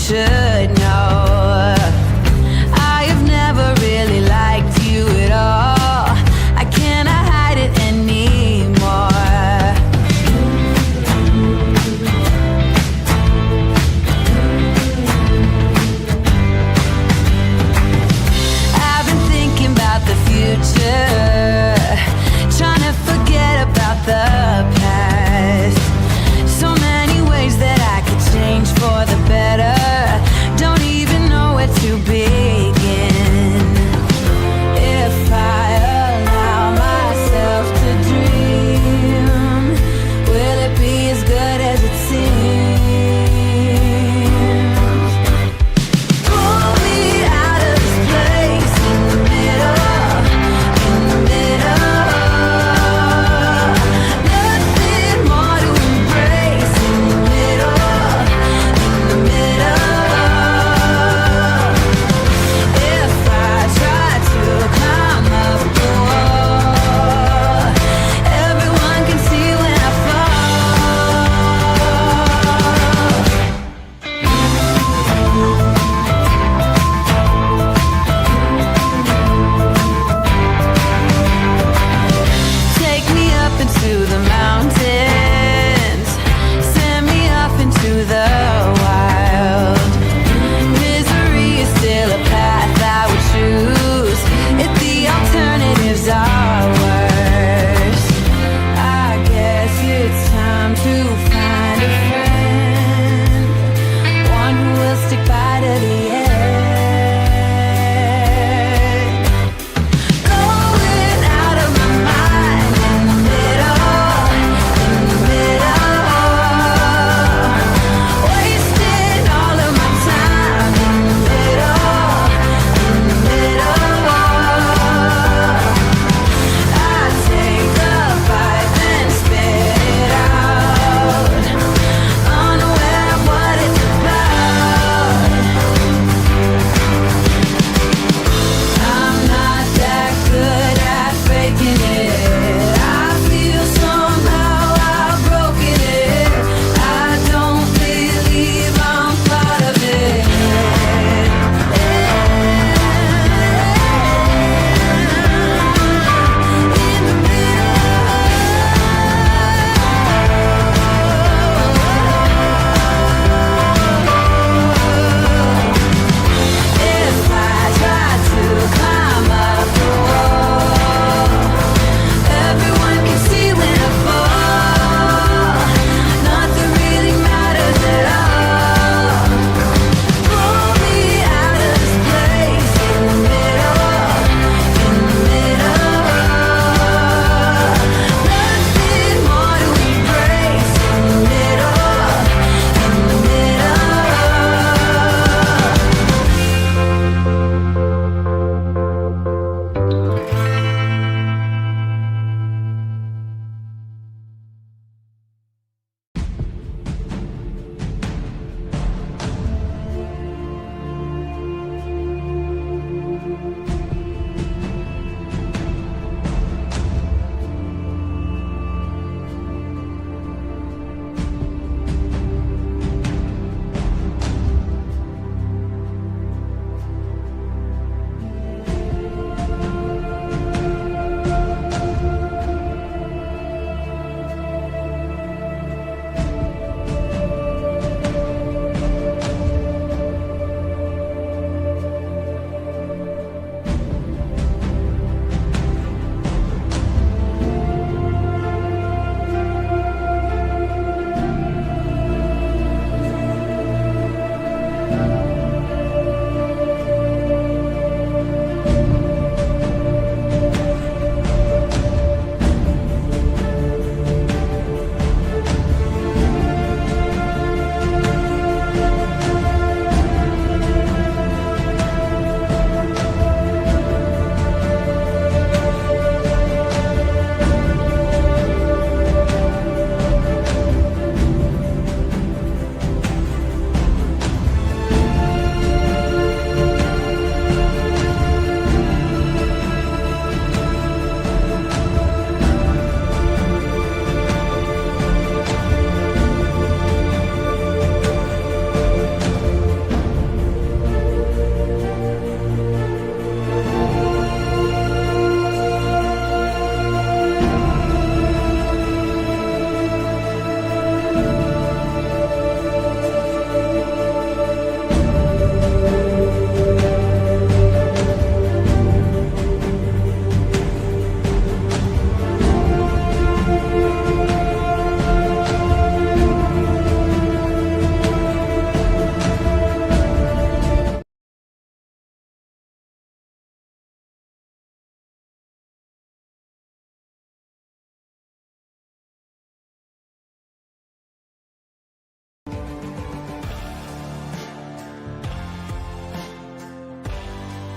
should know. I have never really liked you at all. I cannot hide it anymore. I've been thinking about the future, trying to forget about the past. So many ways that I could change for the better.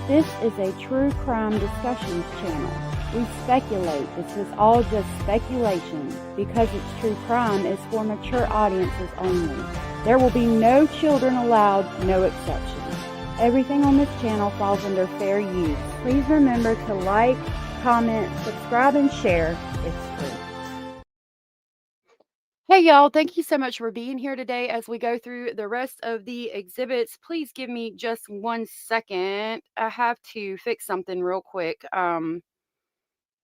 This is a true crime discussions channel. We speculate. This is all just speculation. Because it's true crime, it's for mature audiences only. There will be no children allowed, no exceptions. Everything on this channel falls under fair use. Please remember to like, comment, subscribe, and share. It's free. Hey y'all, thank you so much for being here today as we go through the rest of the exhibits. Please give me just 1 second. I have to fix something real quick.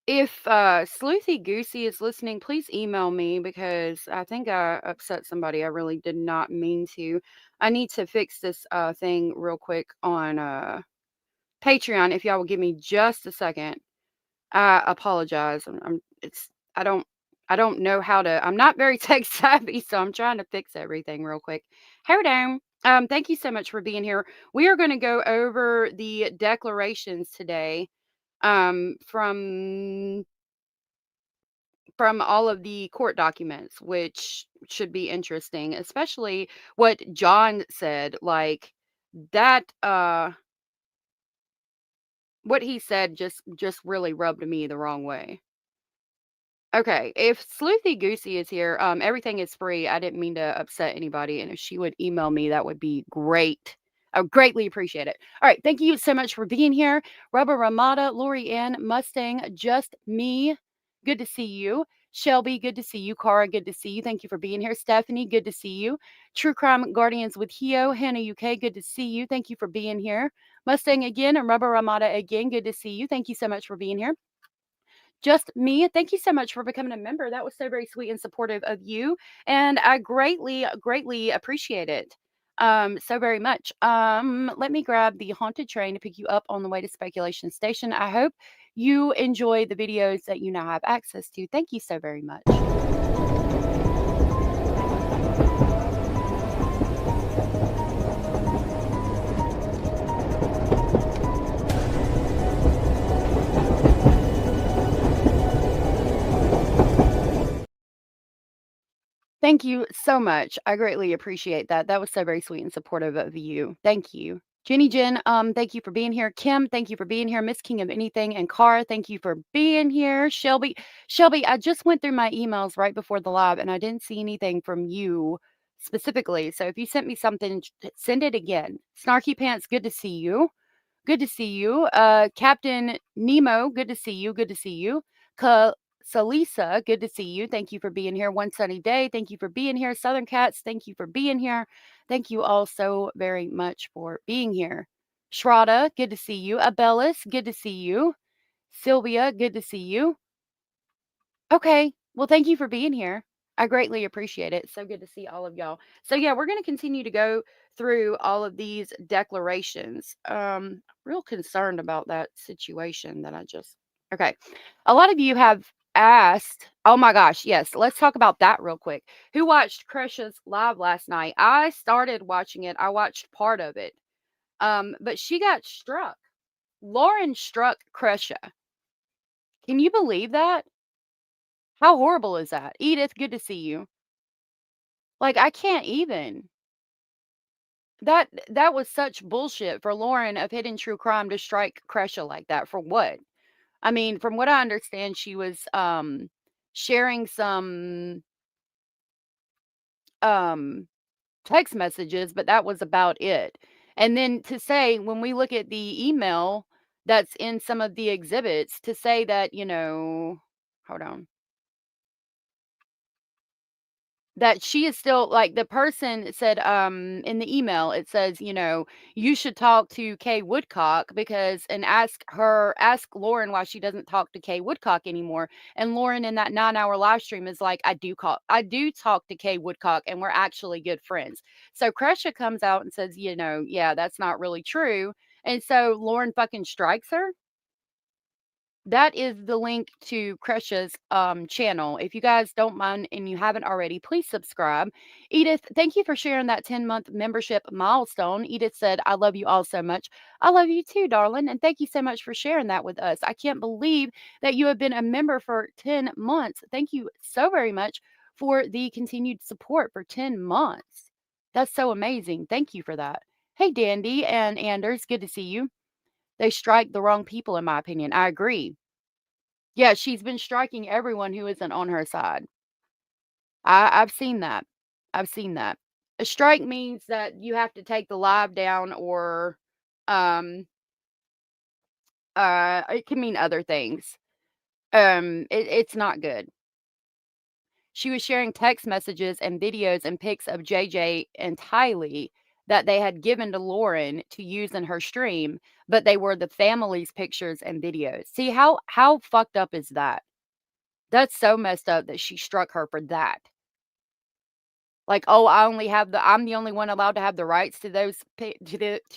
If Sleuthy Goosey is listening, please email me because I think I upset somebody. I really did not mean to. I need to fix this thing real quick on Patreon. If y'all will give me just a second. I apologize. It's I don't I don't know how to. I'm not very tech savvy, so I'm trying to fix everything real quick. Hold on. Thank you so much for being here. We are going to go over the declarations today. From all of the court documents, which should be interesting, especially what John said. Like that. What he said just really rubbed me the wrong way. Okay, if Sleuthy Goosey is here, everything is free. I didn't mean to upset anybody, and if she would email me, that would be great. I would greatly appreciate it. All right, thank you so much for being here. Rubber Ramada, Lori Ann, Mustang, Just Me, good to see you. Shelby, good to see you. Cara, good to see you. Thank you for being here. Stephanie, good to see you. True Crime Guardians with Hio, Hannah UK, good to see you. Thank you for being here. Mustang again and Rubber Ramada again, good to see you. Thank you so much for being here. Just Me, thank you so much for becoming a member. That was so very sweet and supportive of you, and I greatly appreciate it. So very much. Let me grab the haunted train to pick you up on the way to Speculation Station. I hope you enjoy the videos that you now have access to. Thank you so very much. Thank you so much. I greatly appreciate that. That was so very sweet and supportive of you. Thank you. Jenny Jen, thank you for being here. Kim, thank you for being here. Miss King of Anything and Cara, thank you for being here. Shelby, I just went through my emails right before the live and I didn't see anything from you specifically. So if you sent me something, send it again. Snarky Pants, good to see you. Good to see you. Captain Nemo, good to see you. Good to see you. Salisa, good to see you. Thank you for being here. One sunny day. Thank you for being here. Southern Cats, thank you for being here. Thank you all so very much for being here. Shraddha, good to see you. Abellis, good to see you. Sylvia, good to see you. Okay. Well, thank you for being here. I greatly appreciate it. So good to see all of y'all. So yeah, we're going to continue to go through all of these declarations. Real concerned about that situation that I just Okay. A lot of you have asked, oh my gosh, yes, let's talk about that real quick. Who watched Crush's live last night? I started watching it. I watched part of it. But she got struck. Lauren struck Crusha. Can you believe that? How horrible is that? Edith, good to see you. Like, I can't even. That was such bullshit for Lauren of Hidden True Crime to strike Cresha like that. For what? I mean, from what I understand, she was sharing some um text messages, but that was about it. And then to say, when we look at the email that's in some of the exhibits, to say that, hold on. That she is still like the person said, in the email, it says, "You should talk to Kay Woodcock because and ask Lauren why she doesn't talk to Kay Woodcock anymore." And Lauren in that 9-hour live stream is like, I do talk to Kay Woodcock and we're actually good friends. So Kresha comes out and says, yeah, that's not really true. And so Lauren fucking strikes her. That is the link to Kresha's channel. If you guys don't mind and you haven't already, please subscribe. Edith, thank you for sharing that 10-month membership milestone. Edith said, I love you all so much. I love you too, darling. And thank you so much for sharing that with us. I can't believe that you have been a member for 10 months. Thank you so very much for the continued support for 10 months. That's so amazing. Thank you for that. Hey, Dandy and Anders, good to see you. They strike the wrong people, in my opinion. I agree. Yeah, she's been striking everyone who isn't on her side. I've seen that. I've seen that. A strike means that you have to take the live down or, um, it can mean other things. It's not good. She was sharing text messages and videos and pics of JJ and Tylee that they had given to Lauren to use in her stream, but they were the family's pictures and videos. See how fucked up is that? That's so messed up that she struck her for that. Like, "Oh, I'm the only one allowed to have the rights to those to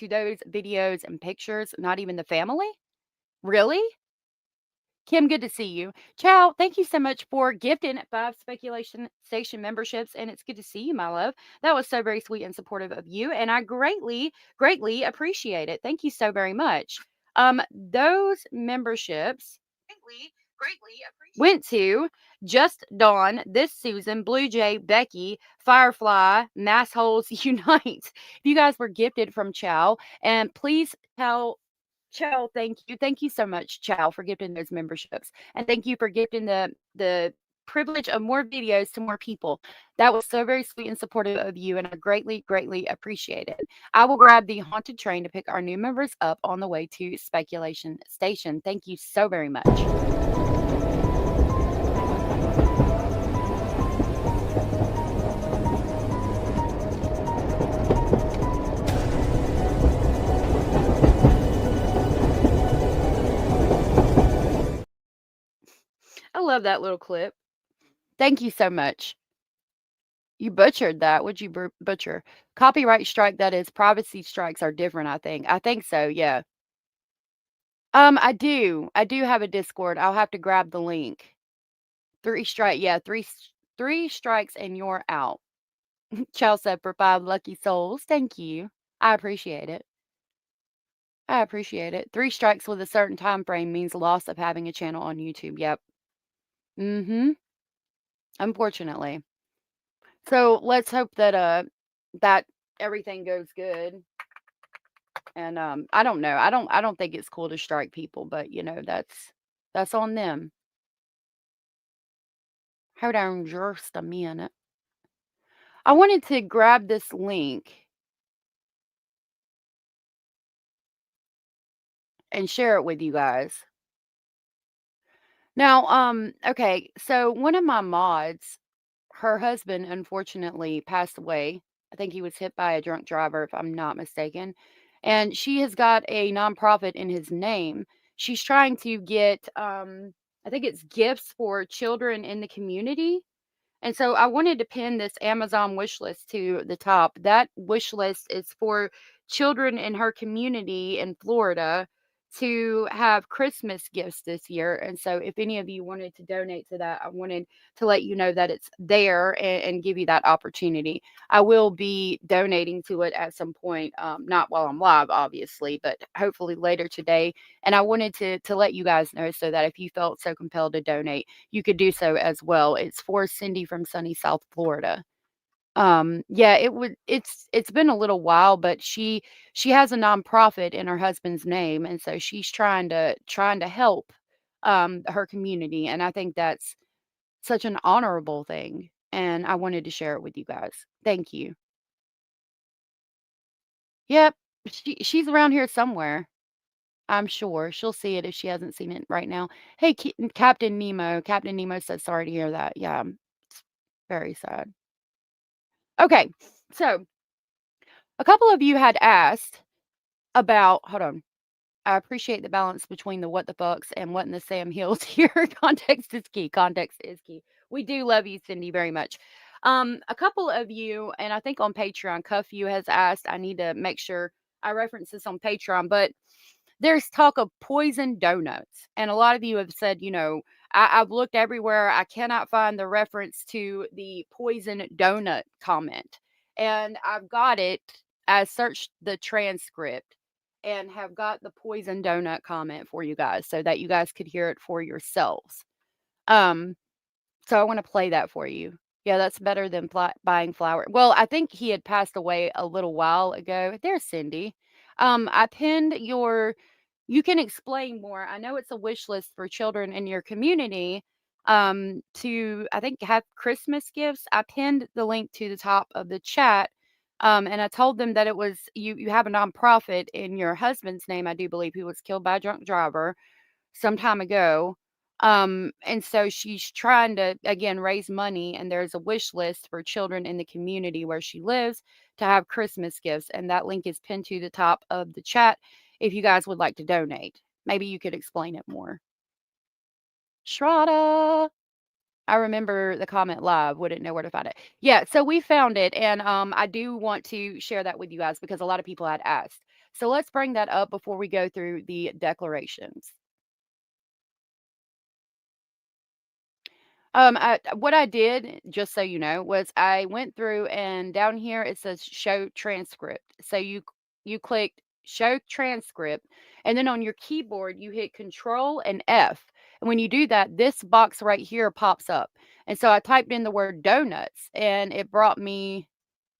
those videos and pictures, not even the family? Really?" Kim, good to see you. Chow, thank you so much for gifting 5 Speculation Station memberships, and it's good to see you, my love. That was so very sweet and supportive of you, and I greatly, greatly appreciate it. Thank you so very much. Those memberships went to Just Dawn, This Susan, Blue Jay, Becky, Firefly, Massholes Unite. You guys were gifted from Chow, and please tell Chow, thank you. Thank you so much, Chow, for gifting those memberships. And thank you for gifting the privilege of more videos to more people. That was so very sweet and supportive of you, and I greatly, greatly appreciate it. I will grab the haunted train to pick our new members up on the way to Speculation Station. Thank you so very much. I love that little clip. Thank you so much. You butchered that. Would you butcher? Copyright strike, that is. Privacy strikes are different, I think. I think so, yeah. I do. I do have a Discord. I'll have to grab the link. 3 strike, yeah, 3 strikes and you're out. Chow said for 5 lucky souls. Thank you. I appreciate it. I appreciate it. 3 strikes with a certain time frame means loss of having a channel on YouTube. Yep. Mhm. Unfortunately. So let's hope that that everything goes good. And I don't know. I don't think it's cool to strike people, but you know, that's on them. Hold on just a minute. I wanted to grab this link and share it with you guys. Now, okay, so one of my mods, her husband unfortunately passed away. I think he was hit by a drunk driver, if I'm not mistaken. And she has got a nonprofit in his name. She's trying to get, I think it's gifts for children in the community. And so I wanted to pin this Amazon wish list to the top. That wish list is for children in her community in Florida to have Christmas gifts this year. And so if any of you wanted to donate to that, I wanted to let you know that it's there and give you that opportunity. I will be donating to it at some point, not while I'm live, obviously, but hopefully later today. And I wanted to let you guys know so that if you felt so compelled to donate, you could do so as well. It's for Cindy from sunny South Florida. Yeah, it's been a little while, but she has a nonprofit in her husband's name, and so she's trying to help her community, and I think that's such an honorable thing, and I wanted to share it with you guys. Thank you. Yep, she's around here somewhere. I'm sure she'll see it if she hasn't seen it right now. Hey, Captain Nemo. Captain Nemo says sorry to hear that. Yeah, it's very sad. Okay, so a couple of you had asked about hold on. I appreciate the balance between the what the fucks and what in the Sam Hills here. Context is key. Context is key. We do love you, Cindy, very much. A couple of you, and I think on Patreon, Cuff you has asked. I need to make sure I reference this on Patreon, but there's talk of poison donuts. And a lot of you have said, I've looked everywhere. I cannot find the reference to the poison donut comment. And I've got it. I searched the transcript and have got the poison donut comment for you guys so that you guys could hear it for yourselves. Um, so I want to play that for you. Yeah, that's better than buying flour. Well, I think he had passed away a little while ago. There's Cindy. I pinned you can explain more. I know it's a wish list for children in your community, to, I think, have Christmas gifts. I pinned the link to the top of the chat, and I told them that it was you have a nonprofit in your husband's name, I do believe, who was killed by a drunk driver some time ago. And so she's trying to, again, raise money, and there's a wish list for children in the community where she lives to have Christmas gifts. And that link is pinned to the top of the chat if you guys would like to donate. Maybe you could explain it more. Shraddha. I remember the comment live, wouldn't know where to find it. Yeah, so we found it, and I do want to share that with you guys because a lot of people had asked. So let's bring that up before we go through the declarations. What I did, just so you know, was I went through, and down here it says show transcript. So you clicked show transcript, and then on your keyboard you hit Control and F. And when you do that, this box right here pops up. And so I typed in the word donuts, and it brought me,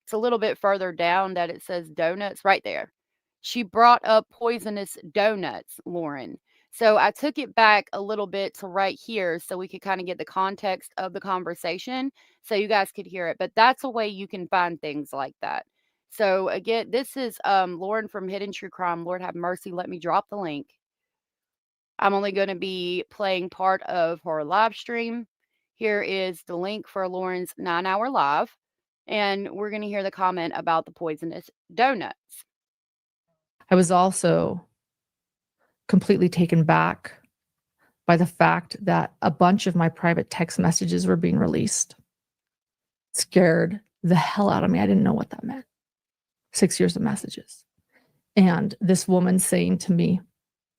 it's a little bit further down that it says donuts right there. She brought up poisonous donuts, Lauren. So I took it back a little bit to right here so we could kind of get the context of the conversation so you guys could hear it. But that's a way you can find things like that. So again, this is Lauren from Hidden True Crime. Lord have mercy, let me drop the link. I'm only going to be playing part of her live stream. Here is the link for Lauren's 9-hour live. And we're going to hear the comment about the poisonous donuts. I was also completely taken back by the fact that a bunch of my private text messages were being released. Scared the hell out of me. I didn't know what that meant. 6 years of messages. And this woman saying to me,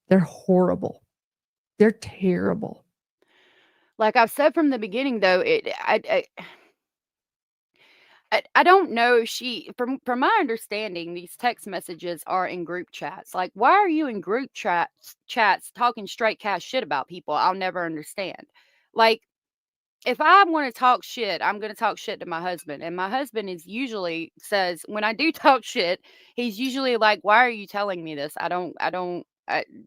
they're horrible. They're terrible. Like I've said from the beginning, though, I don't know if she, from my understanding, these text messages are in group chats. Like, why are you in group chats talking straight cash shit about people? I'll never understand. Like, if I want to talk shit, I'm going to talk shit to my husband. And my husband is usually says, when I do talk shit, he's usually like, why are you telling me this?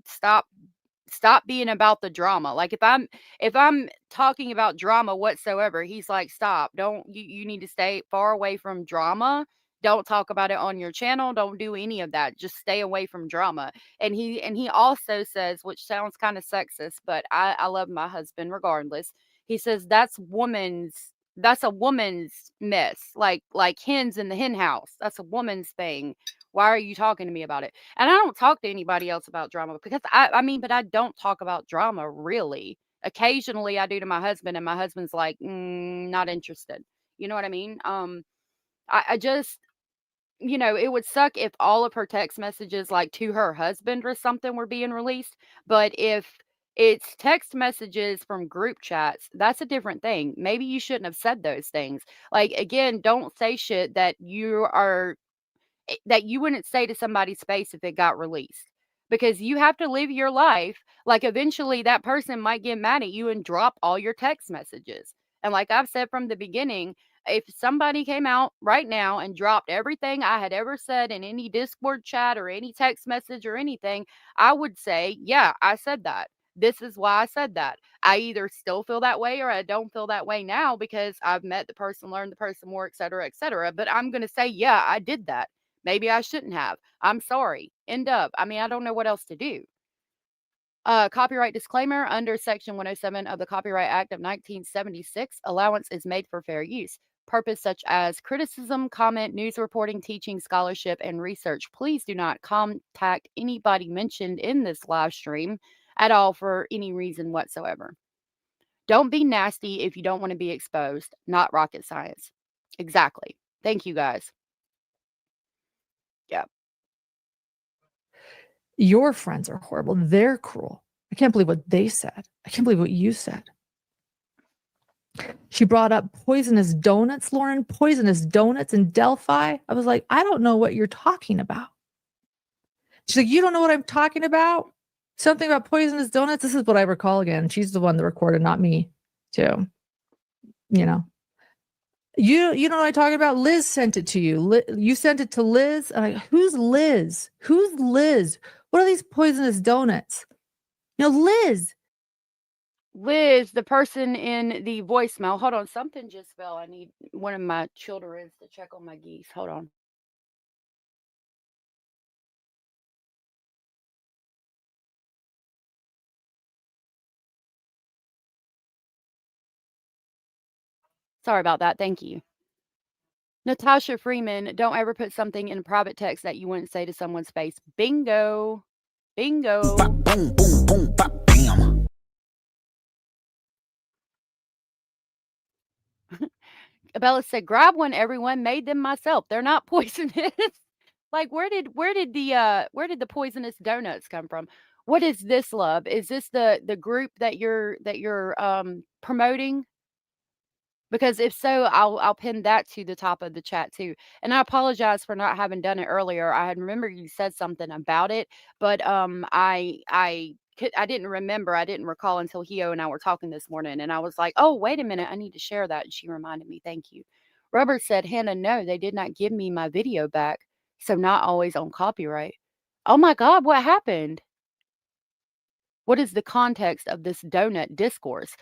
Stop being about the drama. Like if I'm talking about drama whatsoever, he's like, stop. Don't you need to stay far away from drama. Don't talk about it on your channel. Don't do any of that. Just stay away from drama. And he also says, which sounds kind of sexist, but I love my husband regardless. He says that's a woman's mess. Like hens in the hen house. That's a woman's thing. Why are you talking to me about it? And I don't talk to anybody else about drama because but I don't talk about drama really. Occasionally I do to my husband, and my husband's like, not interested. You know what I mean? I just, it would suck if all of her text messages, like to her husband or something, were being released. But if it's text messages from group chats, that's a different thing. Maybe you shouldn't have said those things. Like, again, don't say shit that you wouldn't say to somebody's face if it got released, because you have to live your life. Like, eventually that person might get mad at you and drop all your text messages. And like I've said from the beginning, if somebody came out right now and dropped everything I had ever said in any Discord chat or any text message or anything, I would say, yeah, I said that. This is why I said that. I either still feel that way or I don't feel that way now because I've met the person, learned the person more, et cetera, et cetera. But I'm going to say, yeah, I did that. Maybe I shouldn't have. I'm sorry. End up. I mean, I don't know what else to do. Copyright disclaimer: under Section 107 of the Copyright Act of 1976, allowance is made for fair use. Purpose such as criticism, comment, news reporting, teaching, scholarship, and research. Please do not contact anybody mentioned in this live stream at all for any reason whatsoever. Don't be nasty if you don't want to be exposed. Not rocket science. Exactly. Thank you, guys. Yeah. Your friends are horrible. They're cruel. I can't believe what they said. I can't believe what you said. She brought up poisonous donuts, Lauren, poisonous donuts in Delphi. I was like, I don't know what you're talking about. She's like, you don't know what I'm talking about? Something about poisonous donuts? This is what I recall again. She's the one that recorded, not me, too. You don't know what I'm talking about? Liz sent it to you. You sent it to Liz. Who's Liz? Who's Liz? What are these poisonous donuts? Liz. Liz, the person in the voicemail. Hold on, something just fell. I need one of my children to check on my geese. Hold on. Sorry about that. Thank you. Natasha Freeman, don't ever put something in a private text that you wouldn't say to someone's face. Bingo. Bingo. Boom, boom, boom, bop, bam. Abella said, "Grab one, everyone. Made them myself. They're not poisonous." Like, where did the poisonous donuts come from? What is this, love? Is this the group that you're promoting? Because if so, I'll pin that to the top of the chat too. And I apologize for not having done it earlier. I had remembered you said something about it, but I didn't remember. I didn't recall until Hio and I were talking this morning, and I was like, "Oh, wait a minute, I need to share that." And she reminded me. Thank you. Robert said, "Hannah, no, they did not give me my video back, so not always on copyright." Oh my God, what happened? What is the context of this donut discourse?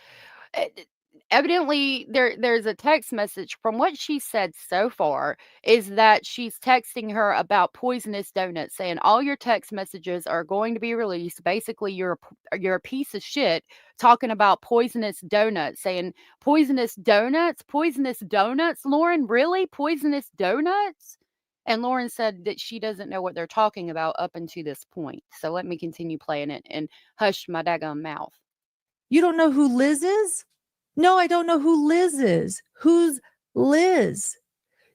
Eh, d Evidently, there's a text message from what she said so far is that she's texting her about poisonous donuts, saying, "All your text messages are going to be released. Basically, you're a piece of shit talking about poisonous donuts," saying, "Poisonous donuts? Poisonous donuts, Lauren? Really? Poisonous donuts?" And Lauren said that she doesn't know what they're talking about up until this point. So let me continue playing it and hush my daggum mouth. You don't know who Liz is? No, I don't know who Liz is. Who's Liz?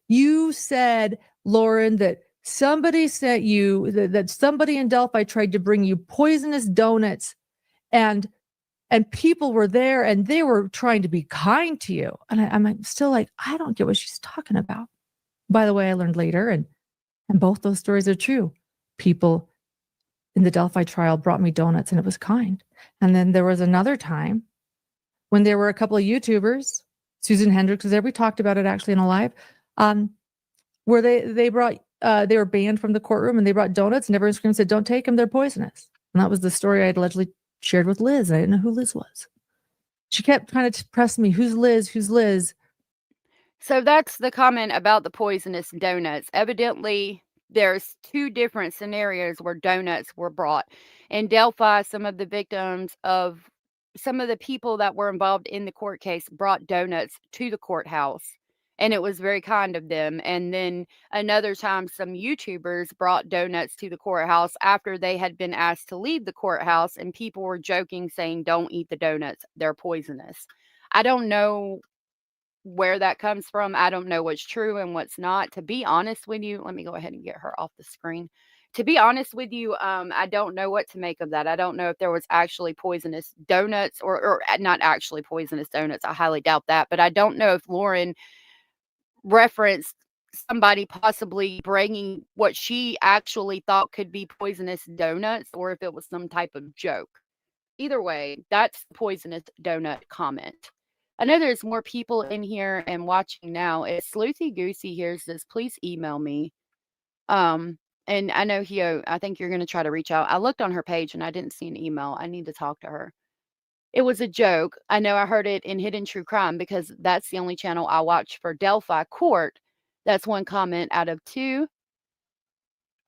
You said, Lauren, that somebody sent you, that somebody in Delphi tried to bring you poisonous donuts, and people were there and they were trying to be kind to you. And I'm still like, I don't get what she's talking about. By the way, I learned later, and both those stories are true. People in the Delphi trial brought me donuts and it was kind. And then there was another time when there were a couple of YouTubers, Susan Hendricks was there. We talked about it actually in a live, where they brought, they were banned from the courtroom and they brought donuts and everyone screamed and said, "Don't take them, they're poisonous." And that was the story I had allegedly shared with Liz. I didn't know who Liz was. She kept trying to press me, "Who's Liz? Who's Liz?" So that's the comment about the poisonous donuts. Evidently, there's two different scenarios where donuts were brought. In Delphi, some of the people that were involved in the court case brought donuts to the courthouse, and it was very kind of them. And then another time, some YouTubers brought donuts to the courthouse after they had been asked to leave the courthouse, and people were joking, saying, "Don't eat the donuts, they're poisonous." I don't know where that comes from. I don't know what's true and what's not. To be honest with you, let me go ahead and get her off the screen. To be honest with you, I don't know what to make of that. I don't know if there was actually poisonous donuts or not actually poisonous donuts. I highly doubt that. But I don't know if Lauren referenced somebody possibly bringing what she actually thought could be poisonous donuts or if it was some type of joke. Either way, that's the poisonous donut comment. I know there's more people in here and watching now. If Sleuthy Goosey hears this, please email me. And I know Hio, I think you're going to try to reach out. I looked on her page and I didn't see an email. I need to talk to her. It was a joke. I know I heard it in Hidden True Crime because that's the only channel I watch for Delphi Court. That's one comment out of two.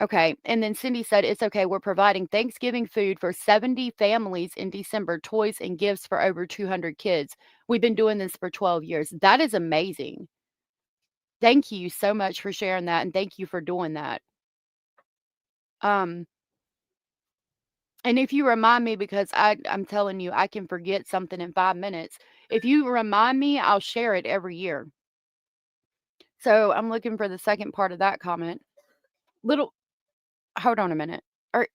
Okay. And then Cindy said, "It's okay. We're providing Thanksgiving food for 70 families in December, toys and gifts for over 200 kids. We've been doing this for 12 years. That is amazing. Thank you so much for sharing that. And thank you for doing that. Um, and if you remind me, because I'm telling you, I can forget something in 5 minutes. If you remind me, I'll share it every year. So I'm looking for the second part of that comment. Little, hold on a minute. Or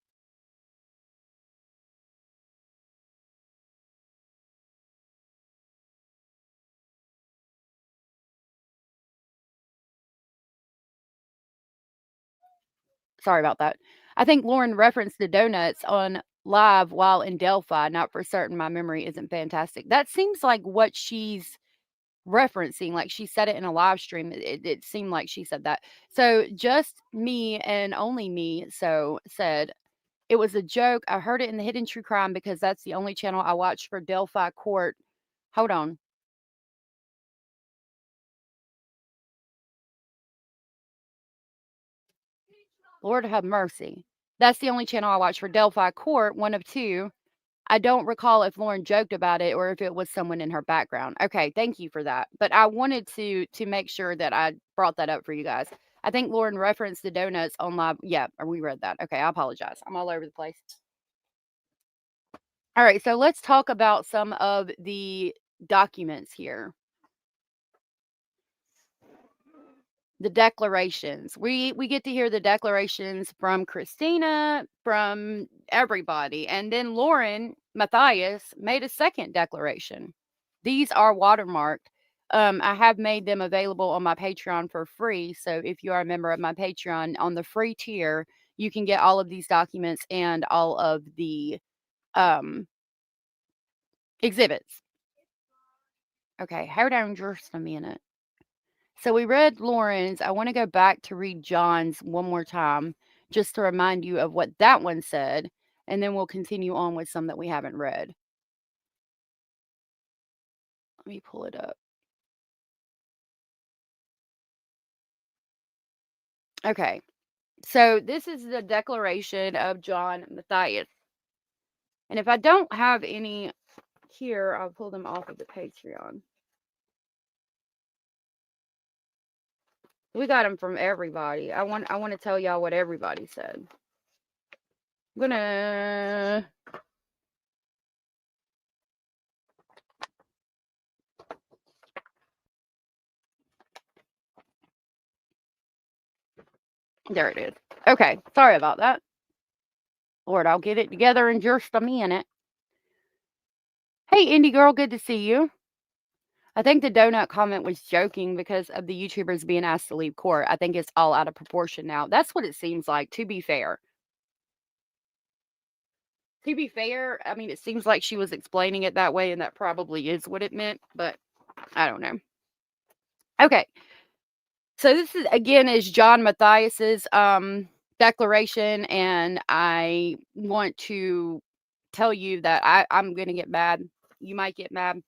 sorry about that. I think Lauren referenced the donuts on live while in Delphi. Not for certain. My memory isn't fantastic. That seems like what she's referencing. Like she said it in a live stream. It seemed like she said that. So just me and only me. So said It was a joke. I heard it in the Hidden True Crime because that's the only channel I watch for Delphi Court. Hold on. Lord have mercy. That's the only channel I watch for Delphi Court, one of two. I don't recall if Lauren joked about it or if it was someone in her background. Okay, thank you for that. But I wanted to make sure that I brought that up for you guys. I think Lauren referenced the donuts on live. Yeah, we read that. Okay, I apologize. I'm all over the place. All right, so let's talk about some of the documents here. The declarations. We get to hear the declarations from Christina, from everybody. And then Lauren Matthias made a second declaration. These are watermarked. I have made them available on my Patreon for free. So if you are a member of my Patreon on the free tier, you can get all of these documents and all of the exhibits. Okay, hold on just a minute. So we read Lauren's. I want to go back to read John's one more time just to remind you of what that one said. And then we'll continue on with some that we haven't read. Let me pull it up. Okay. So this is the declaration of John Matthias. And if I don't have any here, I'll pull them off of the Patreon. We got them from everybody. I want to tell y'all what everybody said. I'm gonna there it is. Okay, sorry about that. Lord, I'll get it together in just a minute. Hey, Indie Girl, good to see you. I think the donut comment was joking because of the YouTubers being asked to leave court. I think it's all out of proportion now. That's what it seems like, to be fair. To be fair, I mean, it seems like she was explaining it that way, and that probably is what it meant, but I don't know. Okay. So this is, again, is John Matthias's declaration, and I want to tell you that I'm going to get mad. You might get mad.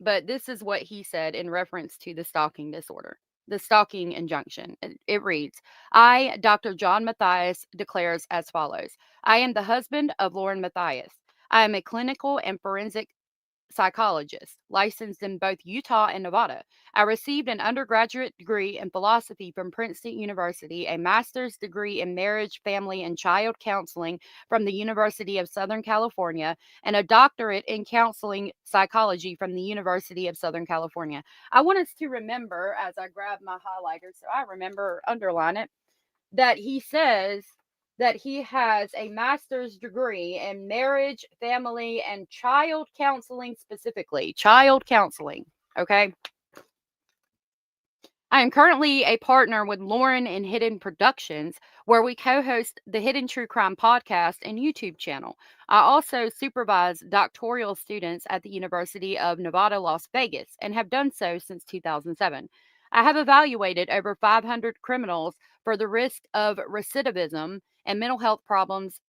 But this is what he said in reference to the stalking disorder, the stalking injunction. It reads, I, Dr. John Matthias, declares as follows. I am the husband of Lauren Matthias. I am a clinical and forensic psychologist, licensed in both Utah and Nevada. I received an undergraduate degree in philosophy from Princeton University, a master's degree in marriage, family, and child counseling from the University of Southern California, and a doctorate in counseling psychology from the University of Southern California. I want us to remember, as I grab my highlighter, so I remember, underline it, that he says that he has a master's degree in marriage, family, and child counseling, specifically child counseling. Okay. I am currently a partner with Lauren in Hidden Productions, where we co-host the Hidden True Crime podcast and YouTube channel. I also supervise doctoral students at the University of Nevada, Las Vegas, and have done so since 2007. I have evaluated over 500 criminals for the risk of recidivism and mental health problems,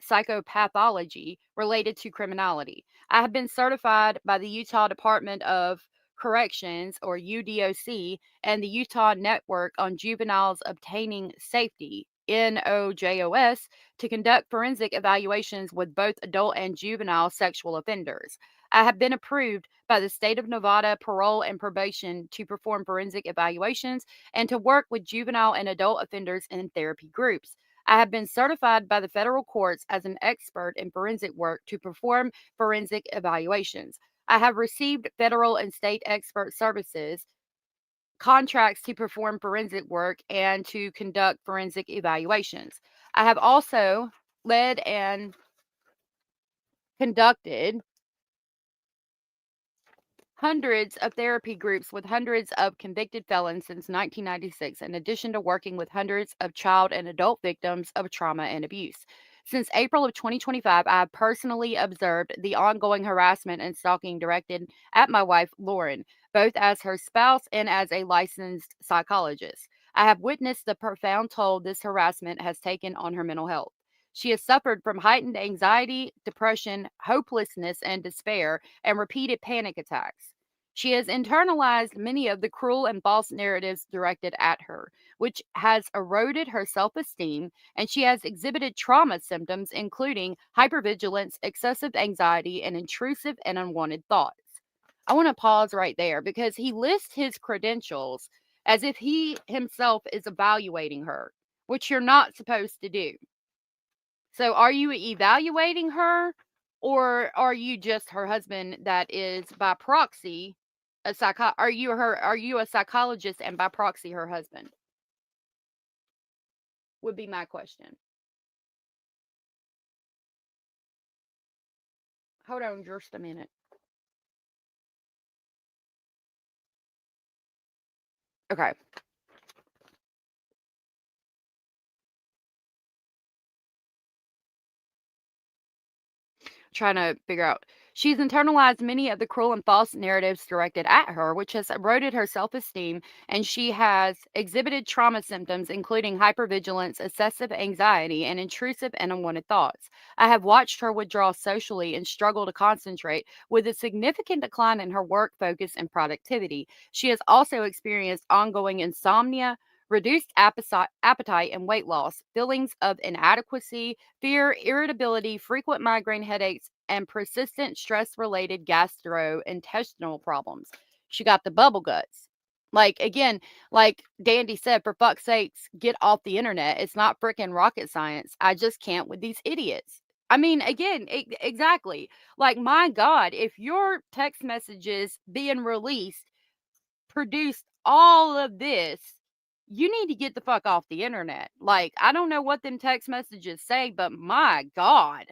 psychopathology related to criminality. I have been certified by the Utah Department of Corrections, or UDOC, and the Utah Network on Juveniles Obtaining Safety, NOJOS, to conduct forensic evaluations with both adult and juvenile sexual offenders. I have been approved by the state of Nevada Parole and Probation to perform forensic evaluations and to work with juvenile and adult offenders in therapy groups. I have been certified by the federal courts as an expert in forensic work to perform forensic evaluations. I have received federal and state expert services contracts to perform forensic work and to conduct forensic evaluations. I have also led and conducted hundreds of therapy groups with hundreds of convicted felons since 1996, in addition to working with hundreds of child and adult victims of trauma and abuse. Since April of 2025, I have personally observed the ongoing harassment and stalking directed at my wife, Lauren, both as her spouse and as a licensed psychologist. I have witnessed the profound toll this harassment has taken on her mental health. She has suffered from heightened anxiety, depression, hopelessness, and despair, and repeated panic attacks. She has internalized many of the cruel and false narratives directed at her, which has eroded her self esteem, and she has exhibited trauma symptoms, including hypervigilance, excessive anxiety, and intrusive and unwanted thoughts. I want to pause right there because he lists his credentials as if he himself is evaluating her, which you're not supposed to do. So are you evaluating her, or are you just her husband that is by proxy are you a psychologist and by proxy her husband? Would be my question. Hold on just a minute. Okay. Trying to figure out. She's internalized many of the cruel and false narratives directed at her, which has eroded her self esteem, and she has exhibited trauma symptoms, including hypervigilance, excessive anxiety, and intrusive and unwanted thoughts. I have watched her withdraw socially and struggle to concentrate, with a significant decline in her work focus and productivity. She has also experienced ongoing insomnia, reduced appetite and weight loss, feelings of inadequacy, fear, irritability, frequent migraine headaches, and persistent stress related gastrointestinal problems. She got the bubble guts. Like, again, like Dandy said, for fuck's sakes, get off the internet. It's not freaking rocket science. I just can't with these idiots. I mean, again, exactly. Like, my God, if your text messages being released produced all of this, you need to get the fuck off the internet. Like, I don't know what them text messages say, but my God,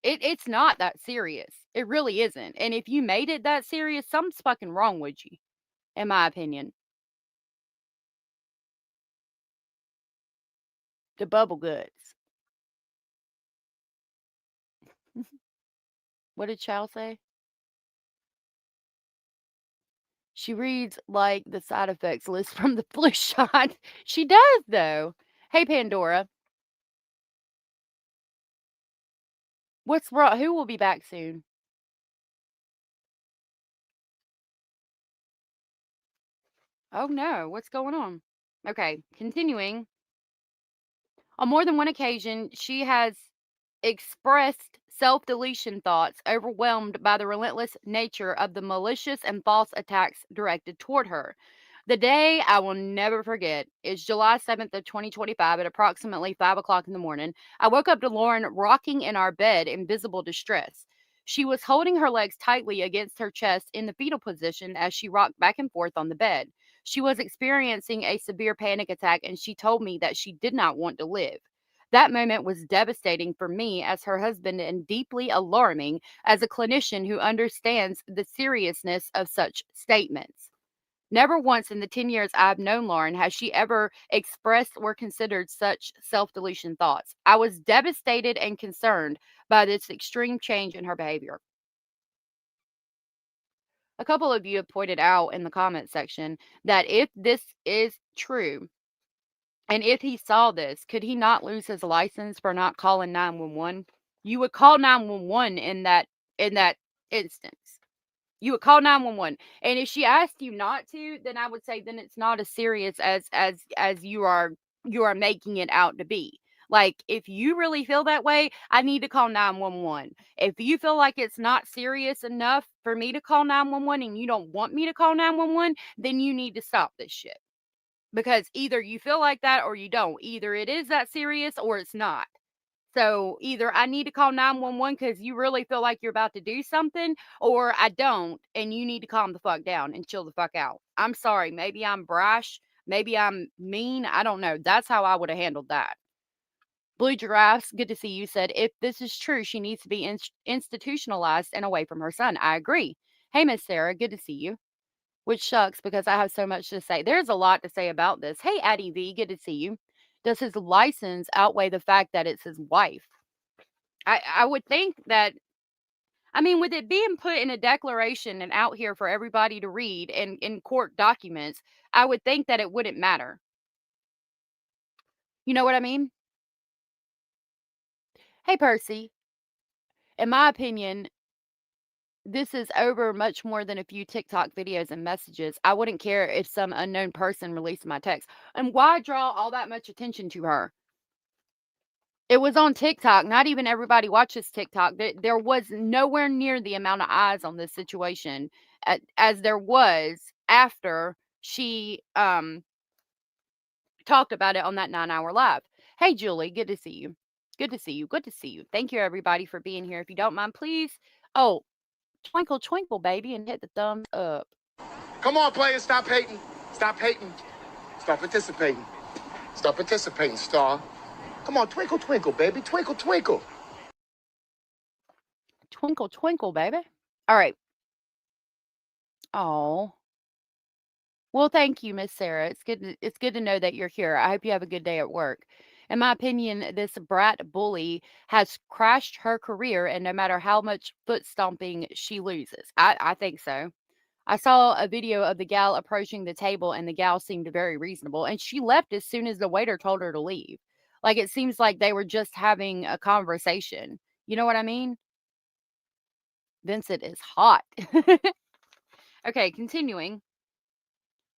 it's not that serious. It really isn't. And if you made it that serious, something's fucking wrong with you, in my opinion. The bubble guts. What did Chow say? She reads like the side effects list from the flu shot. She does, though. Hey, Pandora. What's wrong? Who will be back soon? Oh, no. What's going on? Okay, continuing. On more than one occasion, she has expressed self deletion thoughts, overwhelmed by the relentless nature of the malicious and false attacks directed toward her. The day I will never forget is July 7th of 2025 at approximately 5 o'clock in the morning. I woke up to Lauren rocking in our bed in visible distress. She was holding her legs tightly against her chest in the fetal position as she rocked back and forth on the bed. She was experiencing a severe panic attack, and she told me that she did not want to live. That moment was devastating for me as her husband and deeply alarming as a clinician who understands the seriousness of such statements. Never once in the 10 years I've known Lauren has she ever expressed or considered such self deletion thoughts. I was devastated and concerned by this extreme change in her behavior. A couple of you have pointed out in the comment section that if this is true, and if he saw this, could he not lose his license for not calling 911? You would call 911 in that instance. You would call 911. And if she asked you not to, then I would say then it's not as serious as you are making it out to be. Like, if you really feel that way, I need to call 911. If you feel like it's not serious enough for me to call 911 and you don't want me to call 911, then you need to stop this shit. Because either you feel like that or you don't. Either it is that serious or it's not. So either I need to call 911 because you really feel like you're about to do something, or I don't, and you need to calm the fuck down and chill the fuck out. I'm sorry. Maybe I'm brash. Maybe I'm mean. I don't know. That's how I would have handled that. Blue Giraffes, good to see you, said, if this is true, she needs to be institutionalized and away from her son. I agree. Hey, Miss Sarah, good to see you. Which sucks because I have so much to say. There's a lot to say about this. Hey, Addie V, good to see you. Does his license outweigh the fact that it's his wife? I would think that, I mean, with it being put in a declaration and out here for everybody to read and in court documents, I would think that it wouldn't matter. You know what I mean? Hey, Percy. In my opinion, this is over much more than a few TikTok videos and messages. I wouldn't care if some unknown person released my text. And why draw all that much attention to her? It was on TikTok. Not even everybody watches TikTok. There was nowhere near the amount of eyes on this situation as there was after she talked about it on that 9-hour live. Hey, Julie, good to see you. Good to see you. Good to see you. Thank you, everybody, for being here. If you don't mind, please. Oh, twinkle, twinkle, baby, and hit the thumbs up. Come on, players, stop hating. Stop hating. Start participating. Start participating, Star. Come on, twinkle, twinkle, baby. Twinkle, twinkle. Twinkle, twinkle, baby. All right. Oh. Well, thank you, Miss Sarah. It's good to know that you're here. I hope you have a good day at work. In my opinion, this brat bully has crashed her career, and no matter how much foot stomping she loses. I think so. I saw a video of the gal approaching the table, and the gal seemed very reasonable, and she left as soon as the waiter told her to leave. Like, it seems like they were just having a conversation. You know what I mean? Vincent is hot. Okay, continuing.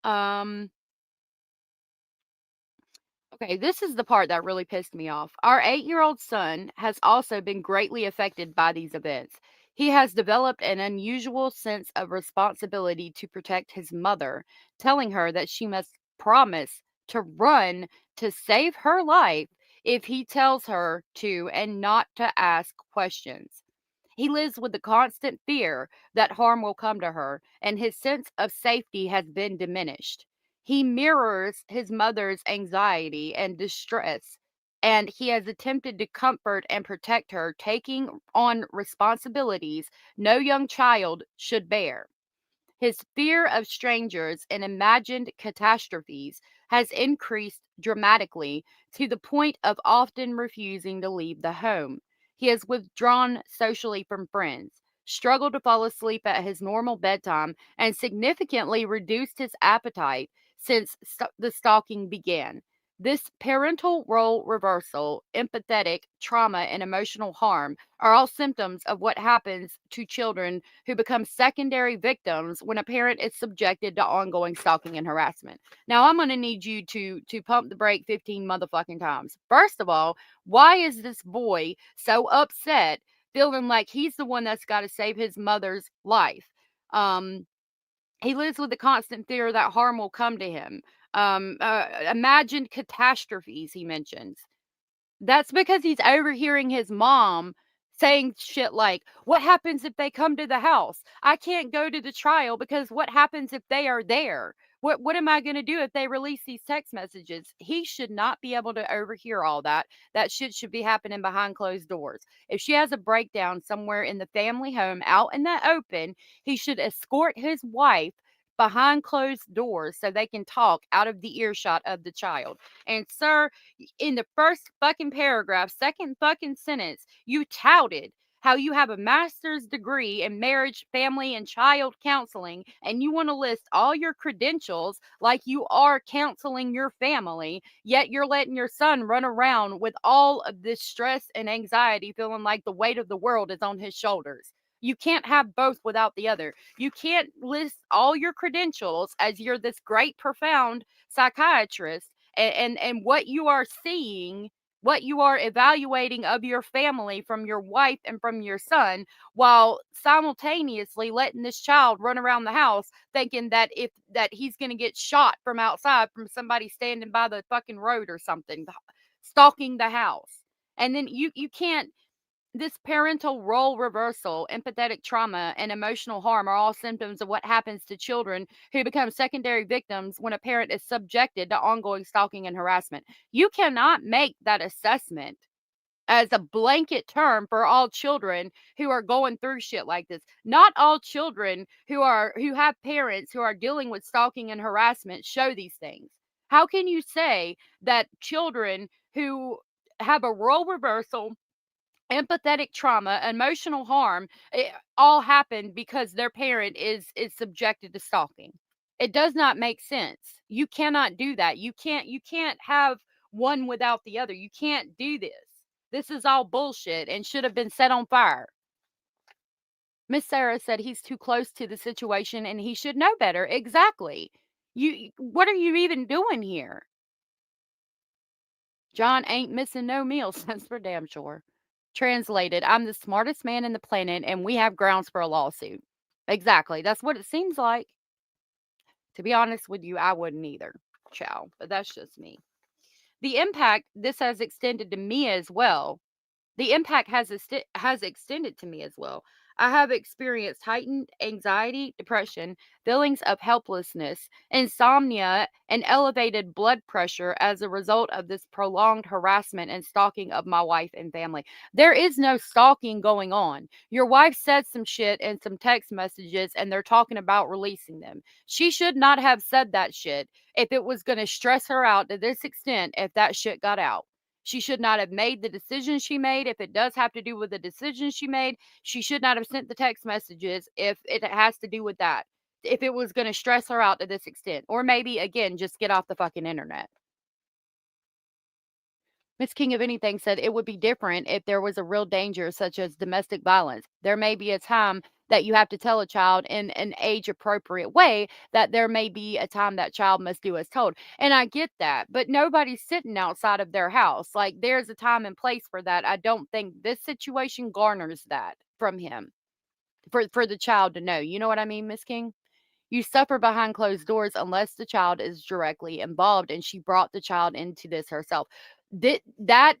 Um, okay, this is the part that really pissed me off. Our 8-year-old son has also been greatly affected by these events. He has developed an unusual sense of responsibility to protect his mother, telling her that she must promise to run to save her life if he tells her to and not to ask questions. He lives with the constant fear that harm will come to her, and his sense of safety has been diminished. He mirrors his mother's anxiety and distress, and he has attempted to comfort and protect her, taking on responsibilities no young child should bear. His fear of strangers and imagined catastrophes has increased dramatically to the point of often refusing to leave the home. He has withdrawn socially from friends, struggled to fall asleep at his normal bedtime, and significantly reduced his appetite since the stalking began. This parental role reversal, empathetic trauma, and emotional harm are all symptoms of what happens to children who become secondary victims when a parent is subjected to ongoing stalking and harassment. Now, I'm going to need you to pump the brake 15 motherfucking times. First of all, why is this boy so upset, feeling like he's the one that's got to save his mother's life? He lives with the constant fear that harm will come to him. Imagined catastrophes, he mentions. That's because he's overhearing his mom saying shit like, "What happens if they come to the house? I can't go to the trial because what happens if they are there? What am I going to do if they release these text messages?" He should not be able to overhear all that. That shit should be happening behind closed doors. If she has a breakdown somewhere in the family home out in the open, he should escort his wife behind closed doors so they can talk out of the earshot of the child. And sir, in the first fucking paragraph, second fucking sentence, you touted how you have a master's degree in marriage, family, and child counseling, and you want to list all your credentials like you are counseling your family, yet you're letting your son run around with all of this stress and anxiety, feeling like the weight of the world is on his shoulders. You can't have both without the other. You can't list all your credentials as you're this great, profound psychiatrist and what you are seeing, what you are evaluating of your family from your wife and from your son, while simultaneously letting this child run around the house thinking that if that he's going to get shot from outside from somebody standing by the fucking road or something, stalking the house. And then you can't, this parental role reversal, empathetic trauma, and emotional harm are all symptoms of what happens to children who become secondary victims when a parent is subjected to ongoing stalking and harassment. You cannot make that assessment as a blanket term for all children who are going through shit like this. Not all children who have parents who are dealing with stalking and harassment show these things. How can you say that children who have a role reversal, empathetic trauma, emotional harm, it all happened because their parent is subjected to stalking? It does not make sense. You cannot do that. You can't have one without the other. You can't do this. This is all bullshit and should have been set on fire. Miss Sarah said he's too close to the situation and he should know better. Exactly. What are you even doing here? John ain't missing no meals, that's for damn sure. Translated, I'm the smartest man in the planet and we have grounds for a lawsuit. Exactly. That's what it seems like. To be honest with you, I wouldn't either. Chow. But that's just me. The impact this has extended to me as well. The impact has extended to me as well. I have experienced heightened anxiety, depression, feelings of helplessness, insomnia, and elevated blood pressure as a result of this prolonged harassment and stalking of my wife and family. There is no stalking going on. Your wife said some shit in some text messages and they're talking about releasing them. She should not have said that shit if it was going to stress her out to this extent if that shit got out. She should not have made the decision she made. If it does have to do with the decision she made, she should not have sent the text messages if it has to do with that. If it was going to stress her out to this extent. Or maybe, again, just get off the fucking internet. Miss King of Anything said it would be different if there was a real danger, such as domestic violence. There may be a time that you have to tell a child in an age appropriate way that there may be a time that child must do as told. And I get that, but nobody's sitting outside of their house. Like there's a time and place for that. I don't think this situation garners that from him for the child to know. You know what I mean, Miss King? You suffer behind closed doors unless the child is directly involved, and she brought the child into this herself. That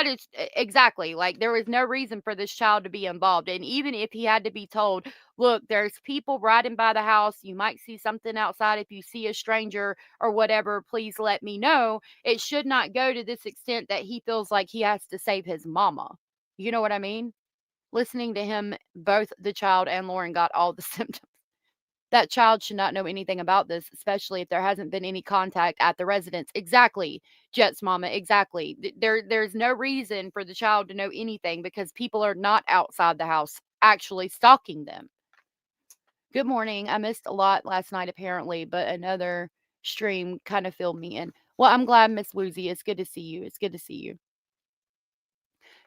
is exactly like there was no reason for this child to be involved. And even if he had to be told, look, there's people riding by the house, you might see something outside, if you see a stranger or whatever, please let me know. It should not go to this extent that he feels like he has to save his mama. You know what I mean? Listening to him, both the child and Lauren got all the symptoms. That child should not know anything about this, especially if there hasn't been any contact at the residence. Exactly, Jet's mama, exactly. There's no reason for the child to know anything because people are not outside the house actually stalking them. Good morning. I missed a lot last night apparently, but another stream kind of filled me in. Well, I'm glad, Miss Woozy. It's good to see you. It's good to see you.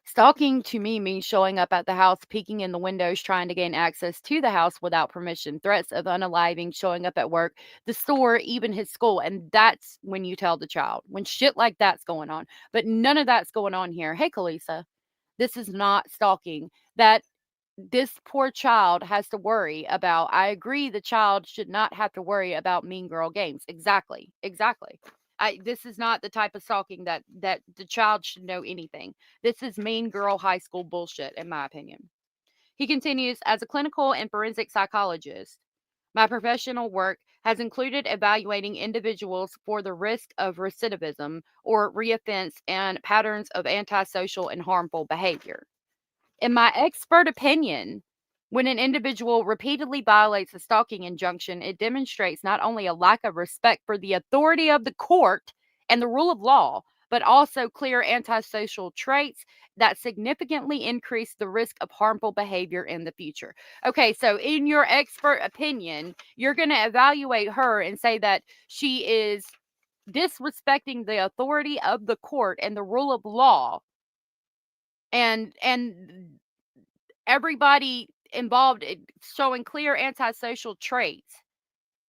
Stalking to me means showing up at the house, peeking in the windows, trying to gain access to the house without permission, threats of unaliving, showing up at work, the store, even his school. And that's when you tell the child, when shit like that's going on. But none of that's going on here. Hey, Kalisa, this is not stalking. That this poor child has to worry about. I agree the child should not have to worry about mean girl games. Exactly. Exactly. This is not the type of stalking that the child should know anything. This is mean girl high school bullshit, in my opinion. He continues, as a clinical and forensic psychologist, my professional work has included evaluating individuals for the risk of recidivism or reoffense and patterns of antisocial and harmful behavior. In my expert opinion, when an individual repeatedly violates a stalking injunction, it demonstrates not only a lack of respect for the authority of the court and the rule of law, but also clear antisocial traits that significantly increase the risk of harmful behavior in the future. Okay, so in your expert opinion, you're going to evaluate her and say that she is disrespecting the authority of the court and the rule of law and everybody involved showing clear antisocial traits,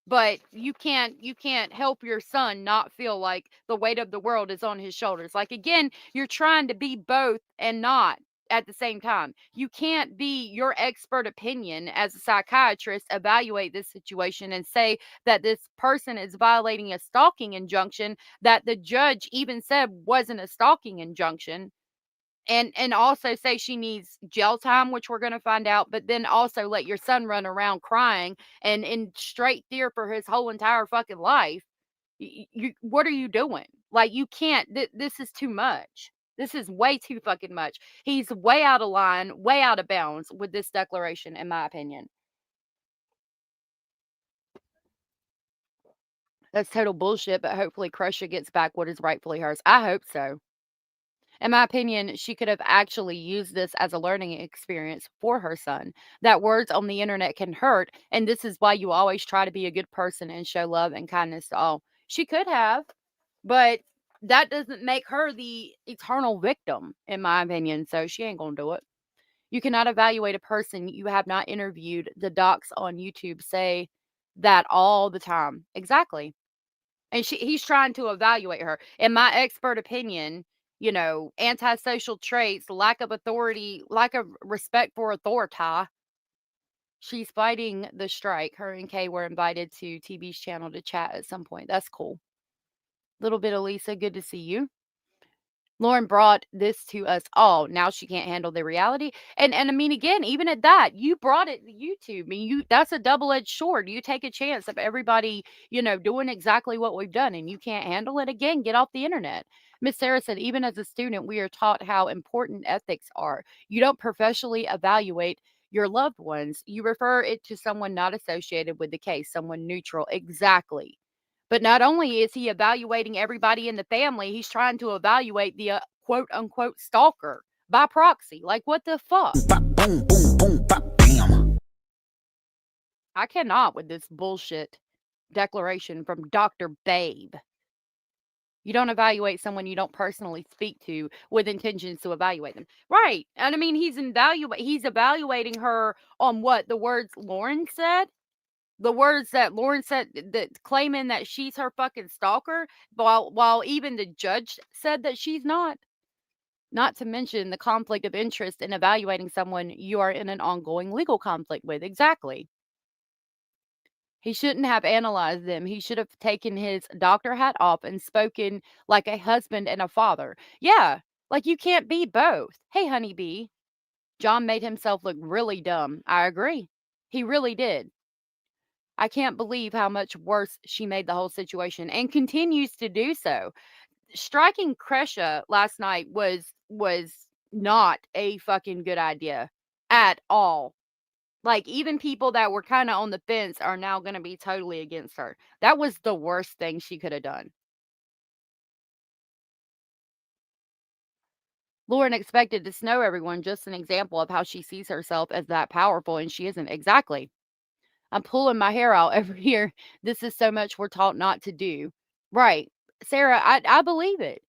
but you can't help your son not feel like the weight of the world is on his shoulders. Like again, you're trying to be both and not at the same time. You can't be your expert opinion as a psychiatrist, evaluate this situation and say that this person is violating a stalking injunction that the judge even said wasn't a stalking injunction, and also say she needs jail time, which we're going to find out, but then also let your son run around crying and in straight fear for his whole entire fucking life. What are you doing? Like, you can't. This is too much. This is way too fucking much. He's way out of line, way out of bounds with this declaration, in my opinion. That's total bullshit, but hopefully Crusher gets back what is rightfully hers. I hope so. In my opinion, she could have actually used this as a learning experience for her son. That words on the internet can hurt, and this is why you always try to be a good person and show love and kindness to all. She could have, but that doesn't make her the eternal victim, in my opinion. So she ain't gonna do it. You cannot evaluate a person you have not interviewed. The docs on YouTube say that all the time. Exactly. And he's trying to evaluate her. In my expert opinion, antisocial traits, lack of authority, lack of respect for authority. She's fighting the strike. Her and Kay were invited to TV's channel to chat at some point. That's cool. Little bit of Lisa, good to see you. Lauren brought this to us all. Now she can't handle the reality. And I mean, again, even at that, you brought it to YouTube. I mean, that's a double-edged sword. You take a chance of everybody, doing exactly what we've done, and you can't handle it. Again, get off the internet. Miss Sarah said, even as a student, we are taught how important ethics are. You don't professionally evaluate your loved ones. You refer it to someone not associated with the case, someone neutral. Exactly. But not only is he evaluating everybody in the family, he's trying to evaluate the quote unquote stalker by proxy. Like, what the fuck? Bop, boom, boom, boom, bop, bam. I cannot with this bullshit declaration from Dr. Babe. You don't evaluate someone you don't personally speak to with intentions to evaluate them. Right. And I mean, he's evaluating her on what the words Lauren said. The words that Lauren said, that claiming that she's her fucking stalker, while even the judge said that she's not. Not to mention the conflict of interest in evaluating someone you are in an ongoing legal conflict with. Exactly. He shouldn't have analyzed them. He should have taken his doctor hat off and spoken like a husband and a father. Yeah, like you can't be both. Hey, honeybee. John made himself look really dumb. I agree. He really did. I can't believe how much worse she made the whole situation and continues to do so. Striking Kresha last night was not a fucking good idea at all. Like, even people that were kind of on the fence are now going to be totally against her. That was the worst thing she could have done. Lauren expected to snow everyone, just an example of how she sees herself as that powerful, and she isn't. Exactly. I'm pulling my hair out every year. This is so much we're taught not to do. Right. Sarah, I believe it.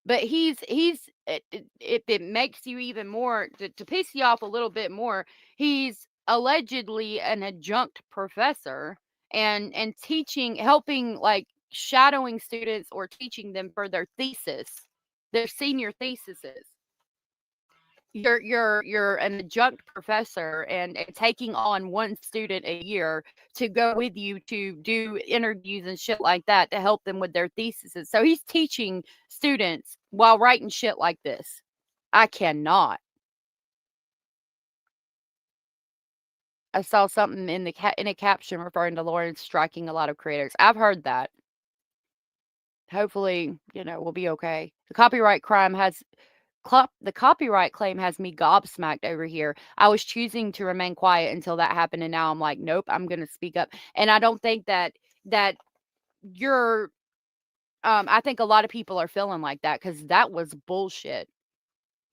But if it makes you even more, to piss you off a little bit more, he's allegedly an adjunct professor and teaching, helping, like shadowing students or teaching them for their thesis, their senior theses. You're an adjunct professor and taking on one student a year to go with you to do interviews and shit like that to help them with their theses. So he's teaching students while writing shit like this. I cannot. I saw something in in a caption referring to Lauren striking a lot of creators. I've heard that. Hopefully, we'll be okay. The copyright claim has me gobsmacked over here. I was choosing to remain quiet until that happened, and now I'm like, nope, I'm gonna speak up. And I don't think that you're I think a lot of people are feeling like that because that was bullshit.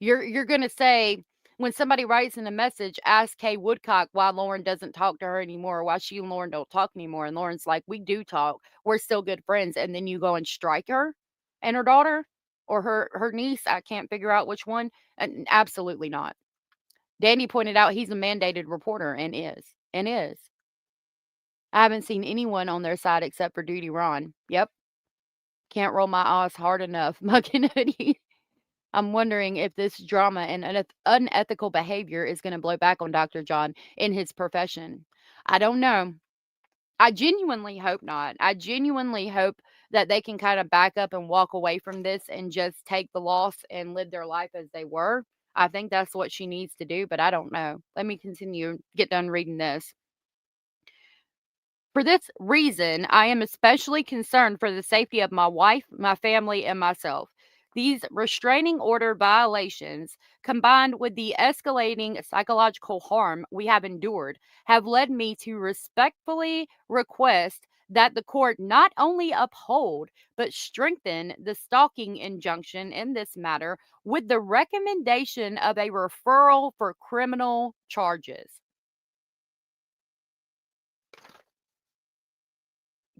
You're gonna say, when somebody writes in a message, ask Kay Woodcock why Lauren doesn't talk to her anymore, why she and Lauren don't talk anymore. And Lauren's like, we do talk. We're still good friends. And then you go and strike her and her daughter or her niece. I can't figure out which one. And absolutely not. Danny pointed out he's a mandated reporter and is. And is. I haven't seen anyone on their side except for Duty Ron. Yep. Can't roll my eyes hard enough. Mucking hoodie. I'm wondering if this drama and unethical behavior is going to blow back on Dr. John in his profession. I don't know. I genuinely hope not. I genuinely hope that they can kind of back up and walk away from this and just take the loss and live their life as they were. I think that's what she needs to do, but I don't know. Let me continue, get done reading this. For this reason, I am especially concerned for the safety of my wife, my family, and myself. These restraining order violations, combined with the escalating psychological harm we have endured, have led me to respectfully request that the court not only uphold but strengthen the stalking injunction in this matter with the recommendation of a referral for criminal charges.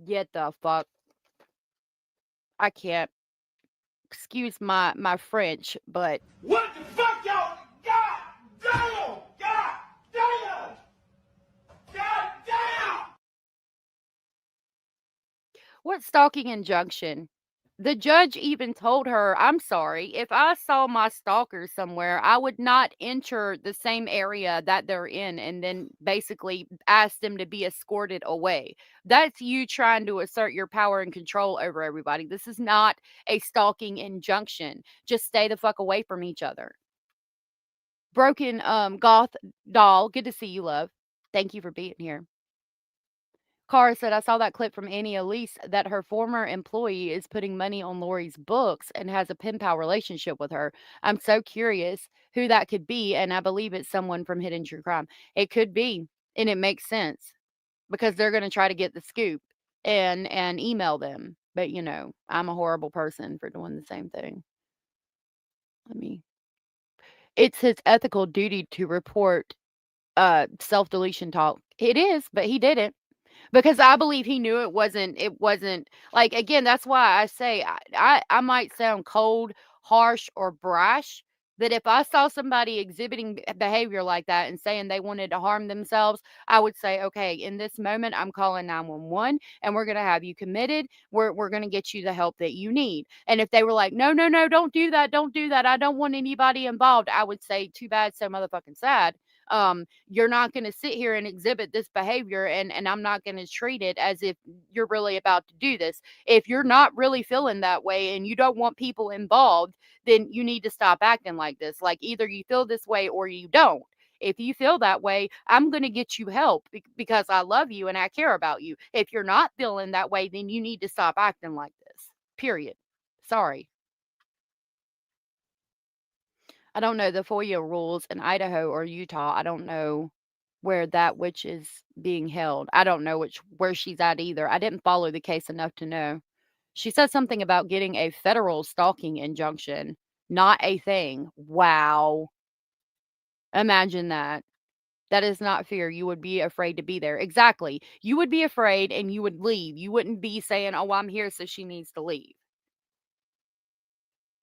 Get the fuck. I can't. excuse my French, but What the fuck, y'all? God damn! God damn! God damn! what stalking injunction? The judge even told her, I'm sorry, if I saw my stalker somewhere, I would not enter the same area that they're in and then basically ask them to be escorted away. That's you trying to assert your power and control over everybody. This is not a stalking injunction. Just stay the fuck away from each other. Broken goth doll, good to see you, love. Thank you for being here. Cara said, I saw that clip from Annie Elise that her former employee is putting money on Lori's books and has a pen pal relationship with her. I'm so curious who that could be, and I believe it's someone from Hidden True Crime. It could be, and it makes sense because they're going to try to get the scoop and email them. But you know, I'm a horrible person for doing the same thing. Let me. It's his ethical duty to report self-deletion talk. It is, but he didn't. Because I believe he knew it wasn't like, again, that's why I say I might sound cold, harsh, or brash, but if I saw somebody exhibiting behavior like that and saying they wanted to harm themselves, I would say, okay, in this moment, I'm calling 911 and we're going to have you committed. We're going to get you the help that you need. And if they were like, no, no, no, don't do that. Don't do that. I don't want anybody involved. I would say, too bad, so motherfucking sad. You're not going to sit here and exhibit this behavior and I'm not going to treat it as if you're really about to do this. If you're not really feeling that way and you don't want people involved, then you need to stop acting like this. Like either you feel this way or you don't. If you feel that way, I'm going to get you help because I love you and I care about you. If you're not feeling that way, then you need to stop acting like this. Period. Sorry. I don't know the FOIA rules in Idaho or Utah. I don't know where that witch is being held. I don't know where she's at either. I didn't follow the case enough to know. She said something about getting a federal stalking injunction. Not a thing. Wow. Imagine that. That is not fear. You would be afraid to be there. Exactly. You would be afraid and you would leave. You wouldn't be saying, "Oh, I'm here, so she needs to leave."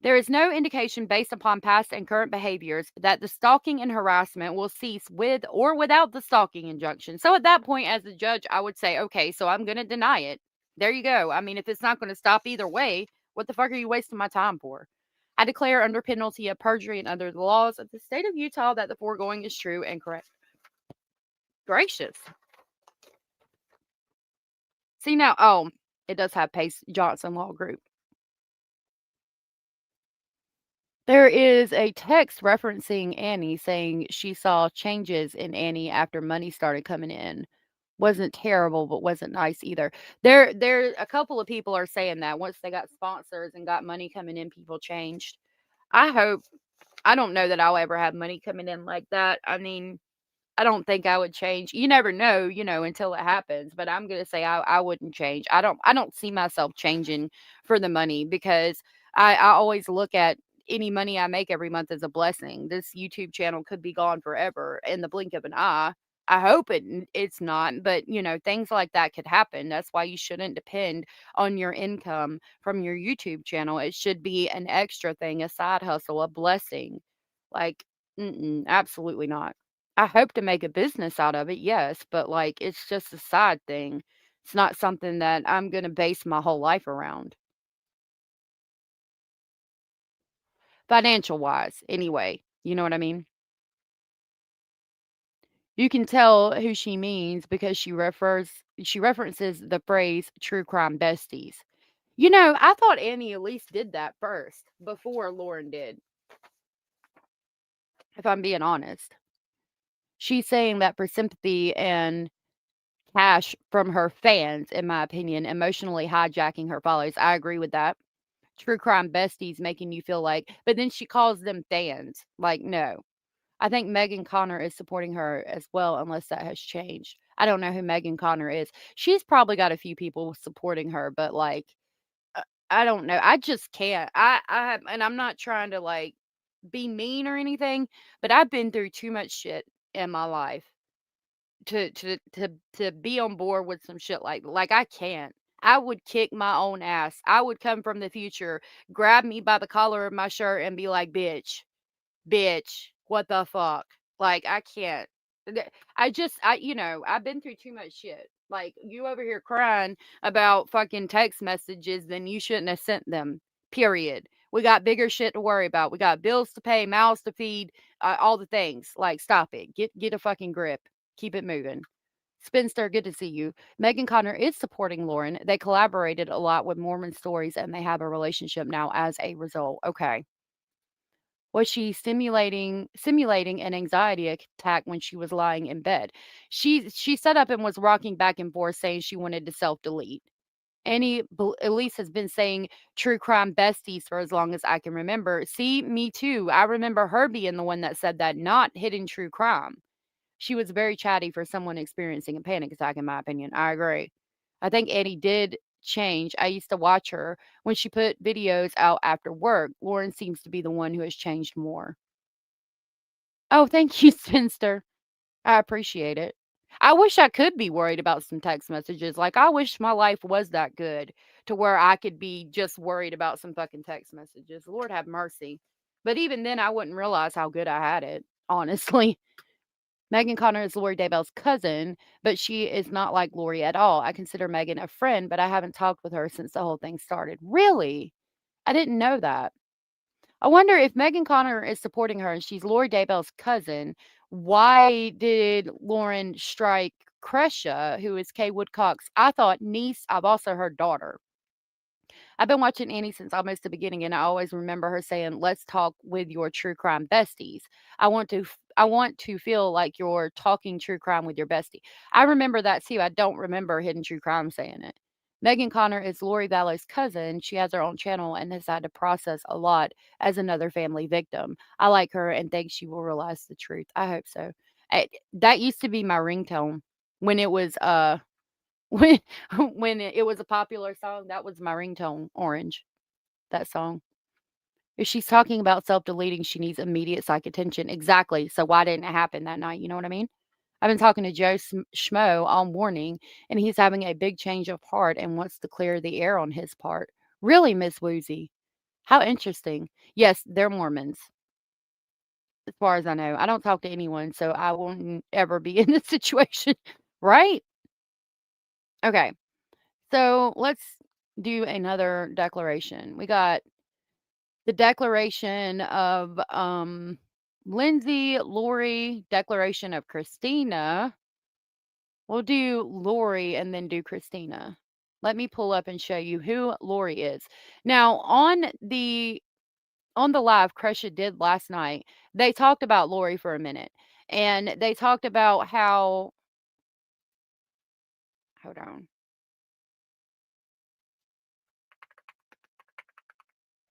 There is no indication based upon past and current behaviors that the stalking and harassment will cease with or without the stalking injunction. So at that point, as the judge, I would say, okay, so I'm going to deny it. There you go. I mean, if it's not going to stop either way, what the fuck are you wasting my time for? I declare under penalty of perjury and under the laws of the state of Utah that the foregoing is true and correct. Gracious. See now, oh, it does have Pace Johnson Law Group. There is a text referencing Annie saying she saw changes in Annie after money started coming in. Wasn't terrible, but wasn't nice either. There a couple of people are saying that once they got sponsors and got money coming in, people changed. I hope. I don't know that I'll ever have money coming in like that. I mean, I don't think I would change. You never know, until it happens. But I'm gonna say I wouldn't change. I don't see myself changing for the money because I always look at any money I make every month as a blessing. This YouTube channel could be gone forever in the blink of an eye. I hope it's not, but things like that could happen. That's why you shouldn't depend on your income from your YouTube channel. It should be an extra thing, a side hustle, a blessing. Like, absolutely not. I hope to make a business out of it, yes, but like it's just a side thing. It's not something that I'm going to base my whole life around. Financial wise, anyway. You know what I mean? You can tell who she means because she references the phrase true crime besties. I thought Annie at least did that first before Lauren did, if I'm being honest. She's saying that for sympathy and cash from her fans, in my opinion, emotionally hijacking her followers. I agree with that. True crime besties making you feel like, but then she calls them fans. Like, no. I think Megan Connor is supporting her as well, unless that has changed. I don't know who Megan Connor is. She's probably got a few people supporting her, but like, uh, I don't know. I just can't. And I'm not trying to like be mean or anything, but I've been through too much shit in my life to be on board with some shit like I can't. I would kick my own ass. I would come from the future, grab me by the collar of my shirt and be like, bitch, what the fuck? Like, I can't. I've been through too much shit. Like, you over here crying about fucking text messages, then you shouldn't have sent them. Period. We got bigger shit to worry about. We got bills to pay, mouths to feed, all the things. Like, stop it. Get a fucking grip. Keep it moving. Spinster, good to see you. Megan Connor is supporting Lauren. They collaborated a lot with Mormon stories and they have a relationship now as a result. Okay. Was she simulating an anxiety attack when she was lying in bed? She sat up and was rocking back and forth saying she wanted to self-delete. Elise has been saying true crime besties for as long as I can remember. See, me too. I remember her being the one that said that, not hidden true crime. She was very chatty for someone experiencing a panic attack, in my opinion. I agree. I think Annie did change. I used to watch her when she put videos out after work. Lauren seems to be the one who has changed more. Oh, thank you, Spinster. I appreciate it. I wish I could be worried about some text messages. Like, I wish my life was that good to where I could be just worried about some fucking text messages. Lord have mercy. But even then, I wouldn't realize how good I had it, honestly. Megan Connor is Lori Daybell's cousin, but she is not like Lori at all. I consider Megan a friend, but I haven't talked with her since the whole thing started. Really? I didn't know that. I wonder if Megan Connor is supporting her and she's Lori Daybell's cousin, why did Lauren strike Crescia, who is Kay Woodcock's, I thought, niece? I've also heard daughter. I've been watching Annie since almost the beginning, and I always remember her saying, "Let's talk with your true crime besties." I want to feel like you're talking true crime with your bestie. I remember that too. I don't remember Hidden True Crime saying it. Megan Connor is Lori Vallow's cousin. She has her own channel and has had to process a lot as another family victim. I like her and think she will realize the truth. I hope so. That used to be my ringtone when it was when it was a popular song. That was my ringtone, Orange, that song. If she's talking about self-deleting, she needs immediate psych attention. Exactly. So why didn't it happen that night? You know what I mean? I've been talking to Joe Schmo all morning, and he's having a big change of heart and wants to clear the air on his part. Really, Miss Woozy? How interesting. Yes, they're Mormons, as far as I know. I don't talk to anyone, so I won't ever be in this situation, right? Okay. So let's do another declaration. We got the declaration of Lindsay, Lori, declaration of Christina. We'll do Lori and then do Christina. Let me pull up and show you who Lori is. Now, on the live Crescia did last night, they talked about Lori for a minute. And they talked about how, hold on.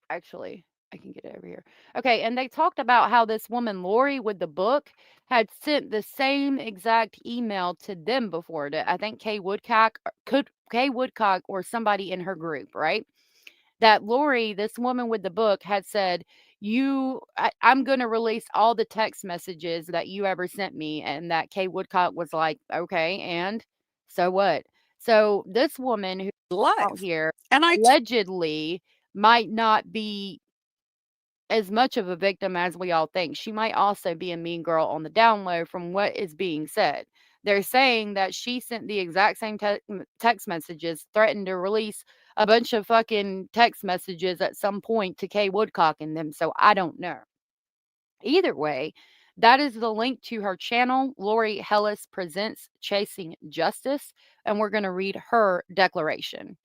Actually, I can get it over here. Okay, and they talked about how this woman, Lori, with the book, had sent the same exact email to them before to, I think, Kay Woodcock or somebody in her group, right? That Lori, this woman with the book, had said, I'm going to release all the text messages that you ever sent me. And that Kay Woodcock was like, okay, and so what? So this woman who's out Life. here And allegedly might not be as much of a victim as we all think. She might also be a mean girl on the down low from what is being said. They're saying that she sent the exact same text messages, threatened to release a bunch of fucking text messages at some point to Kay Woodcock and them. So I don't know. Either way, that is the link to her channel. Lori Hellis presents Chasing Justice, and we're going to read her declaration.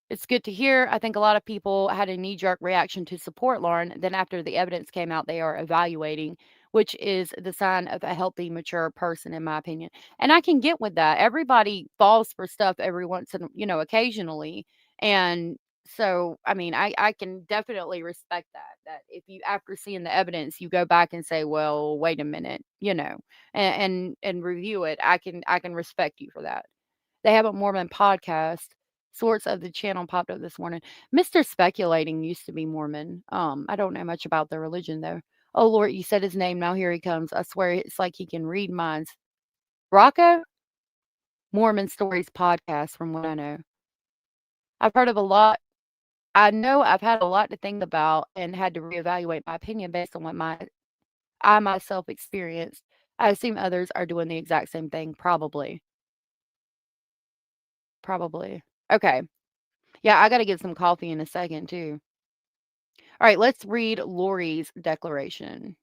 It's good to hear. I think a lot of people had a knee-jerk reaction to support Lauren. Then after the evidence came out, they are evaluating, which is the sign of a healthy, mature person, in my opinion. And I can get with that. Everybody falls for stuff every once in, occasionally. And so, I mean, I can definitely respect that. That if you, after seeing the evidence, you go back and say, well, wait a minute, and review it. I can respect you for that. They have a Mormon podcast. Sorts of the channel popped up this morning. Mr. Speculating used to be Mormon. I don't know much about their religion though. Oh Lord, you said his name. Now here he comes. I swear it's like he can read minds. Rocco? Mormon Stories podcast, from what I know. I've heard of a lot. I know I've had a lot to think about and had to reevaluate my opinion based on what I myself experienced. I assume others are doing the exact same thing, probably. Probably. Okay. Yeah, I got to get some coffee in a second, too. All right, let's read Lori's declaration.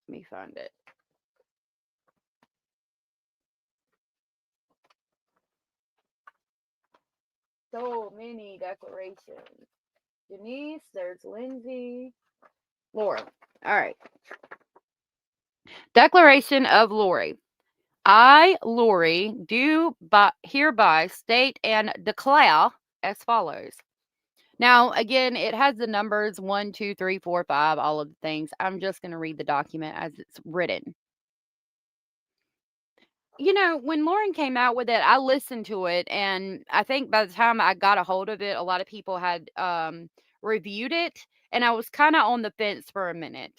Let me find it. So many declarations. Janeese, there's Lindsay, Laura. All right. Declaration of Lori. I, Lori, do hereby state and declare as follows. Now, again, it has the numbers 1, 2, 3, 4, 5, all of the things. I'm just going to read the document as it's written. You know, when Lauren came out with it, I listened to it, and I think by the time I got a hold of it, a lot of people had reviewed it, and I was kind of on the fence for a minute.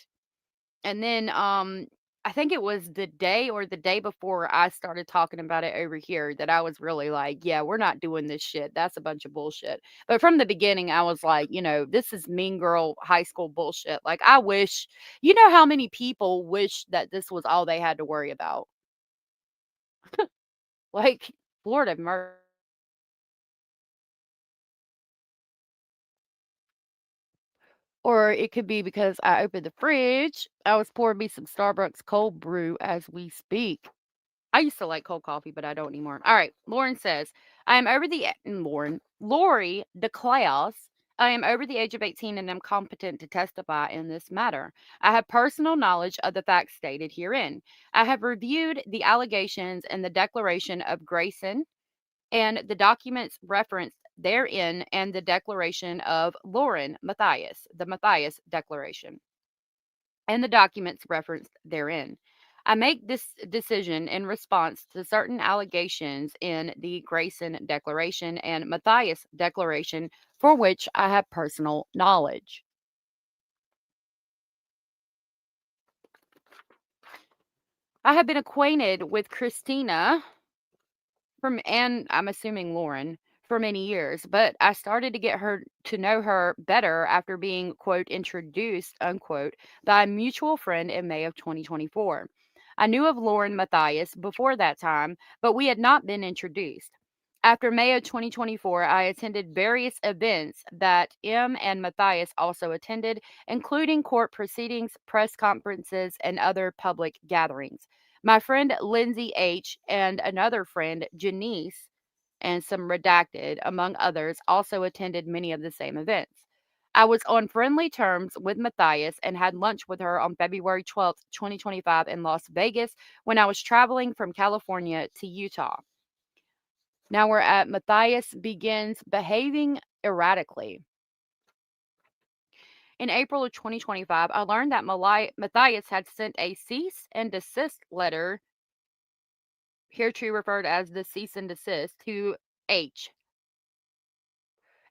And then I think it was the day or the day before I started talking about it over here that I was really like, yeah, we're not doing this shit. That's a bunch of bullshit. But from the beginning, I was like, you know, this is mean girl high school bullshit. Like, I wish, you know, how many people wish that this was all they had to worry about? Like, Lord have mercy. Or it could be because I opened the fridge. I was pouring me some Starbucks cold brew as we speak. I used to like cold coffee, but I don't anymore. All right. Lauren says, I am over the Lori declares, I am over the age of 18 and am competent to testify in this matter. I have personal knowledge of the facts stated herein. I have reviewed the allegations and the declaration of Greyson and the documents referenced therein and the declaration of Lauren Matthias, the Matthias Declaration, and the documents referenced therein. I make this decision in response to certain allegations in the Greyson Declaration and Matthias Declaration for which I have personal knowledge. I have been acquainted with Christina and I'm assuming Lauren for many years, but I started to get her to know her better after being quote introduced unquote by a mutual friend in May of 2024. I knew of Lauren Matthias before that time, but we had not been introduced. After May of 2024, I attended various events that M and Matthias also attended, including court proceedings, press conferences, and other public gatherings. My friend Lindsay H. and another friend, Janeese, and some redacted, among others, also attended many of the same events. I was on friendly terms with Matthias and had lunch with her on February 12th, 2025, in Las Vegas when I was traveling from California to Utah. Now we're at Matthias begins behaving erratically. In April of 2025, I learned that Matthias had sent a cease and desist letter, hereto referred as the cease and desist, to H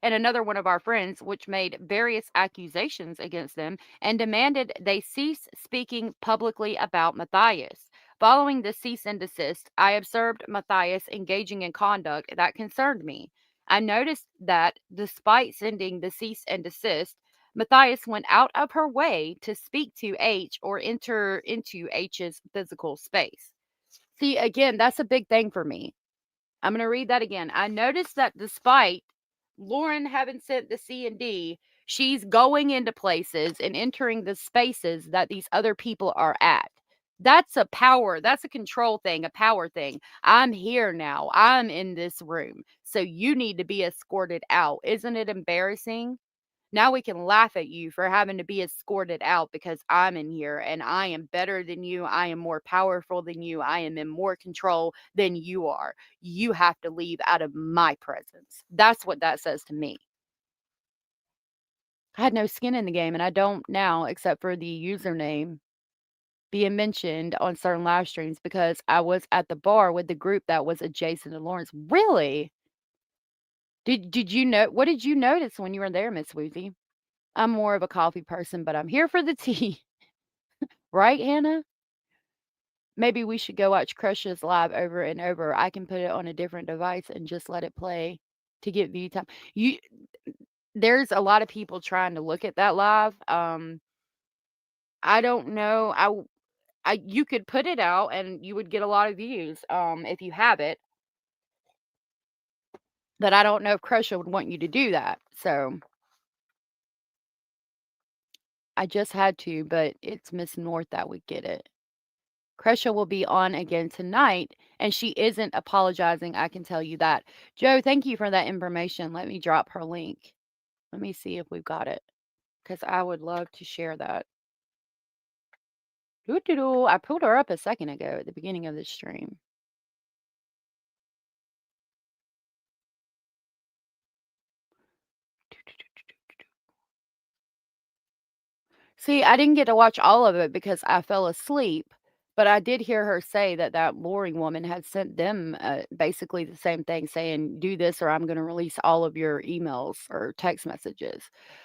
and another one of our friends, which made various accusations against them and demanded they cease speaking publicly about Matthias. Following the cease and desist, I observed Matthias engaging in conduct that concerned me. I noticed that despite sending the cease and desist, Matthias went out of her way to speak to H or enter into H's physical space. See, again, that's a big thing for me. I'm going to read that again. I noticed that despite Lauren having sent the C and D, she's going into places and entering the spaces that these other people are at. That's a power, that's a control thing, a power thing. I'm here now. I'm in this room. So you need to be escorted out. Isn't it embarrassing? Now we can laugh at you for having to be escorted out because I'm in here and I am better than you. I am more powerful than you. I am in more control than you are. You have to leave out of my presence. That's what that says to me. I had no skin in the game and I don't now, except for the username being mentioned on certain live streams because I was at the bar with the group that was adjacent to Lawrence. Really? Did you know what did you notice when you were there, Miss Woozy? I'm more of a coffee person, but I'm here for the tea. Right, Hannah? Maybe we should go watch Crush's live over and over. I can put it on a different device and just let it play to get view time. There's a lot of people trying to look at that live. I don't know. You could put it out and you would get a lot of views if you have it. But I don't know if Crusher would want you to do that. So I just had to, but it's Miss North that would get it. Crusher will be on again tonight, and she isn't apologizing. I can tell you that. Joe, thank you for that information. Let me drop her link. Let me see if we've got it, because I would love to share that. Doo-doo-doo. I pulled her up a second ago at the beginning of the stream. See, I didn't get to watch all of it because I fell asleep, but I did hear her say that that luring woman had sent them basically the same thing, saying, "Do this, or I'm going to release all of your emails or text messages."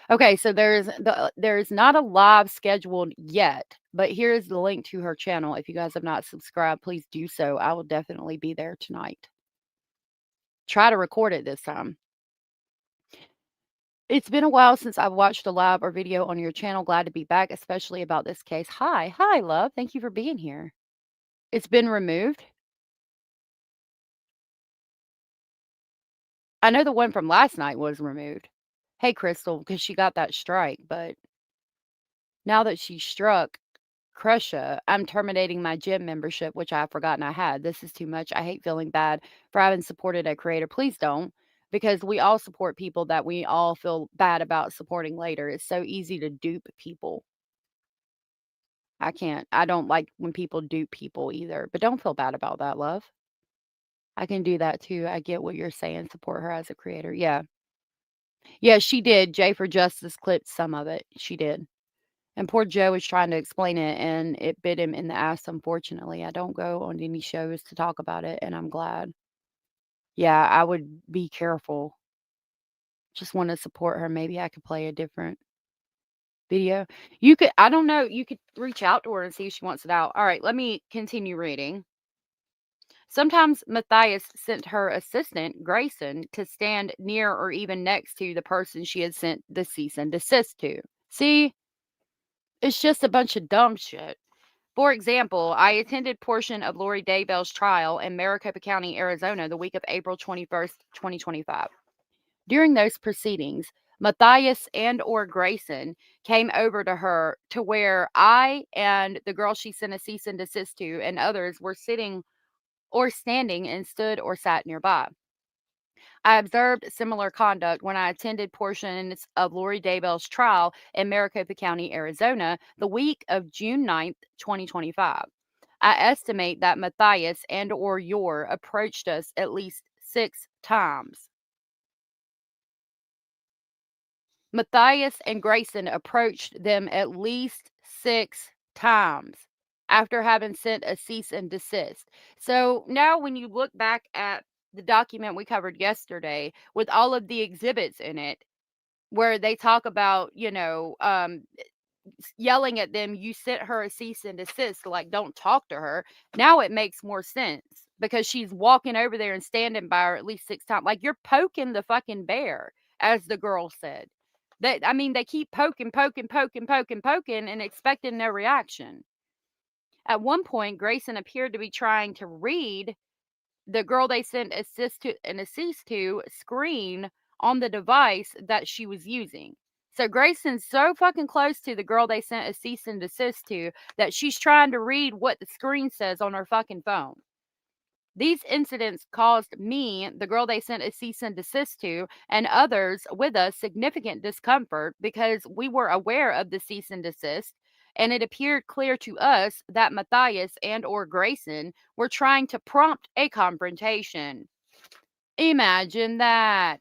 Okay, so there's not a live scheduled yet, but here's the link to her channel. If you guys have not subscribed, please do so. I will definitely be there tonight. Try to record it this time. It's been a while since I've watched a live or video on your channel. Glad to be back, especially about this case. Hi, love. Thank you for being here. It's been removed. I know the one from last night was removed. Hey, Crystal, because she got that strike, but now that she struck Crusha, I'm terminating my gym membership, which I've forgotten I had. This is too much. I hate feeling bad for having supported a creator. Please don't, because we all support people that we all feel bad about supporting later. It's so easy to dupe people. I don't like when people dupe people either, but don't feel bad about that, love. I can do that too. I get what you're saying. Support her as a creator. Yeah. Yeah, she did. Jay for Justice clipped some of it. She did. And poor Joe was trying to explain it and it bit him in the ass, unfortunately. I don't go on any shows to talk about it, and I'm glad. Yeah, I would be careful. Just want to support her. Maybe I could play a different video. I don't know, you could reach out to her and see if she wants it out. All right, let me continue reading. Sometimes Matthias sent her assistant, Greyson, to stand near or even next to the person she had sent the cease and desist to. See, it's just a bunch of dumb shit. For example, I attended portion of Lori Daybell's trial in Maricopa County, Arizona, the week of April 21st, 2025. During those proceedings, Matthias and or Greyson came over to her to where I and the girl she sent a cease and desist to and others were sitting or standing and stood or sat nearby. I observed similar conduct when I attended portions of Lori Daybell's trial in Maricopa County, Arizona, the week of June 9th, 2025. I estimate that Matthias and or Yor approached us at least 6 times. Matthias and Greyson approached them at least 6 times after having sent a cease and desist. So now when you look back at the document we covered yesterday with all of the exhibits in it, where they talk about, yelling at them, you sent her a cease and desist, like don't talk to her. Now it makes more sense because she's walking over there and standing by her at least 6 times. Like you're poking the fucking bear, as the girl said. They keep poking and expecting no reaction. At one point, Greyson appeared to be trying to read the girl they sent assist to screen on the device that she was using. So Greyson's so fucking close to the girl they sent a cease and desist to that she's trying to read what the screen says on her fucking phone. These incidents caused me, the girl they sent a cease and desist to, and others with us significant discomfort because we were aware of the cease and desist, and it appeared clear to us that Matthias and or Greyson were trying to prompt a confrontation. Imagine that.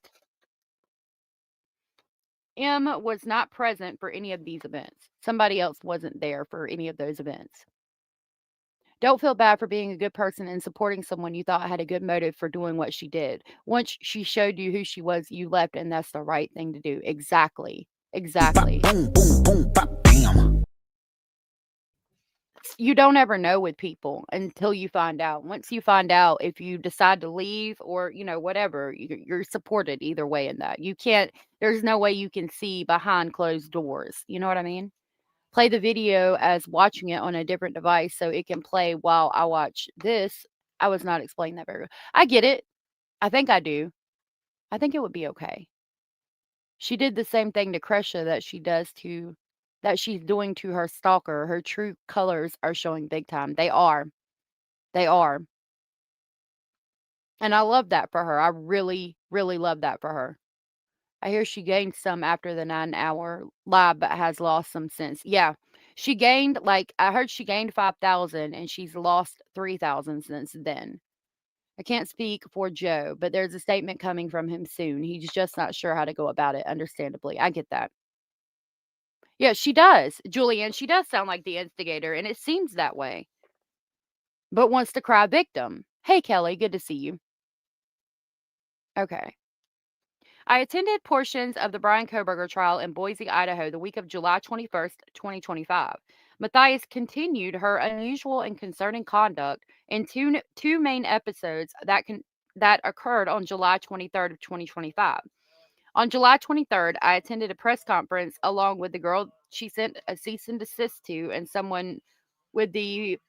M was not present for any of these events. Somebody else wasn't there for any of those events. Don't feel bad for being a good person and supporting someone you thought had a good motive for doing what she did. Once she showed you who she was, you left, and that's the right thing to do. Exactly. Boom, boom, boom, bop, bam. you don't ever know with people until you find out. Once you find out, if you decide to leave or, whatever, you're supported either way in that. You can't, there's no way you can see behind closed doors. You know what I mean? Play the video as watching it on a different device so it can play while I watch this. I was not explaining that very well. I get it. I think I do. I think it would be okay. She did the same thing to Kresha that she's doing to her stalker. Her true colors are showing big time. They are. They are. And I love that for her. I really, really love that for her. I hear she gained some after the 9-hour live, but has lost some since. Yeah. She gained, I heard she gained 5,000 and she's lost 3,000 since then. I can't speak for Joe, but there's a statement coming from him soon. He's just not sure how to go about it, understandably. I get that. Yeah, she does, Julianne. She does sound like the instigator, and it seems that way, but wants to cry victim. Hey, Kelly, good to see you. Okay. I attended portions of the Brian Koberger trial in Boise, Idaho, the week of July 21st, 2025. Matthias continued her unusual and concerning conduct in two main episodes that occurred on July 23rd of 2025. On July 23rd, I attended a press conference along with the girl she sent a cease and desist to and someone with whose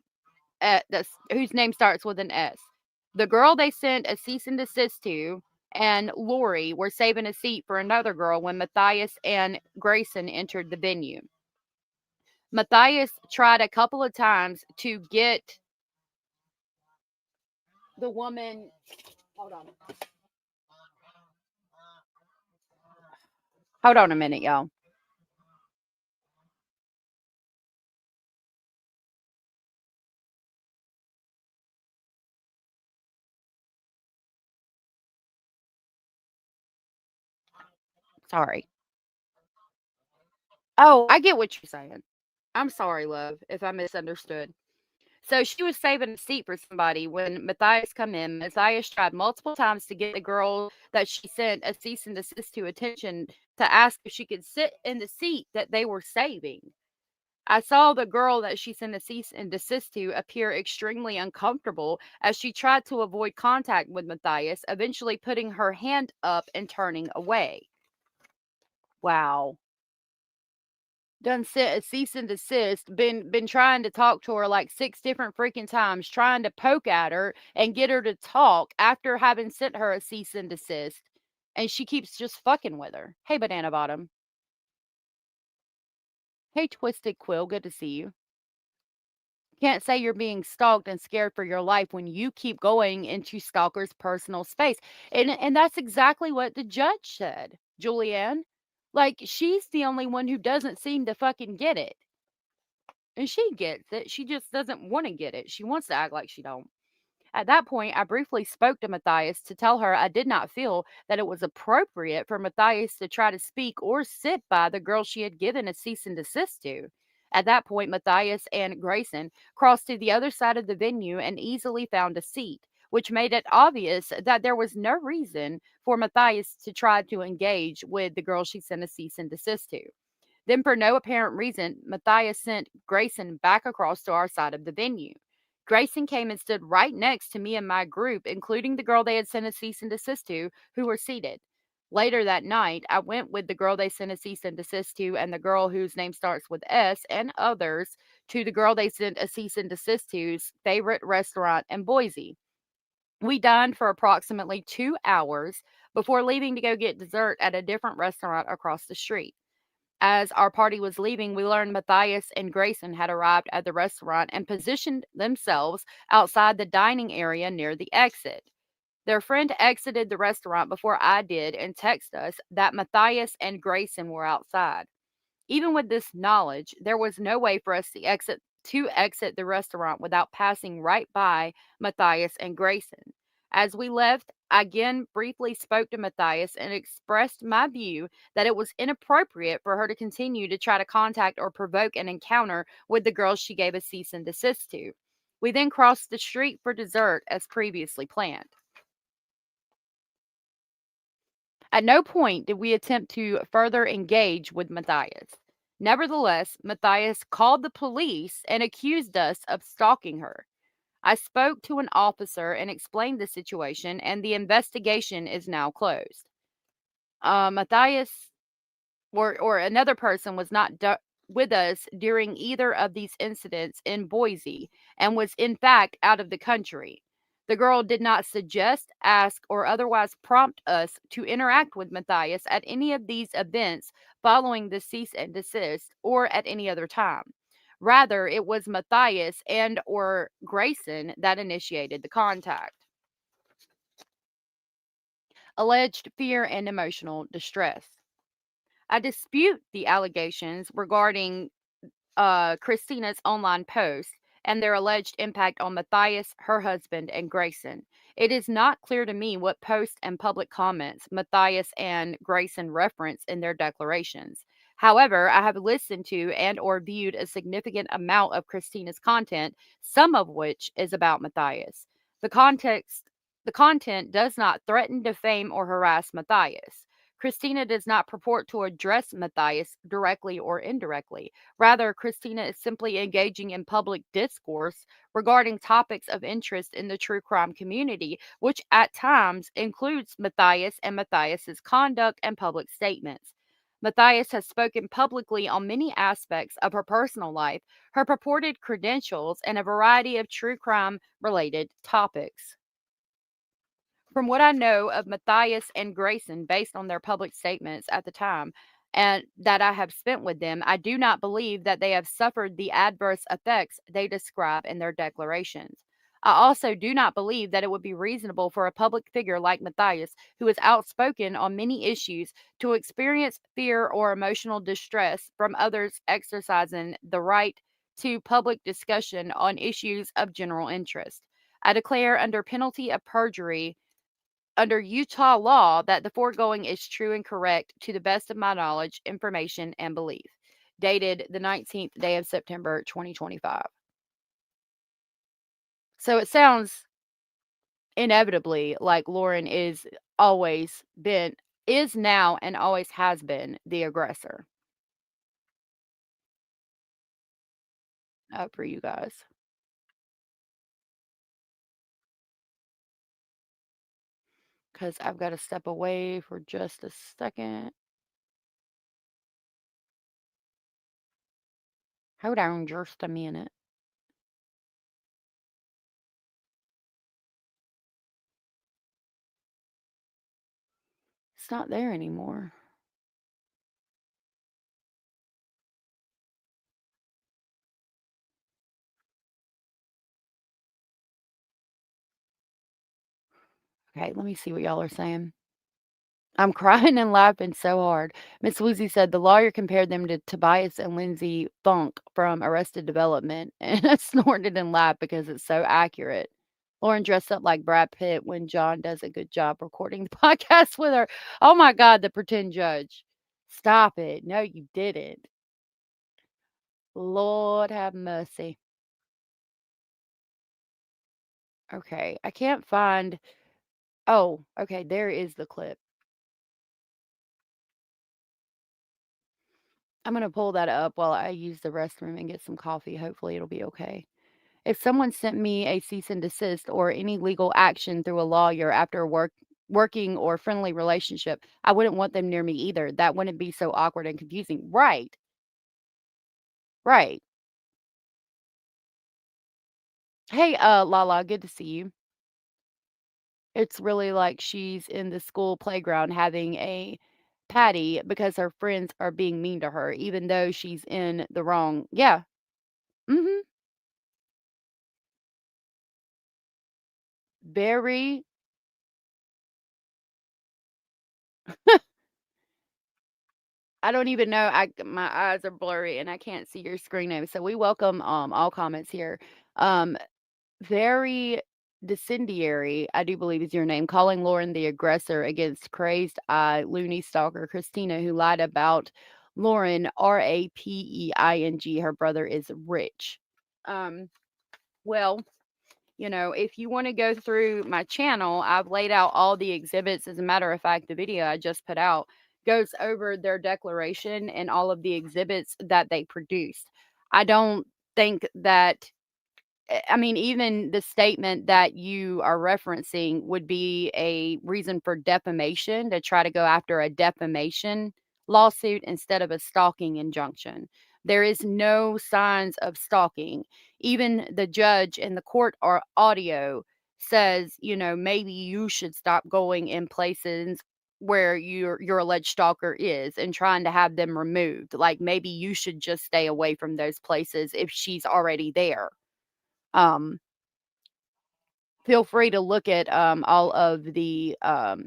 name starts with an S. The girl they sent a cease and desist to and Lori were saving a seat for another girl when Matthias and Greyson entered the venue. Matthias tried a couple of times to get the woman. Hold on. Hold on a minute, y'all. Sorry. Oh, I get what you're saying. I'm sorry, love, if I misunderstood. So she was saving a seat for somebody when Matthias come in. Matthias tried multiple times to get the girl that she sent a cease and desist to attention to ask if she could sit in the seat that they were saving. I saw the girl that she sent a cease and desist to appear extremely uncomfortable as she tried to avoid contact with Matthias, eventually putting her hand up and turning away. Wow. Done set a cease and desist, been trying to talk to her like 6 different freaking times, trying to poke at her and get her to talk after having sent her a cease and desist, and she keeps just fucking with her. Hey, Banana Bottom. Hey, Twisted Quill, good to see you. Can't say you're being stalked and scared for your life when you keep going into stalker's personal space. And that's exactly what the judge said, Julianne. Like, she's the only one who doesn't seem to fucking get it. And she gets it. She just doesn't want to get it. She wants to act like she don't. At that point, I briefly spoke to Matthias to tell her I did not feel that it was appropriate for Matthias to try to speak or sit by the girl she had given a cease and desist to. At that point, Matthias and Greyson crossed to the other side of the venue and easily found a seat, which made it obvious that there was no reason for Matthias to try to engage with the girl she sent a cease and desist to. Then, for no apparent reason, Matthias sent Greyson back across to our side of the venue. Greyson came and stood right next to me and my group, including the girl they had sent a cease and desist to, who were seated. Later that night, I went with the girl they sent a cease and desist to and the girl whose name starts with S and others to the girl they sent a cease and desist to's favorite restaurant in Boise. We dined for approximately 2 hours before leaving to go get dessert at a different restaurant across the street. As our party was leaving, we learned Matthias and Greyson had arrived at the restaurant and positioned themselves outside the dining area near the exit. Their friend exited the restaurant before I did and texted us that Matthias and Greyson were outside. Even with this knowledge, there was no way for us to exit the restaurant without passing right by Matthias and Greyson. As we left, I again briefly spoke to Matthias and expressed my view that it was inappropriate for her to continue to try to contact or provoke an encounter with the girl she gave a cease and desist to. We then crossed the street for dessert as previously planned. At no point did we attempt to further engage with Matthias. Nevertheless, Matthias called the police and accused us of stalking her. I spoke to an officer and explained the situation, and the investigation is now closed. Matthias or another person was not with us during either of these incidents in Boise and was in fact out of the country. The girl did not suggest, ask, or otherwise prompt us to interact with Matthias at any of these events following the cease and desist or at any other time. Rather, it was Matthias and or Greyson that initiated the contact. Alleged fear and emotional distress. I dispute the allegations regarding Christina's online posts and their alleged impact on Matthias, her husband, and Greyson. It is not clear to me what posts and public comments Matthias and Greyson reference in their declarations. However, I have listened to and or viewed a significant amount of Christina's content, some of which is about Matthias. The context the content does not threaten, defame, or harass Matthias. Christina does not purport to address Matthias directly or indirectly. Rather, Christina is simply engaging in public discourse regarding topics of interest in the true crime community, which at times includes Matthias and Matthias's conduct and public statements. Matthias has spoken publicly on many aspects of her personal life, her purported credentials, and a variety of true crime related topics. From what I know of Matthias and Greyson, based on their public statements at the time and that I have spent with them, I do not believe that they have suffered the adverse effects they describe in their declarations. I also do not believe that it would be reasonable for a public figure like Matthias, who is outspoken on many issues, to experience fear or emotional distress from others exercising the right to public discussion on issues of general interest. I declare under penalty of perjury under Utah law that the foregoing is true and correct to the best of my knowledge, information, and belief. Dated the 19th day of September 2025. So it sounds inevitably like Lauren is now and always has been the aggressor for you guys. Because I've got to step away for just a second. Hold on just a minute. It's not there anymore. Okay, let me see what y'all are saying. I'm crying and laughing so hard. Miss Woozy said the lawyer compared them to Tobias and Lindsay Funk from Arrested Development, and I snorted and laughed because it's so accurate. Lauren dressed up like Brad Pitt when John does a good job recording the podcast with her. Oh my God, the pretend judge. Stop it. No, you didn't. Lord have mercy. Okay, I can't find. Oh, okay, there is the clip. I'm going to pull that up while I use the restroom and get some coffee. Hopefully, it'll be okay. If someone sent me a cease and desist or any legal action through a lawyer after a working or friendly relationship, I wouldn't want them near me either. That wouldn't be so awkward and confusing. Right. Right. Hey, Lala, good to see you. It's really like she's in the school playground having a patty because her friends are being mean to her, even though she's in the wrong. Yeah. Mm-hmm. Very. I don't even know. My eyes are blurry and I can't see your screen name. So we welcome all comments here. Um very Descendiary, I do believe is your name, calling Lauren the aggressor against crazed eye loony stalker Christina who lied about Lauren Rapeing. Her brother is rich. Um well, if you want to go through my channel, I've laid out all the exhibits. As a matter of fact, the video I just put out goes over their declaration and all of the exhibits that they produced. I don't think that, I mean, even the statement that you are referencing would be a reason for defamation, to try to go after a defamation lawsuit instead of a stalking injunction. There is no signs of stalking. Even the judge in the court or audio says, you know, maybe you should stop going in places where your alleged stalker is and trying to have them removed. Like maybe you should just stay away from those places if she's already there. Um, feel free to look at all of the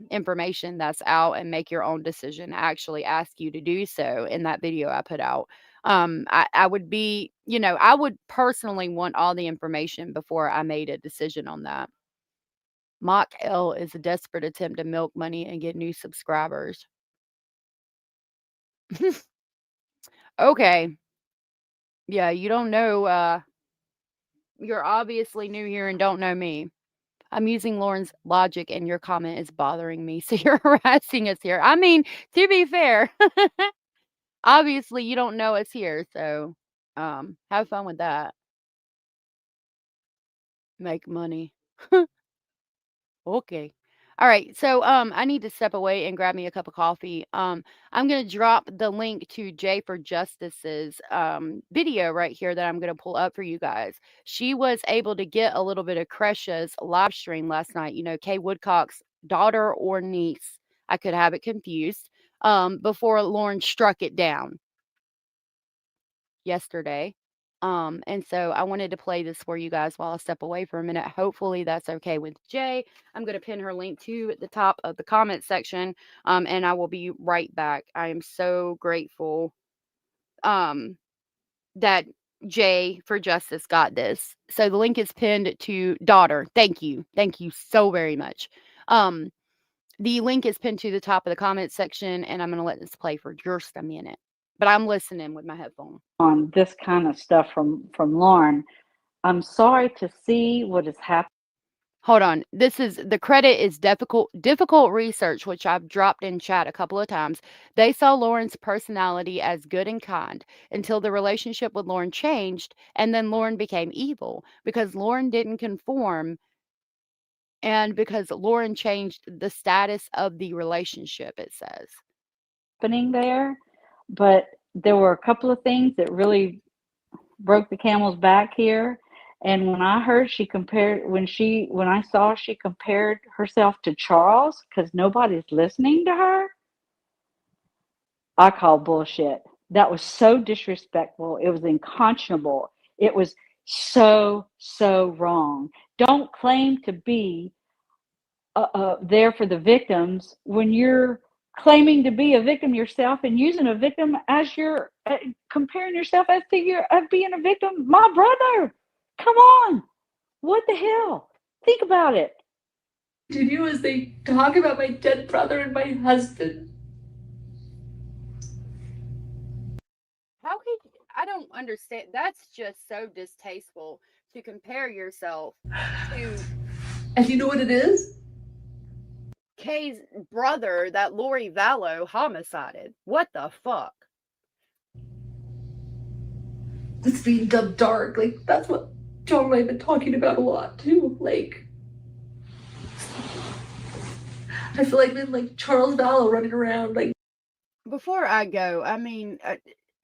information that's out and make your own decision. I actually ask you to do so in that video I put out. I would be, you know, I would personally want all the information before I made a decision on that. Mock L is a desperate attempt to milk money and get new subscribers. Okay. Yeah, you don't know, you're obviously new here and don't know me. I'm using Lauren's logic and your comment is bothering me. So you're harassing us here. I mean, to be fair, obviously you don't know us here. So have fun with that. Make money. Okay. All right. So I need to step away and grab me a cup of coffee. I'm gonna drop the link to Jay for Justice's video right here that I'm gonna pull up for you guys. She was able to get a little bit of Cresha's live stream last night, you know, Kay Woodcock's daughter or niece. I could have it confused. Before Lauren struck it down yesterday. And so I wanted to play this for you guys while I step away for a minute. Hopefully that's okay with Jay. I'm going to pin her link to at the top of the comment section. And I will be right back. I am so grateful that Jay for Justice got this. So the link is pinned to daughter. Thank you. Thank you so very much. The link is pinned to the top of the comment section, and I'm going to let this play for just a minute. But I'm listening with my headphone. On this kind of stuff from Lauren. I'm sorry to see what has happened. Hold on. This is the credit is difficult research, which I've dropped in chat a couple of times. They saw Lauren's personality as good and kind until the relationship with Lauren changed, and then Lauren became evil because Lauren didn't conform and because Lauren changed the status of the relationship, it says. Happening there, but there were a couple of things that really broke the camel's back here. And when I heard she compared, when I saw she compared herself to Charles because nobody's listening to her, I call bullshit. That was so disrespectful. It was unconscionable. It was so wrong. Don't claim to be there for the victims when you're claiming to be a victim yourself and using a victim as your comparing yourself as to your of being a victim. My brother, come on, what the hell? Think about it. To do as they talk about my dead brother and my husband. How could I don't understand. That's just so distasteful to compare yourself to And you know what it is? Kay's brother that Lori Vallow homicided. What the fuck? It's being dubbed dark. Like, that's what John and I have been talking about a lot, too. Like, I feel like I'm like Charles Vallow running around. Like, Before I go, I mean,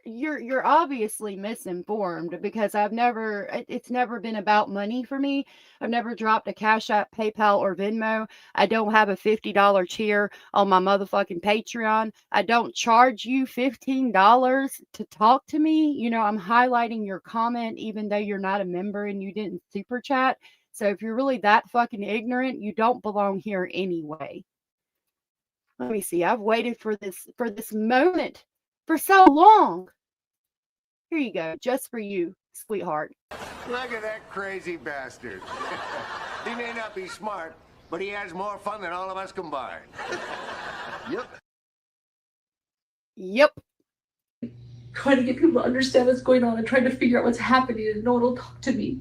you're obviously misinformed because it's never been about money for me. I've never dropped a Cash App, PayPal, or Venmo. I don't have a $50 tier on my motherfucking Patreon. I don't charge you $15 to talk to me. You know, I'm highlighting your comment even though you're not a member and you didn't super chat. So if you're really that fucking ignorant, you don't belong here anyway. Let me see. I've waited for this moment for so long. Here you go, just for you, sweetheart. Look at that crazy bastard. He may not be smart, but he has more fun than all of us combined. Yep. trying to get people to understand what's going on and trying to figure out what's happening, and no one will talk to me.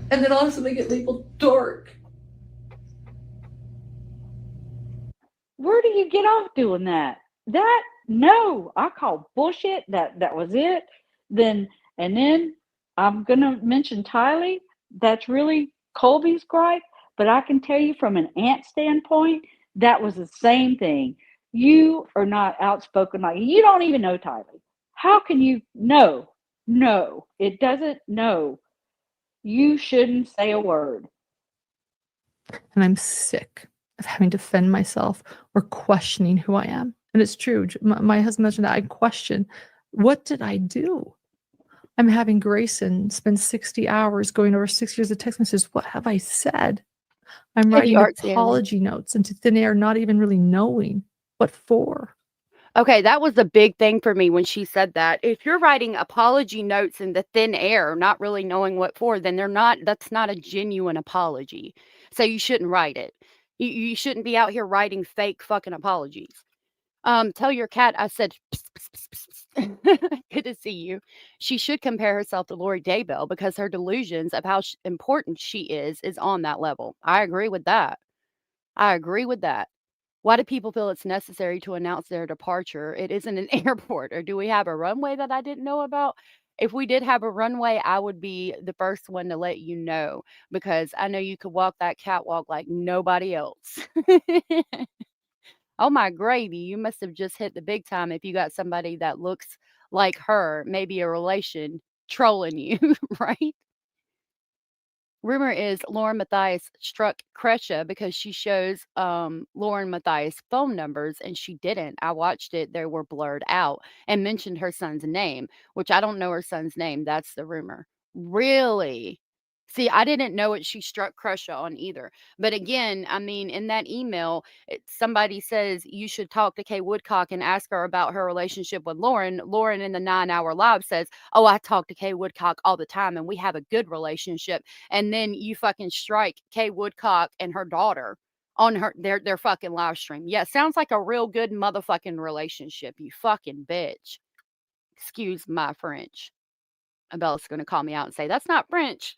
And then all of a sudden I get labeled dark. where do you get off doing that? That no, I call bullshit. That was it. Then I'm gonna mention Tylee. That's really Colby's gripe, but I can tell you from an aunt standpoint, that was the same thing. You are not outspoken like you don't even know Tylee. How can you? No, no, it doesn't. No, you shouldn't say a word. And I'm sick of having to defend myself or questioning who I am. And it's true. My husband mentioned that I question, what did I do? I'm having Greyson spend 60 hours going over 6 years of text messages. What have I said? I'm Hey, writing Art Stanley. apology notes into thin air, not even really knowing what for. Okay, that was a big thing for me when she said that. If you're writing apology notes in the thin air, not really knowing what for, then that's not a genuine apology. So you shouldn't write it. You shouldn't be out here writing fake fucking apologies. Tell your cat I said, "Psst, psst, psst, psst, psst." Good to see you. She should compare herself to Lori Daybell because her delusions of how important she is on that level. I agree with that. I agree with that. Why do people feel it's necessary to announce their departure? It isn't an airport. Or do we have a runway that I didn't know about? If we did have a runway, I would be the first one to let you know because I know you could walk that catwalk like nobody else. Oh my gravy, you must have just hit the big time if you got somebody that looks like her, maybe a relation trolling you, right? Rumor is Lauren Matthias struck Kresha because she shows Lauren Matthias phone numbers and she didn't. I watched it, they were blurred out and mentioned her son's name, which I don't know her son's name. That's the rumor. Really? See, I didn't know it. She struck Kresha on either. But again, I mean, in that email, somebody says you should talk to Kay Woodcock and ask her about her relationship with Lauren. Lauren in the 9-hour live says, "Oh, I talk to Kay Woodcock all the time and we have a good relationship." And then you fucking strike Kay Woodcock and her daughter on their fucking live stream. Yeah, sounds like a real good motherfucking relationship, you fucking bitch. Excuse my French. Abella's gonna call me out and say, "That's not French."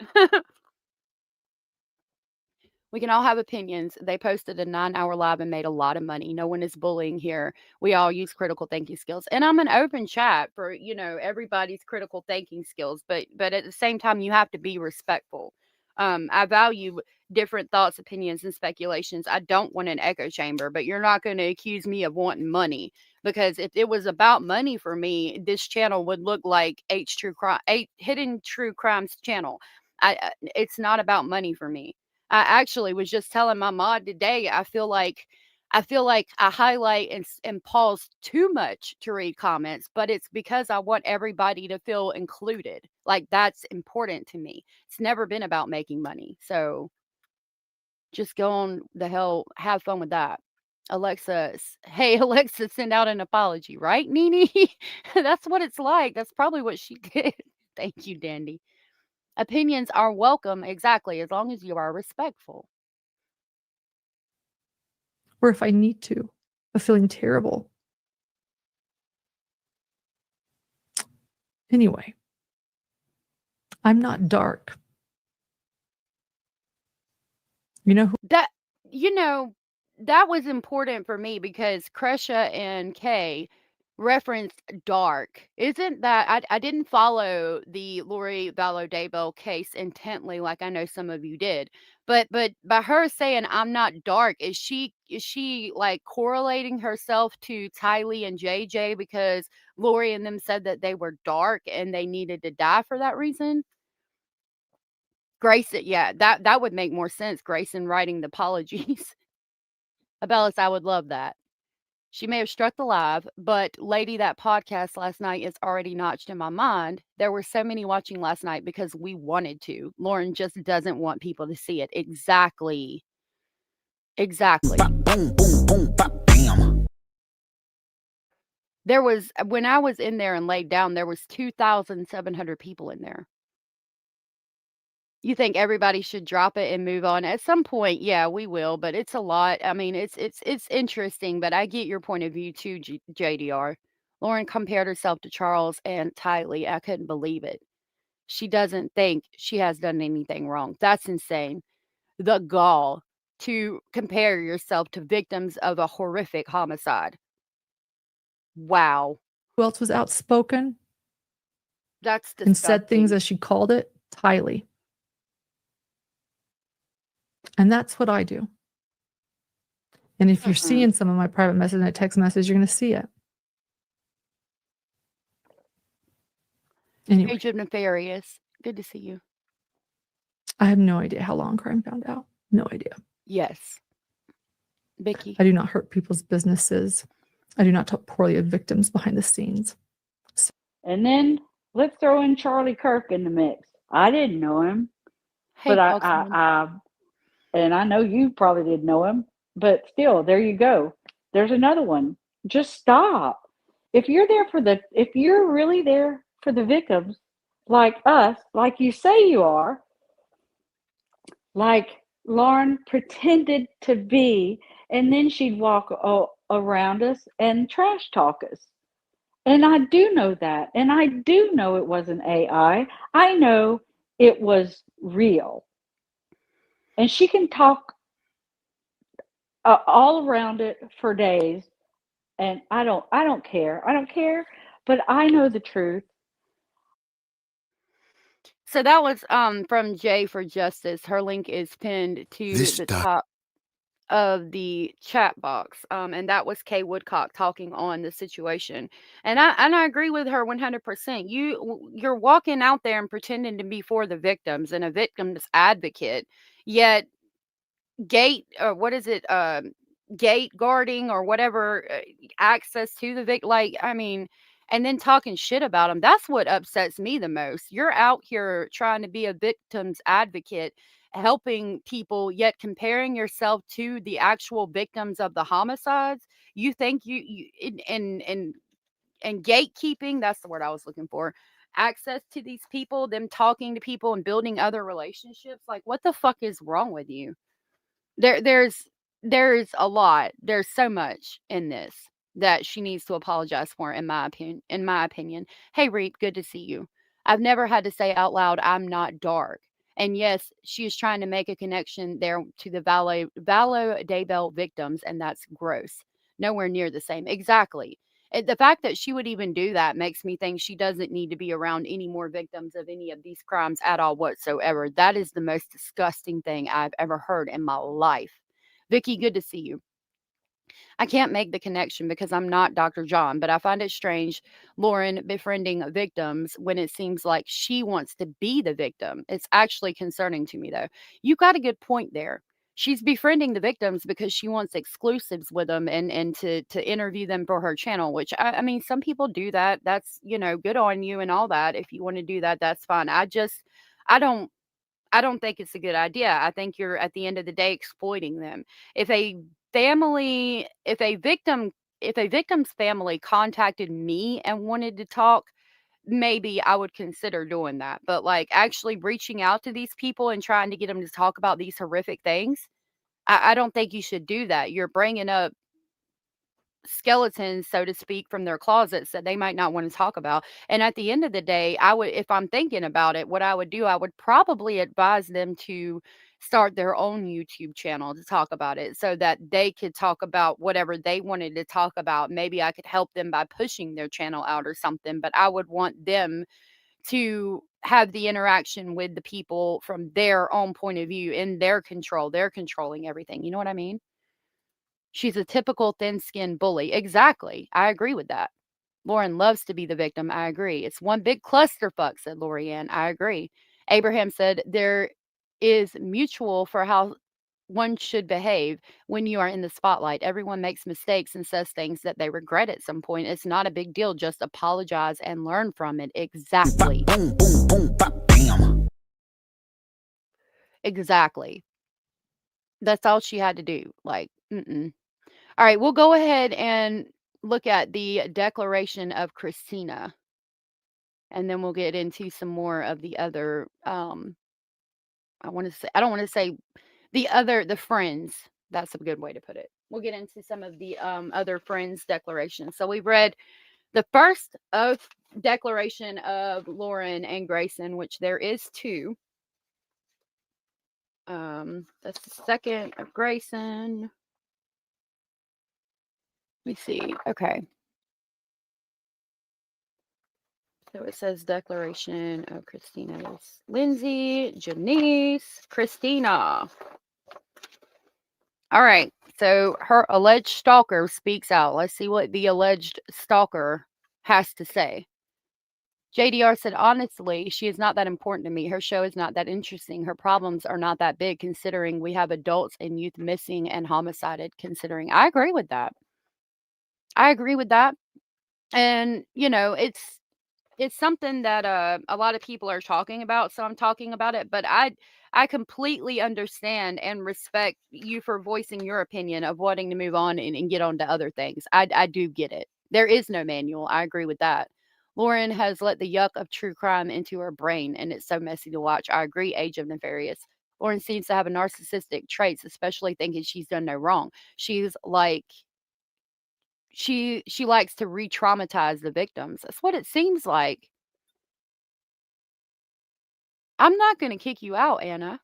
We can all have opinions. They posted a 9-hour live and made a lot of money. No one is bullying here. We all use critical thinking skills. And I'm an open chat for, everybody's critical thinking skills, but at the same time you have to be respectful. I value different thoughts, opinions, and speculations. I don't want an echo chamber, but you're not going to accuse me of wanting money because if it was about money for me, this channel would look like Hidden True Crimes channel. It's not about money for me. I actually was just telling my mod today, I feel like I highlight and pause too much to read comments, but it's because I want everybody to feel included. Like that's important to me. It's never been about making money. So just go on the hell, have fun with that. Hey, Alexa, send out an apology, right, Nene? That's what it's like. That's probably what she did. Thank you, Dandy. Opinions are welcome, exactly, as long as you are respectful. Or if I need to, of feeling terrible. Anyway, I'm not dark. You know who? That was important for me because Kresha and Kay referenced dark. Isn't that I didn't follow the Lori Vallow Daybell case intently like I know some of you did. But by her saying I'm not dark, is she like correlating herself to Tylee and JJ because Lori and them said that they were dark and they needed to die for that reason? Grayson, yeah, that would make more sense. Grayson writing the apologies. Abellis, I would love that. She may have struck the live, but lady, that podcast last night is already notched in my mind. There were so many watching last night because we wanted to. Lauren just doesn't want people to see it. Exactly. Bop, boom, boom, boom, bop, bam. There was, when I was in there and laid down, there was 2,700 people in there. You think everybody should drop it and move on? At some point, yeah, we will, but it's a lot. I mean, it's interesting, but I get your point of view too, JDR. Lauren compared herself to Charles and Tylee. I couldn't believe it. She doesn't think she has done anything wrong. That's insane. The gall. to compare yourself to victims of a horrific homicide. Wow. Who else was outspoken That's and said things disgusting. as she called it? Tylee. And that's what I do. And if you're seeing some of my private message and a text message, you're going to see it. Anyway, Age of Nefarious. Good to see you. I have no idea how long crime found out. No idea. Yes. Vicky. I do not hurt people's businesses. I do not talk poorly of victims behind the scenes. And then let's throw in Charlie Kirk in the mix. I didn't know him, Hey, but Foxman. and I know you probably didn't know him, but still, there you go. There's another one. Just stop. If you're really there for the victims, like us, like you say you are, like Lauren pretended to be, and then she'd walk around us and trash talk us. And I do know that. And I do know it wasn't AI. I know it was real. And she can talk all around it for days. And I don't care. I don't care, but I know the truth. So that was from Jay for Justice. Her link is pinned to the top of the chat box. And that was Kay Woodcock talking on the situation. And I agree with her 100%. You're walking out there and pretending to be for the victims and a victim's advocate, yet gate or what is it gate guarding or whatever access to the victim, like, I mean, and then talking shit about them. That's what upsets me the most. You're out here trying to be a victim's advocate, helping people, yet comparing yourself to the actual victims of the homicides. You think and gatekeeping, that's the word I was looking for, access to these people, them talking to people and building other relationships. Like, what the fuck is wrong with you? There's a lot. There's so much in this that she needs to apologize for, in my opinion. Hey Reap, good to see you. I've never had to say out loud, I'm not dark. And yes, she is trying to make a connection there to the Valo Daybell victims, and that's gross. Nowhere near the same. Exactly. The fact that she would even do that makes me think she doesn't need to be around any more victims of any of these crimes at all whatsoever. That is the most disgusting thing I've ever heard in my life. Vicky, good to see you. I can't make the connection because I'm not Dr. John, but I find it strange Lauren befriending victims when it seems like she wants to be the victim. It's actually concerning to me, though. You got a good point there. She's befriending the victims because she wants exclusives with them and to interview them for her channel, which I mean, some people do that. That's, good on you and all that. If you want to do that, that's fine. I don't I don't think it's a good idea. I think you're at the end of the day exploiting them. If a family, if a victim's family contacted me and wanted to talk, maybe I would consider doing that. But like actually reaching out to these people and trying to get them to talk about these horrific things, I don't think you should do that. You're bringing up skeletons, so to speak, from their closets that they might not want to talk about. And at the end of the day, I would, if I'm thinking about it, what I would do, I would probably advise them to start their own YouTube channel to talk about it so that they could talk about whatever they wanted to talk about. Maybe I could help them by pushing their channel out or something, but I would want them to have the interaction with the people from their own point of view, in their control. They're controlling everything. You know what I mean? She's a typical thin-skinned bully. Exactly. I agree with that. Lauren loves to be the victim. I agree. It's one big clusterfuck, said Lorianne. I agree. Abraham said there is mutual for how one should behave when you are in the spotlight. Everyone makes mistakes and says things that they regret at some point. It's not a big deal. Just apologize and learn from it. Exactly. Boom, boom, boom, bop, bam. Exactly. That's all she had to do. Like, All right, we'll go ahead and look at the declaration of Christina, and then we'll get into some more of the other. I don't want to say the friends. That's a good way to put it. We'll get into some of the other friends' declarations. So we've read the first of declaration of Lauren and Greyson, which there is two. That's the second of Greyson. Let me see. Okay. So it says declaration of Christina's Lindsay, Janeese, Christina. All right. So her alleged stalker speaks out. Let's see what the alleged stalker has to say. JDR said, honestly, she is not that important to me. Her show is not that interesting. Her problems are not that big, considering we have adults and youth missing and homicided. Considering, I agree with that. I agree with that. And, you know, it's something that a lot of people are talking about, so I'm talking about it, but I completely understand and respect you for voicing your opinion of wanting to move on and get on to other things. I do get it. There is no manual. I agree with that. Lauren has let the yuck of true crime into her brain, and it's so messy to watch. I agree, Age of Nefarious. Lauren seems to have a narcissistic traits, especially thinking she's done no wrong. She's like she likes to re-traumatize the victims. That's what it seems like. I'm not going to kick you out, Anna.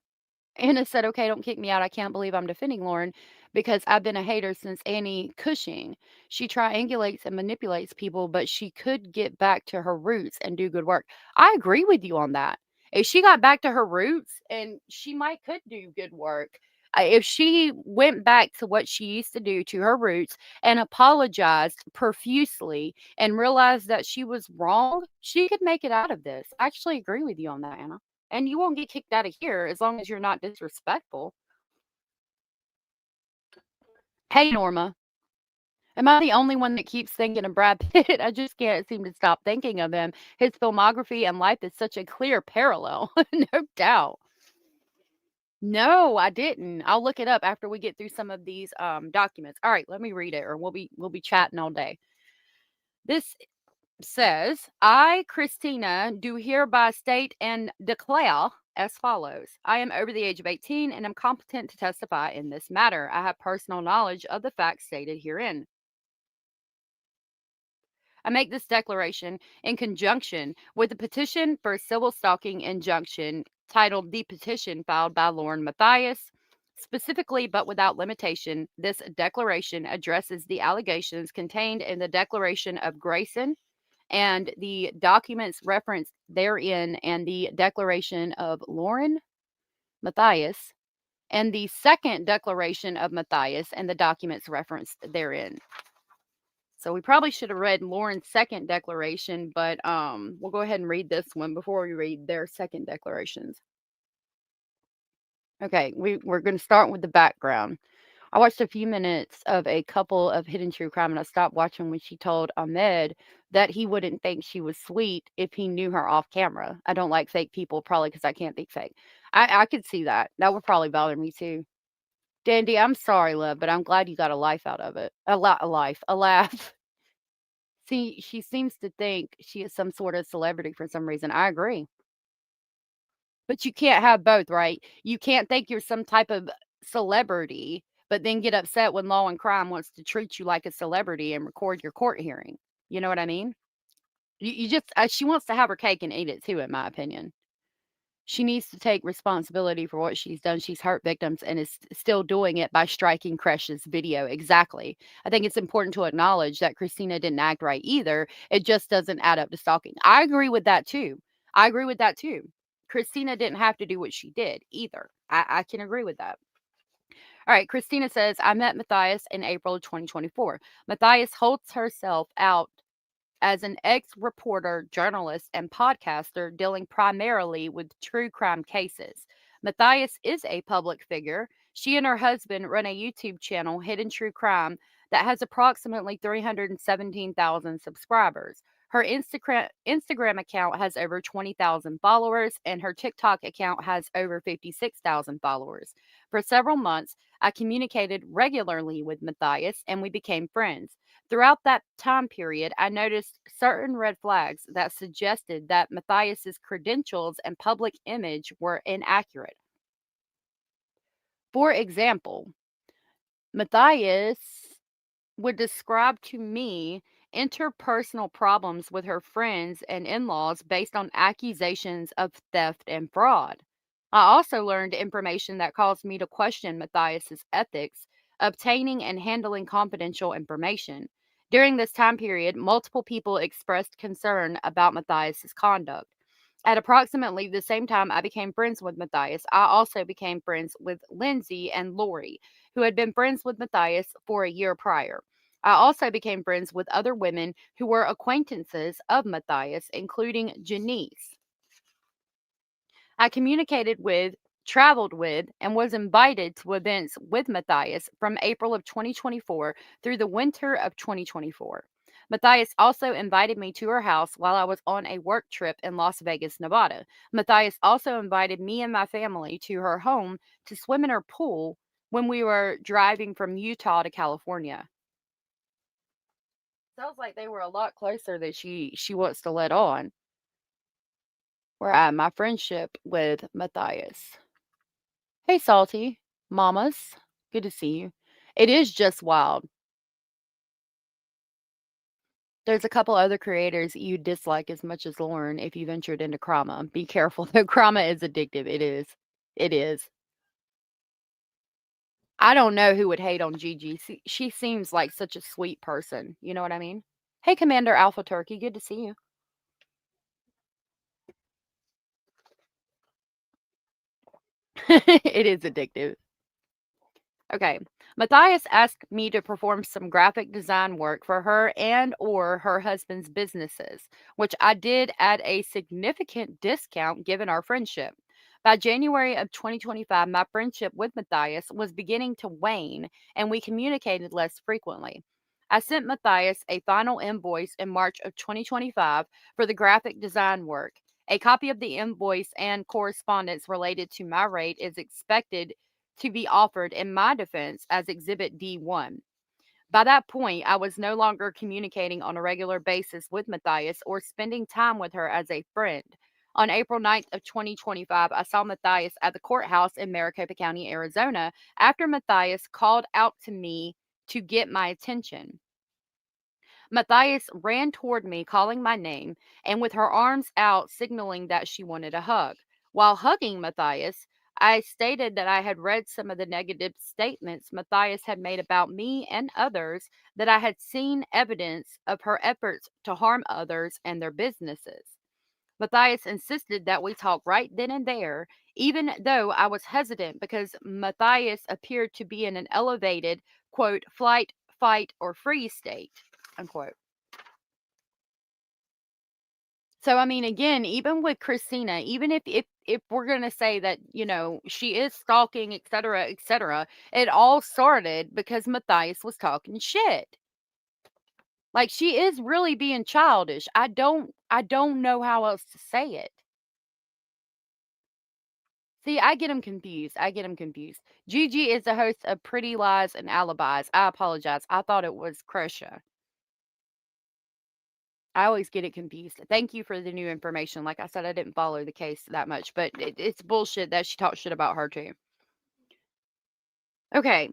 Anna said, okay, don't kick me out. I can't believe I'm defending Lauren because I've been a hater since Annie Cushing. She triangulates and manipulates people, but she could get back to her roots and do good work. I agree with you on that. If she got back to her roots, and she might could do good work. If she went back to what she used to do, to her roots, and apologized profusely and realized that she was wrong, she could make it out of this. I actually agree with you on that, Anna. And you won't get kicked out of here as long as you're not disrespectful. Hey, Norma. Am I the only one that keeps thinking of Brad Pitt? I just can't seem to stop thinking of him. His filmography and life is such a clear parallel. No doubt. No, I didn't. I'll look it up after we get through some of these documents. All right, let me read it, or we'll be chatting all day. This says, I, Christina, do hereby state and declare as follows. I am over the age of 18 and am competent to testify in this matter. I have personal knowledge of the facts stated herein. I make this declaration in conjunction with the petition for civil stalking injunction titled The Petition filed by Lauren Matthias. Specifically, but without limitation, this declaration addresses the allegations contained in the Declaration of Greyson and the documents referenced therein, and the declaration of Lauren Matthias, and the second declaration of Matthias and the documents referenced therein. So we probably should have read Lauren's second declaration, but we'll go ahead and read this one before we read their second declarations. Okay, we're going to start with the background. I watched a few minutes of a couple of Hidden True Crime, and I stopped watching when she told Ahmed that he wouldn't think she was sweet if he knew her off camera. I don't like fake people, probably because I can't be fake. I could see that. That would probably bother me too. Dandy, I'm sorry, love, but I'm glad you got a life out of it. A life, a laugh. See, she seems to think she is some sort of celebrity for some reason. I agree. But you can't have both, right? You can't think you're some type of celebrity, but then get upset when Law and Crime wants to treat you like a celebrity and record your court hearing. You know what I mean? You just, she wants to have her cake and eat it too, in my opinion. She needs to take responsibility for what she's done. She's hurt victims and is still doing it by striking Cresh's video. Exactly. I think it's important to acknowledge that Christina didn't act right either. It just doesn't add up to stalking. I agree with that too. I agree with that too. Christina didn't have to do what she did either. I can agree with that. All right. Christina says, I met Matthias in April of 2024. Matthias holds herself out as an ex-reporter, journalist, and podcaster dealing primarily with true crime cases. Matthias is a public figure. She and her husband run a YouTube channel, Hidden True Crime, that has approximately 317,000 subscribers. Her Instagram account has over 20,000 followers, and her TikTok account has over 56,000 followers. For several months, I communicated regularly with Matthias, and we became friends. Throughout that time period, I noticed certain red flags that suggested that Matthias's credentials and public image were inaccurate. For example, Matthias would describe to me interpersonal problems with her friends and in laws based on accusations of theft and fraud. I also learned information that caused me to question Matthias's ethics, obtaining and handling confidential information. During this time period, multiple people expressed concern about Matthias's conduct. At approximately the same time I became friends with Matthias, I also became friends with Lindsay and Lori, who had been friends with Matthias for a year prior. I also became friends with other women who were acquaintances of Matthias, including Janeese. I communicated with, traveled with, and was invited to events with Matthias from April of 2024 through the winter of 2024. Matthias also invited me to her house while I was on a work trip in Las Vegas, Nevada. Matthias also invited me and my family to her home to swim in her pool when we were driving from Utah to California. Sounds like they were a lot closer than she wants to let on. We're at my friendship with Matthias. Hey, Salty. Mamas. Good to see you. It is just wild. There's a couple other creators you dislike as much as Lauren if you ventured into Krama. Be careful, though. Krama is addictive. It is. It is. I don't know who would hate on Gigi. She seems like such a sweet person. You know what I mean? Hey, Commander Alpha Turkey. Good to see you. It is addictive. Okay. Matthias asked me to perform some graphic design work for her and or her husband's businesses, which I did at a significant discount given our friendship. By January of 2025, my friendship with Matthias was beginning to wane and we communicated less frequently. I sent Matthias a final invoice in March of 2025 for the graphic design work. A copy of the invoice and correspondence related to my rate is expected to be offered in my defense as Exhibit D1. By that point, I was no longer communicating on a regular basis with Matthias or spending time with her as a friend. On April 9th of 2025, I saw Matthias at the courthouse in Maricopa County, Arizona, after Matthias called out to me to get my attention. Matthias ran toward me, calling my name, and with her arms out, signaling that she wanted a hug. While hugging Matthias, I stated that I had read some of the negative statements Matthias had made about me and others, that I had seen evidence of her efforts to harm others and their businesses. Matthias insisted that we talk right then and there, even though I was hesitant because Matthias appeared to be in an elevated, quote, flight, fight, or freeze state, unquote. So I mean, again, even with Christina, even if we're gonna say that she is stalking, etc., it all started because Matthias was talking shit. Like she is really being childish. I don't know how else to say it. See, I get them confused. I get them confused. Gigi is the host of Pretty Lies and Alibis. I apologize. I thought it was Crusha. I always get it confused. Thank you for the new information. Like I said, I didn't follow the case that much, but it's bullshit that she talked shit about her too. Okay.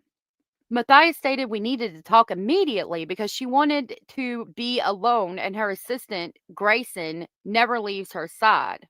Matthias stated we needed to talk immediately because she wanted to be alone and her assistant, Greyson, never leaves her side.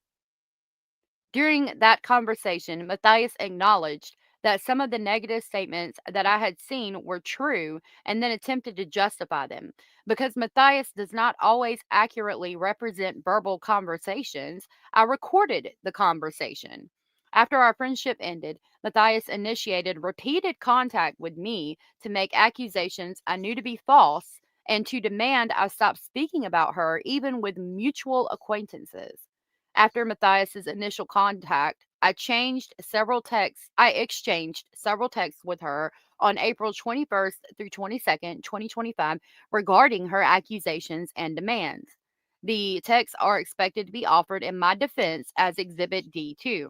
During that conversation, Matthias acknowledged that some of the negative statements that I had seen were true and then attempted to justify them. Because Matthias does not always accurately represent verbal conversations, I recorded the conversation. After our friendship ended, Matthias initiated repeated contact with me to make accusations I knew to be false and to demand I stop speaking about her, even with mutual acquaintances. After Matthias's initial contact, I exchanged several texts with her on April 21st through 22nd, 2025 regarding her accusations and demands. The texts are expected to be offered in my defense as Exhibit D2.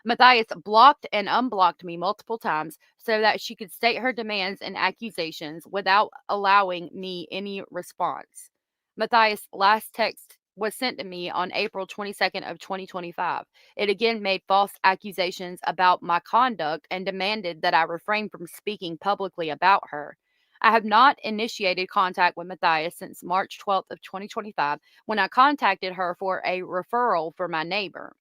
Matthias blocked and unblocked me multiple times so that she could state her demands and accusations without allowing me any response. Matthias' last text was sent to me on April 22nd of 2025. It again made false accusations about my conduct and demanded that I refrain from speaking publicly about her. I have not initiated contact with Matthias since March 12th of 2025 when I contacted her for a referral for my neighbor.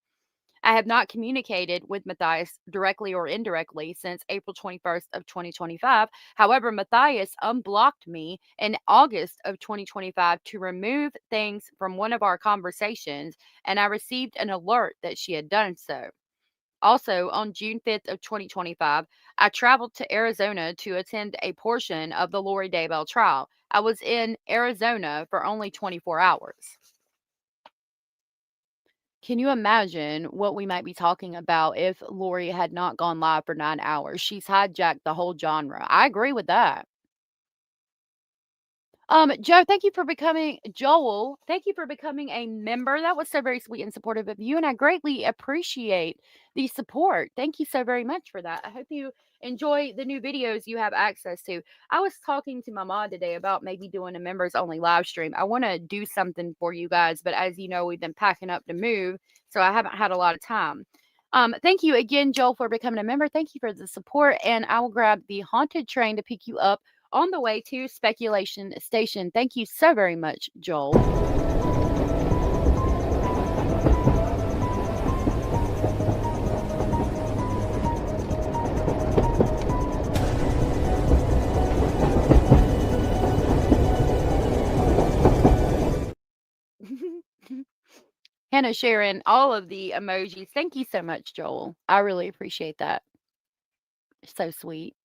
I have not communicated with Matthias directly or indirectly since April 21st of 2025. However, Matthias unblocked me in August of 2025 to remove things from one of our conversations, and I received an alert that she had done so. Also, on June 5th of 2025, I traveled to Arizona to attend a portion of the Lori Daybell trial. I was in Arizona for only 24 hours. Can you imagine what we might be talking about if Lori had not gone live for 9 hours? She's hijacked the whole genre. I agree with that. Joe, thank you for becoming Joel. Thank you for becoming a member. That was so very sweet and supportive of you, and I greatly appreciate the support. Thank you so very much for that. I hope you enjoy the new videos you have access to. I was talking to my mom today about maybe doing a members only live stream. I want to do something for you guys, but as you know, we've been packing up to move, so I haven't had a lot of time. Thank you again, Joel, for becoming a member. Thank you for the support, and I will grab the haunted train to pick you up on the way to Speculation Station. Thank you so very much, Joel. Hannah sharing all of the emojis. Thank you so much, Joel. I really appreciate that. So sweet.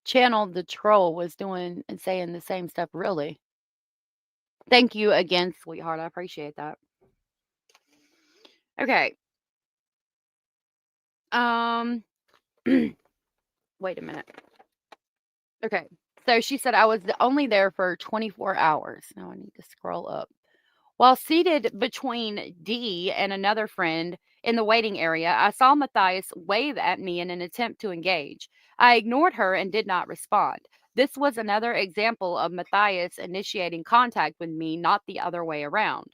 Channel the troll was doing and saying the same stuff, really. Thank you again, sweetheart. I appreciate that. Okay. Wait a minute. Okay. So she said I was only there for 24 hours. Now I need to scroll up. While seated between Dee and another friend in the waiting area, I saw Matthias wave at me in an attempt to engage. I ignored her and did not respond. This was another example of Matthias initiating contact with me, not the other way around.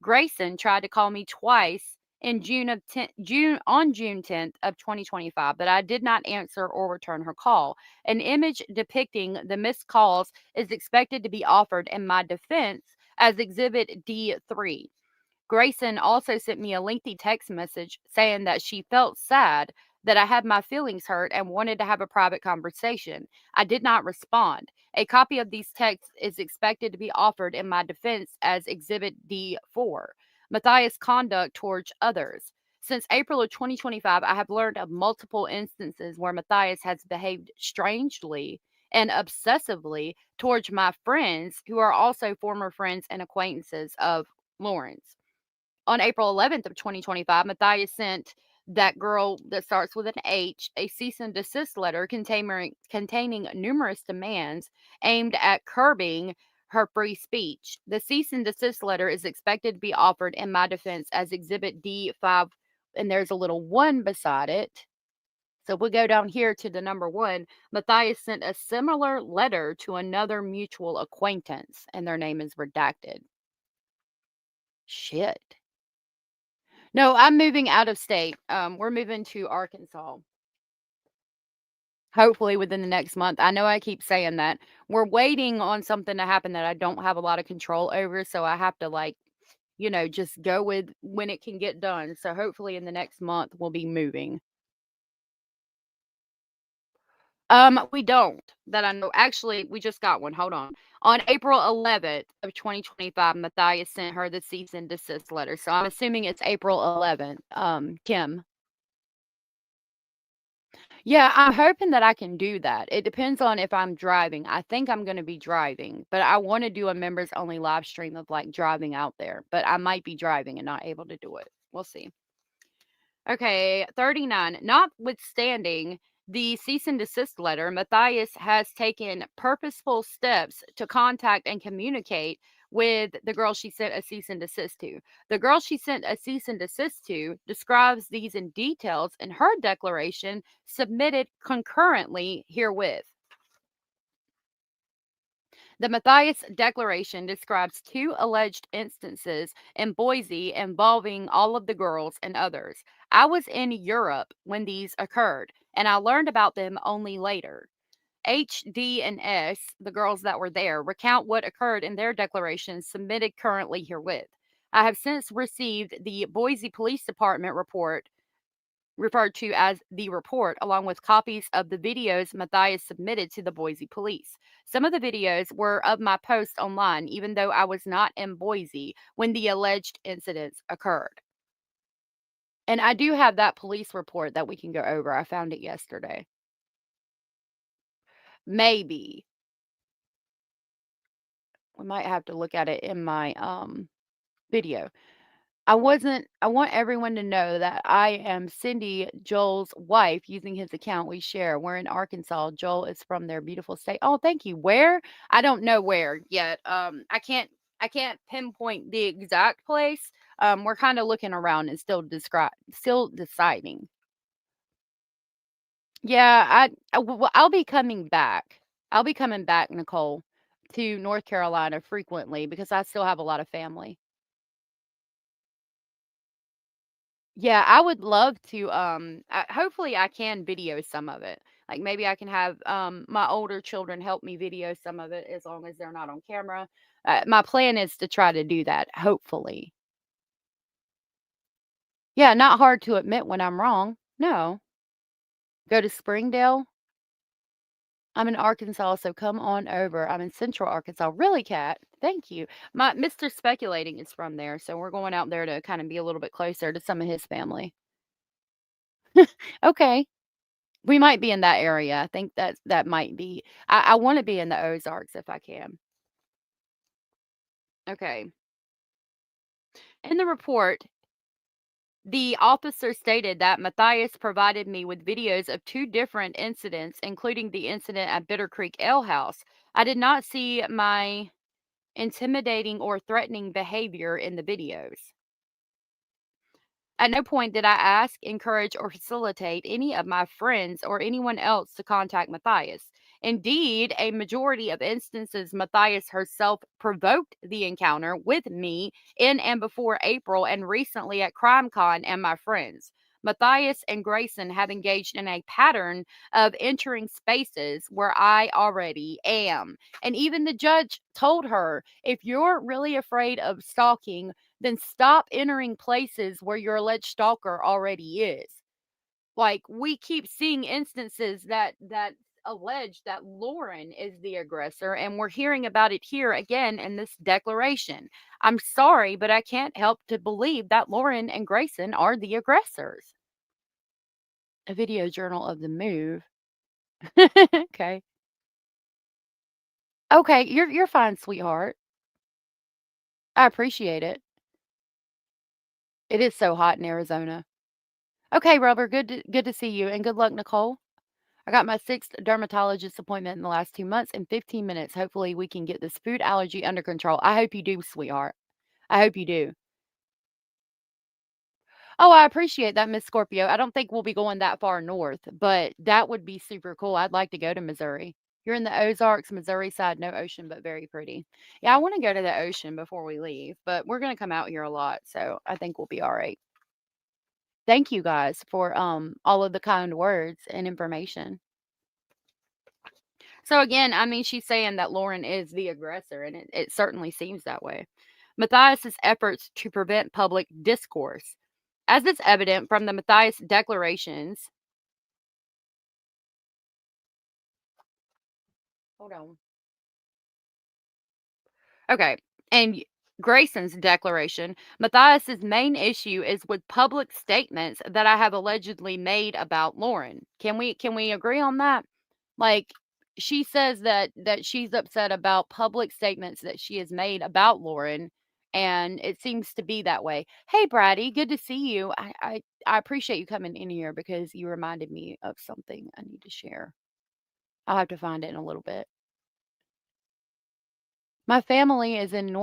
Greyson tried to call me twice in June 10th of 2025, but I did not answer or return her call. An image depicting the missed calls is expected to be offered in my defense as Exhibit D3. Greyson also sent me a lengthy text message saying that she felt sad, that I had my feelings hurt, and wanted to have a private conversation. I did not respond. A copy of these texts is expected to be offered in my defense as Exhibit D4. Matthias' conduct towards others. Since April of 2025, I have learned of multiple instances where Matthias has behaved strangely and obsessively towards my friends who are also former friends and acquaintances of Lawrence. On April 11th of 2025, Matthias sent that girl that starts with an H a cease and desist letter containing numerous demands aimed at curbing her free speech. The cease and desist letter is expected to be offered in my defense as Exhibit D5, and there's a little 1 beside it. So we go down here to the number 1. Matthias sent a similar letter to another mutual acquaintance, and their name is redacted. Shit. No, I'm moving out of state. We're moving to Arkansas. Hopefully within the next month. I know I keep saying that. We're waiting on something to happen that I don't have a lot of control over, so I have to just go with when it can get done. So hopefully in the next month we'll be moving. We don't that I know. Actually, we just got one. Hold on. On April 11th of 2025, Matthias sent her the cease and desist letter. So I'm assuming it's April 11th. Kim. Yeah, I'm hoping that I can do that. It depends on if I'm driving. I think I'm going to be driving, but I want to do a members only live stream of like driving out there, but I might be driving and not able to do it. We'll see. Okay, 39. Notwithstanding the cease and desist letter, Matthias has taken purposeful steps to contact and communicate with the girl she sent a cease and desist to. The girl she sent a cease and desist to describes these in details in her declaration submitted concurrently herewith. The Matthias Declaration describes 2 alleged instances in Boise involving all of the girls and others. I was in Europe when these occurred, and I learned about them only later. H, D, and S, the girls that were there, recount what occurred in their declarations submitted currently herewith. I have since received the Boise Police Department report, referred to as the report, along with copies of the videos Matthias submitted to the Boise police. Some of the videos were of my post online, even though I was not in Boise when the alleged incidents occurred. And I do have that police report that we can go over. I found it yesterday. Maybe. We might have to look at it in my video. I want everyone to know that I am Cindy, Joel's wife, using his account we share. We're in Arkansas. Joel is from their beautiful state. Oh, thank you. Where? I don't know where yet. I can't pinpoint the exact place. We're kind of looking around and still deciding. Yeah, I'll be coming back. I'll be coming back, Nicole, to North Carolina frequently because I still have a lot of family. Yeah, I would love to, hopefully I can video some of it. Like maybe I can have my older children help me video some of it as long as they're not on camera. My plan is to try to do that, hopefully. Yeah, not hard to admit when I'm wrong. No. Go to Springdale. I'm in Arkansas, so come on over. I'm in Central Arkansas. Really, Kat? Thank you. My Mr. Speculating is from there, so we're going out there to kind of be a little bit closer to some of his family. Okay. We might be in that area. I think that might be. I want to be in the Ozarks if I can. Okay. In the report, the officer stated that Matthias provided me with videos of two different incidents, including the incident at Bitter Creek Ale House. I did not see my intimidating or threatening behavior in the videos. At no point did I ask, encourage, or facilitate any of my friends or anyone else to contact Matthias. Indeed, a majority of instances, Matthias herself provoked the encounter with me in and before April and recently at CrimeCon and my friends. Matthias and Greyson have engaged in a pattern of entering spaces where I already am. And even the judge told her, if you're really afraid of stalking, then stop entering places where your alleged stalker already is. Like we keep seeing instances that allege that Lauren is the aggressor, and we're hearing about it here again in this declaration. I'm sorry, but I can't help to believe that Lauren and Greyson are the aggressors. A video journal of the move. Okay. Okay, you're fine, sweetheart. I appreciate it. It is so hot in Arizona. Okay, Rubber, good to see you, and good luck, Nicole. I got my 6th dermatologist appointment in the last 2 months in 15 minutes. Hopefully, we can get this food allergy under control. I hope you do, sweetheart. I hope you do. Oh, I appreciate that, Miss Scorpio. I don't think we'll be going that far north, but that would be super cool. I'd like to go to Missouri. You're in the Ozarks, Missouri side, no ocean, but very pretty. Yeah, I want to go to the ocean before we leave, but we're going to come out here a lot, so I think we'll be all right. Thank you guys for all of the kind words and information. So again, I mean, she's saying that Lauren is the aggressor, and it certainly seems that way. Matthias's efforts to prevent public discourse. As is evident from the Matthias declarations. Hold on. Okay. And Greyson's declaration, Matthias's main issue is with public statements that I have allegedly made about Lauren. Can we agree on that? Like she says that she's upset about public statements that she has made about Lauren, and it seems to be that way. Hey Brady, good to see you. I appreciate you coming in here because you reminded me of something I need to share. I'll have to find it in a little bit. My family is in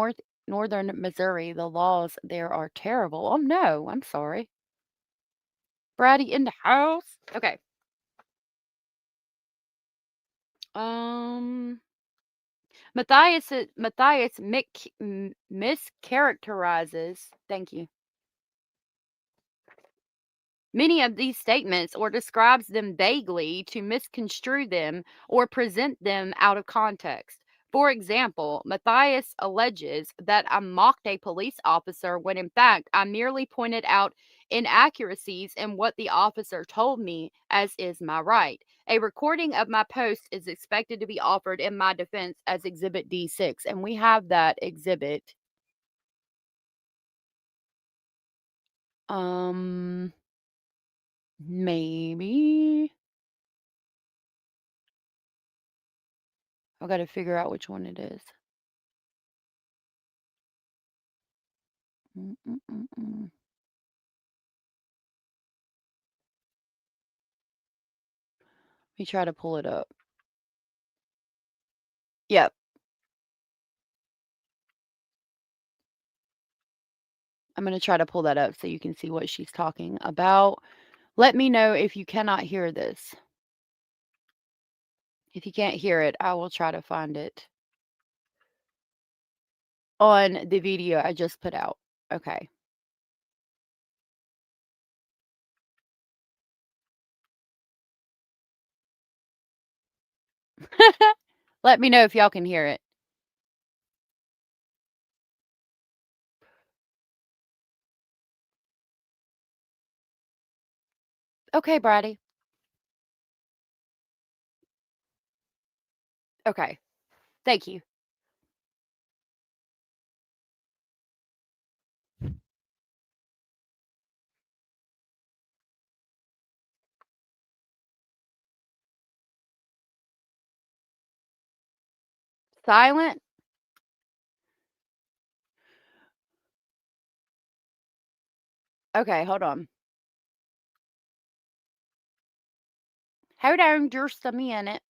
northern Missouri. The laws there are terrible. Oh no, I'm sorry. Brady in the house. Okay. Um Matthias mischaracterizes, thank you, many of these statements or describes them vaguely to misconstrue them or present them out of context. For example, Matthias alleges that I mocked a police officer when in fact I merely pointed out inaccuracies in what the officer told me, as is my right. A recording of my post is expected to be offered in my defense as Exhibit D6, and we have that exhibit. Maybe. I've got to figure out which one it is. Let me try to pull it up. Yep. I'm going to try to pull that up so you can see what she's talking about. Let me know if you cannot hear this. If you can't hear it, I will try to find it on the video I just put out. Okay. Let me know if y'all can hear it. Okay, Brady. Okay. Thank you. Silent? Okay, hold on. Hold on just a minute.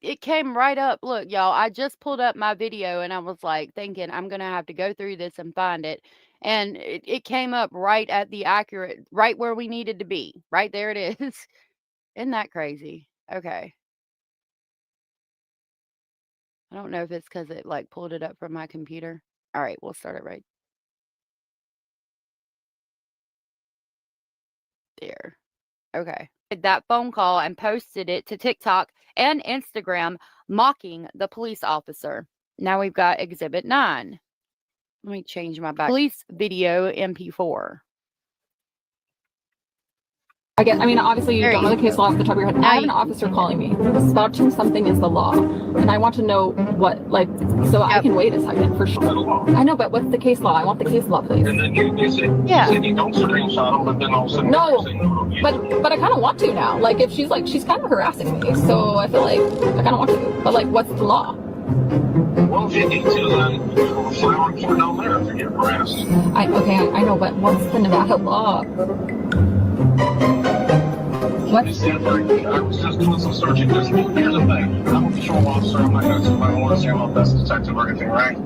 It came right up. Look, y'all, I just pulled up my video and I was like thinking I'm gonna have to go through this and find it. And it came up right at the accurate, right where we needed to be. Right there it is. Isn't that crazy? Okay. I don't know if it's because it like pulled it up from my computer. All right, we'll start it right there. Okay. That phone call and posted it to TikTok and Instagram mocking the police officer. Now we've got Exhibit 9. Let me change my back. Police video MP4. I mean, obviously you There don't you know the case go. law off the top of your head. Now I have you an can officer see it. calling me. Spouting something is the law. And I want to know what, like, so I Yep. can wait a second for sure. I know, but what's the case law? I want the case law, please. And then you said, Yeah. you said you don't screenshot them, but then all of a sudden No, you're saying, no, you do. but I kind of want to now. Like, if she's kind of harassing me, so I feel like I kind of want to. But like, what's the law? Well, if you need to, then file a report down there if you get harassed. I know, but what's the Nevada law? What? I said, like, I was just doing some searching. Here's the thing. I'm a patrol officer. I'm not going to take my horns here. I'm not best detective or anything, right?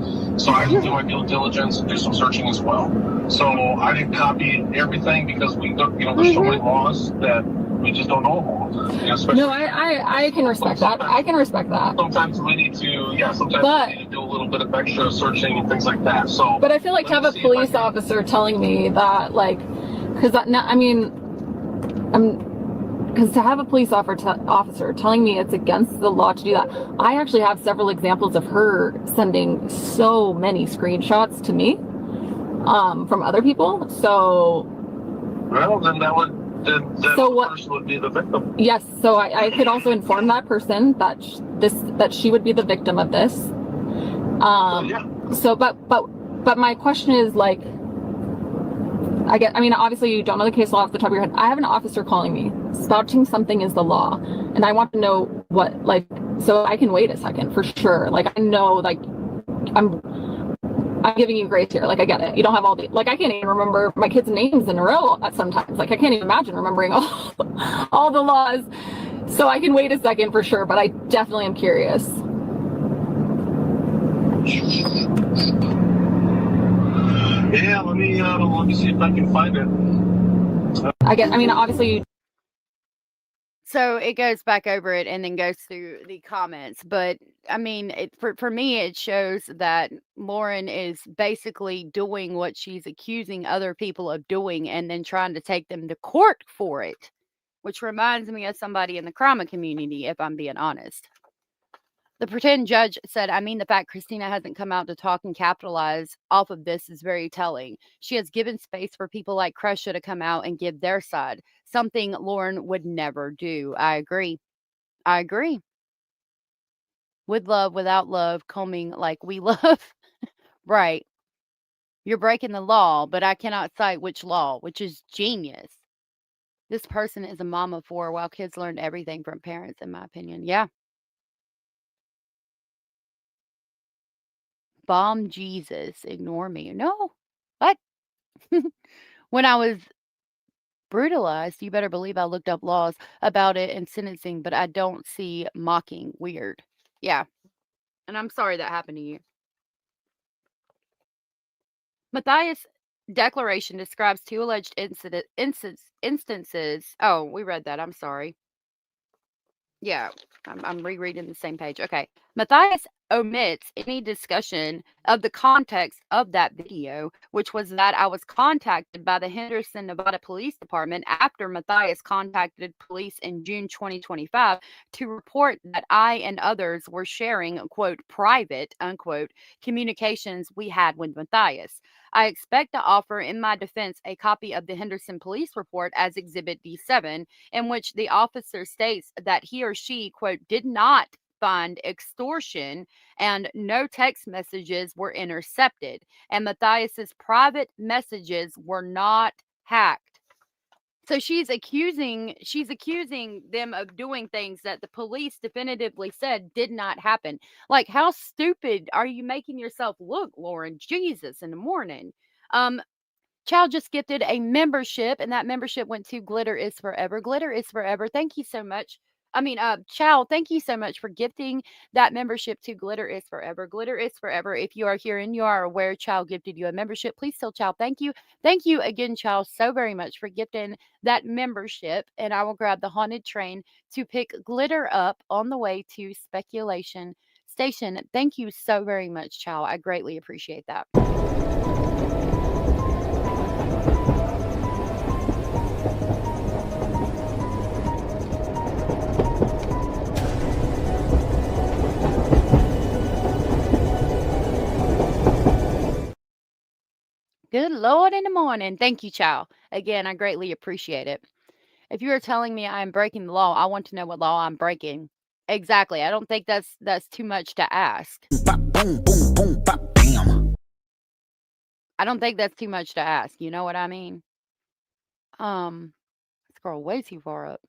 So I have to do my due diligence and do some searching as well. So I didn't copy everything because we, there's so many laws that we just don't know them all. No, I can respect that. I can respect that. Sometimes we need to, we need to do a little bit of extra searching and things like that. So, but I feel like to have a police officer telling me that, like, because to have a police officer telling me it's against the law to do that, I actually have several examples of her sending so many screenshots to me from other people. So, well, then that would. Person would be the victim. Yes, so I could also inform that person that she would be the victim of this. Yeah. So, but my question is, like, I mean, obviously you don't know the case law off the top of your head. I have an officer calling me. Spouting something is the law, and I want to know what, like, so I can wait a second for sure. Like, I know, like, I'm giving you grace here. Like, I get it. You don't have all the, like, I can't even remember my kids' names in a row at sometimes. Like, I can't even imagine remembering all the laws. So I can wait a second for sure, but I definitely am curious. Yeah, let me see if I can find it. I mean, obviously. So it goes back over it and then goes through the comments. But I mean, for me, it shows that Lauren is basically doing what she's accusing other people of doing and then trying to take them to court for it, which reminds me of somebody in the crime community, if I'm being honest. The pretend judge said, I mean, the fact Christina hasn't come out to talk and capitalize off of this is very telling. She has given space for people like Crusha to come out and give their side, something Lauren would never do. I agree. I agree. With love, without love, combing like we love. Right. You're breaking the law, but I cannot cite which law, which is genius. This person is a mom of four while kids learn everything from parents, in my opinion. Yeah. Bomb Jesus. Ignore me. No. What? When I was brutalized, you better believe I looked up laws about it and sentencing, but I don't see mocking weird. Yeah. And I'm sorry that happened to you. Matthias' declaration describes two alleged instances. Oh, we read that. I'm sorry. Yeah, I'm rereading the same page. Okay. Matthias omits any discussion of the context of that video, which was that I was contacted by the Henderson, Nevada Police Department after Matthias contacted police in June 2025 to report that I and others were sharing, quote, private, unquote, communications we had with Matthias. I expect to offer in my defense a copy of the Henderson police report as Exhibit D7, in which the officer states that he or she, quote, did not find extortion and no text messages were intercepted, and Matthias's private messages were not hacked. So she's accusing them of doing things that the police definitively said did not happen. Like, how stupid are you making yourself look, Lauren? Jesus in the morning. Child just gifted a membership, and that membership went to Glitter is Forever. Glitter is Forever. Thank you so much. Child, thank you so much for gifting that membership to Glitter is Forever. Glitter is Forever. If you are here and you are aware Child gifted you a membership, please tell Child thank you. Thank you again, Child, so very much for gifting that membership. And I will grab the haunted train to pick Glitter up on the way to Speculation Station. Thank you so very much, Child. I greatly appreciate that. Good Lord in the morning. Thank you, Chow. Again, I greatly appreciate it. If you are telling me I'm breaking the law, I want to know what law I'm breaking. Exactly. I don't think that's too much to ask. Boom, boom, boom, bop, bam. I don't think that's too much to ask. You know what I mean? Scroll way too far up.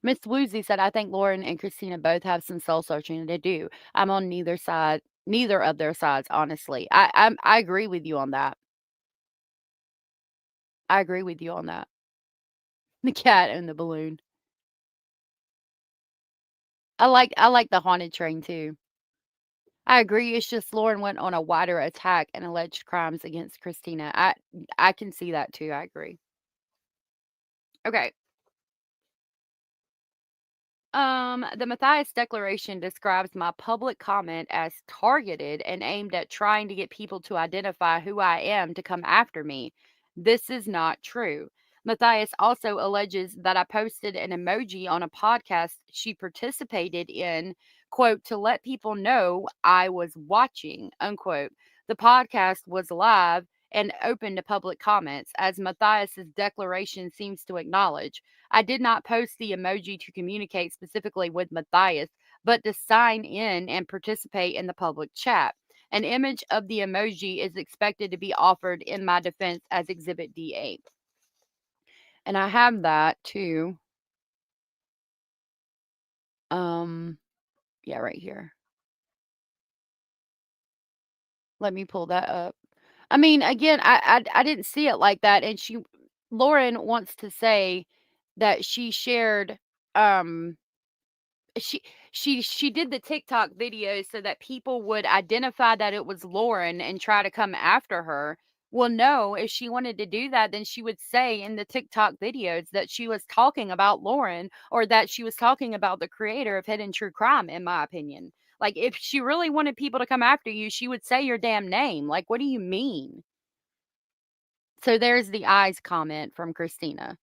Miss Woozy said, I think Lauren and Christina both have some soul searching to do. I'm on neither of their sides, honestly. I agree with you on that. I agree with you on that. The cat and the balloon. I like the haunted train too. I agree. It's just Lauren went on a wider attack and alleged crimes against Christina. I can see that too. I agree. Okay. The Matthias Declaration describes my public comment as targeted and aimed at trying to get people to identify who I am to come after me. This is not true. Matthias also alleges that I posted an emoji on a podcast she participated in, quote, to let people know I was watching, unquote. The podcast was live and open to public comments, as Matthias's declaration seems to acknowledge. I did not post the emoji to communicate specifically with Matthias, but to sign in and participate in the public chat. An image of the emoji is expected to be offered in my defense as Exhibit D8. And I have that too. Yeah, right here. Let me pull that up. I mean, again, I didn't see it like that, and Lauren wants to say that she shared she did the TikTok video so that people would identify that it was Lauren and try to come after her, Well, no, if she wanted to do that, then she would say in the TikTok videos that she was talking about Lauren or that she was talking about the creator of Hidden True Crime, in my opinion. Like, if she really wanted people to come after you, she would say your damn name. Like, what do you mean? So there's the eyes comment from Christina.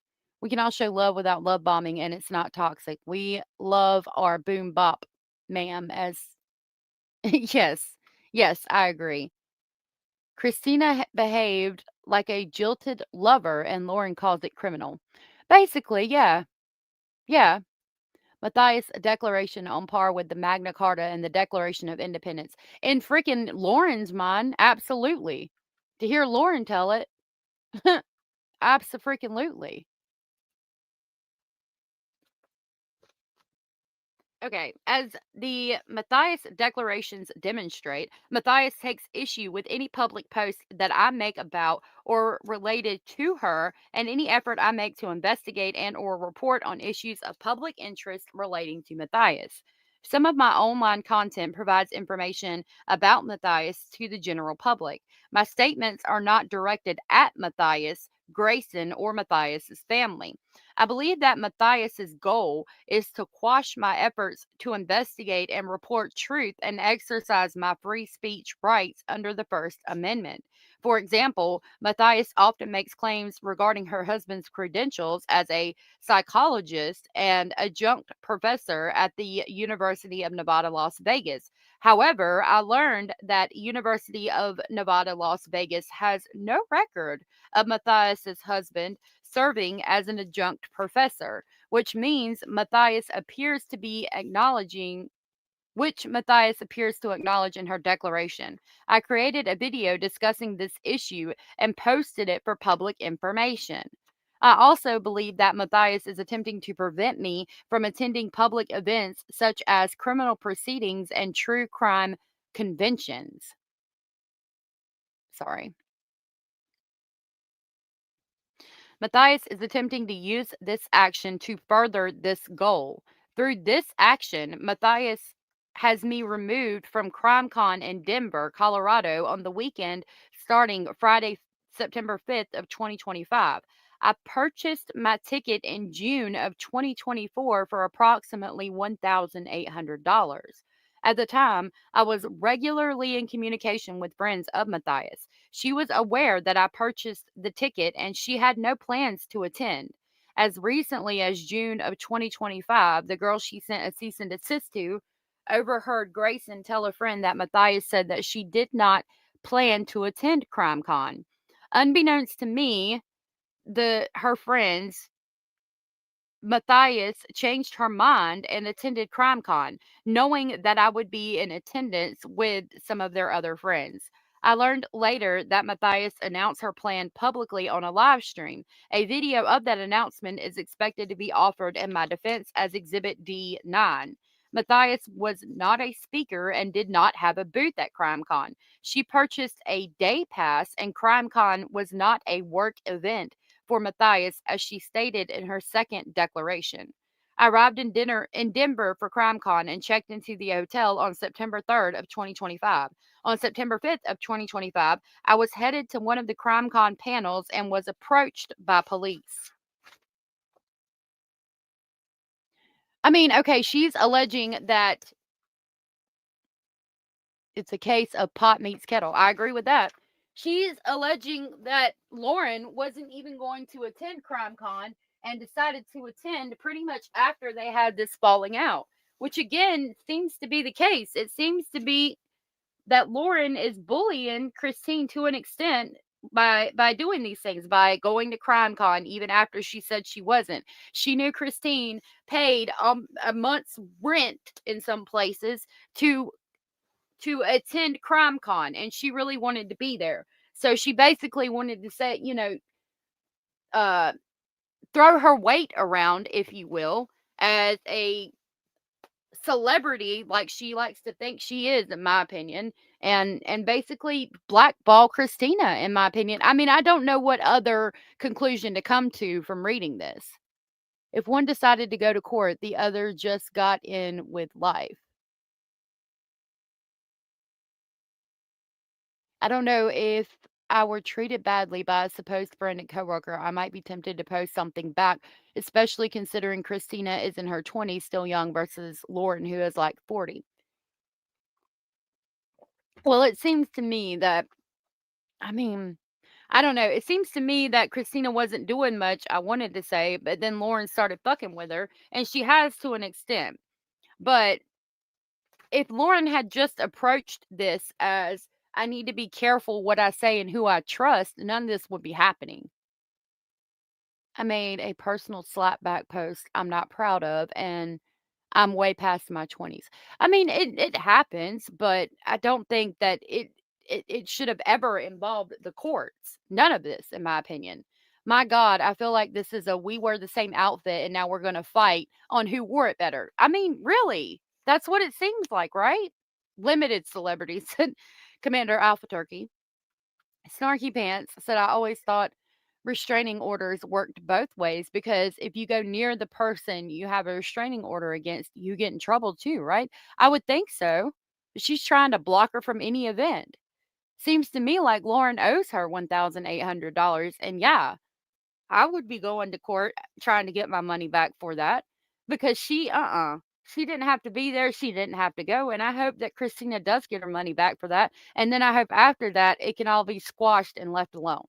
We can all show love without love bombing, and it's not toxic. We love our boom bop, ma'am, as yes, yes, I agree. Christina behaved like a jilted lover, and Lauren calls it criminal. Basically, yeah, yeah. Matthias' declaration on par with the Magna Carta and the Declaration of Independence. In freaking Lauren's mind, absolutely. To hear Lauren tell it, abso-freaking-lutely. Okay, as the Matthias declarations demonstrate, Matthias takes issue with any public post that I make about or related to her and any effort I make to investigate and or report on issues of public interest relating to Matthias. Some of my online content provides information about Matthias to the general public. My statements are not directed at Matthias, Greyson, or Matthias's family. I believe that Matthias's goal is to quash my efforts to investigate and report truth and exercise my free speech rights under the First Amendment. For example, Matthias often makes claims regarding her husband's credentials as a psychologist and adjunct professor at the University of Nevada, Las Vegas. However, I learned that University of Nevada, Las Vegas has no record of Matthias's husband serving as an adjunct professor, which means Matthias appears to be acknowledging which Matthias appears to acknowledge in her declaration. I created a video discussing this issue and posted it for public information. I also believe that Matthias is attempting to prevent me from attending public events such as criminal proceedings and true crime conventions. Sorry. Matthias is attempting to use this action to further this goal. Through this action, Matthias has me removed from CrimeCon in Denver, Colorado on the weekend starting Friday, September 5th of 2025. I purchased my ticket in June of 2024 for approximately $1,800. At the time, I was regularly in communication with friends of Matthias. She was aware that I purchased the ticket and she had no plans to attend. As recently as June of 2025, the girl she sent a cease and desist to overheard Greyson tell a friend that Matthias said that she did not plan to attend CrimeCon. Unbeknownst to me, her friends, Matthias changed her mind and attended CrimeCon, knowing that I would be in attendance with some of their other friends. I learned later that Matthias announced her plan publicly on a live stream. A video of that announcement is expected to be offered in my defense as Exhibit D9. Matthias was not a speaker and did not have a booth at CrimeCon. She purchased a day pass, and CrimeCon was not a work event for Matthias, as she stated in her second declaration. I arrived in Denver for CrimeCon and checked into the hotel on September 3rd of 2025. On September 5th of 2025, I was headed to one of the CrimeCon panels and was approached by police. I mean, okay, she's alleging that it's a case of pot meets kettle. I agree with that. She's alleging that Lauren wasn't even going to attend CrimeCon and decided to attend pretty much after they had this falling out, which again seems to be the case. It seems to be that Lauren is bullying Christine to an extent by doing these things, by going to CrimeCon even after she said she wasn't. She knew Christine paid a month's rent in some places to attend CrimeCon, and she really wanted to be there. So she basically wanted to say, uh, throw her weight around, if you will, as a celebrity, like she likes to think she is, in my opinion, and basically blackball Christina, in my opinion. I mean, I don't know what other conclusion to come to from reading this. If one decided to go to court, the other just got in with life. I don't know if I were treated badly by a supposed friend and coworker, I might be tempted to post something back, especially considering Christina is in her 20s, still young, versus Lauren, who is like 40. Well, it seems to me that, I mean, I don't know. It seems to me that Christina wasn't doing much, I wanted to say, but then Lauren started fucking with her, and she has to an extent. But if Lauren had just approached this as, I need to be careful what I say and who I trust, none of this would be happening. I made a personal slapback post I'm not proud of, and I'm way past my 20s. I mean, it happens, but I don't think that it should have ever involved the courts. None of this, in my opinion. My God, I feel like this is a we wear the same outfit and now we're going to fight on who wore it better. I mean, really, that's what it seems like, right? Limited celebrities, said Commander Alpha Turkey. Snarky Pants said, I always thought restraining orders worked both ways because if you go near the person you have a restraining order against, you get in trouble too, right? I would think so. She's trying to block her from any event. Seems to me like Lauren owes her $1,800. And yeah, I would be going to court trying to get my money back for that because she didn't have to be there. She didn't have to go. And I hope that Christina does get her money back for that. And then I hope after that it can all be squashed and left alone.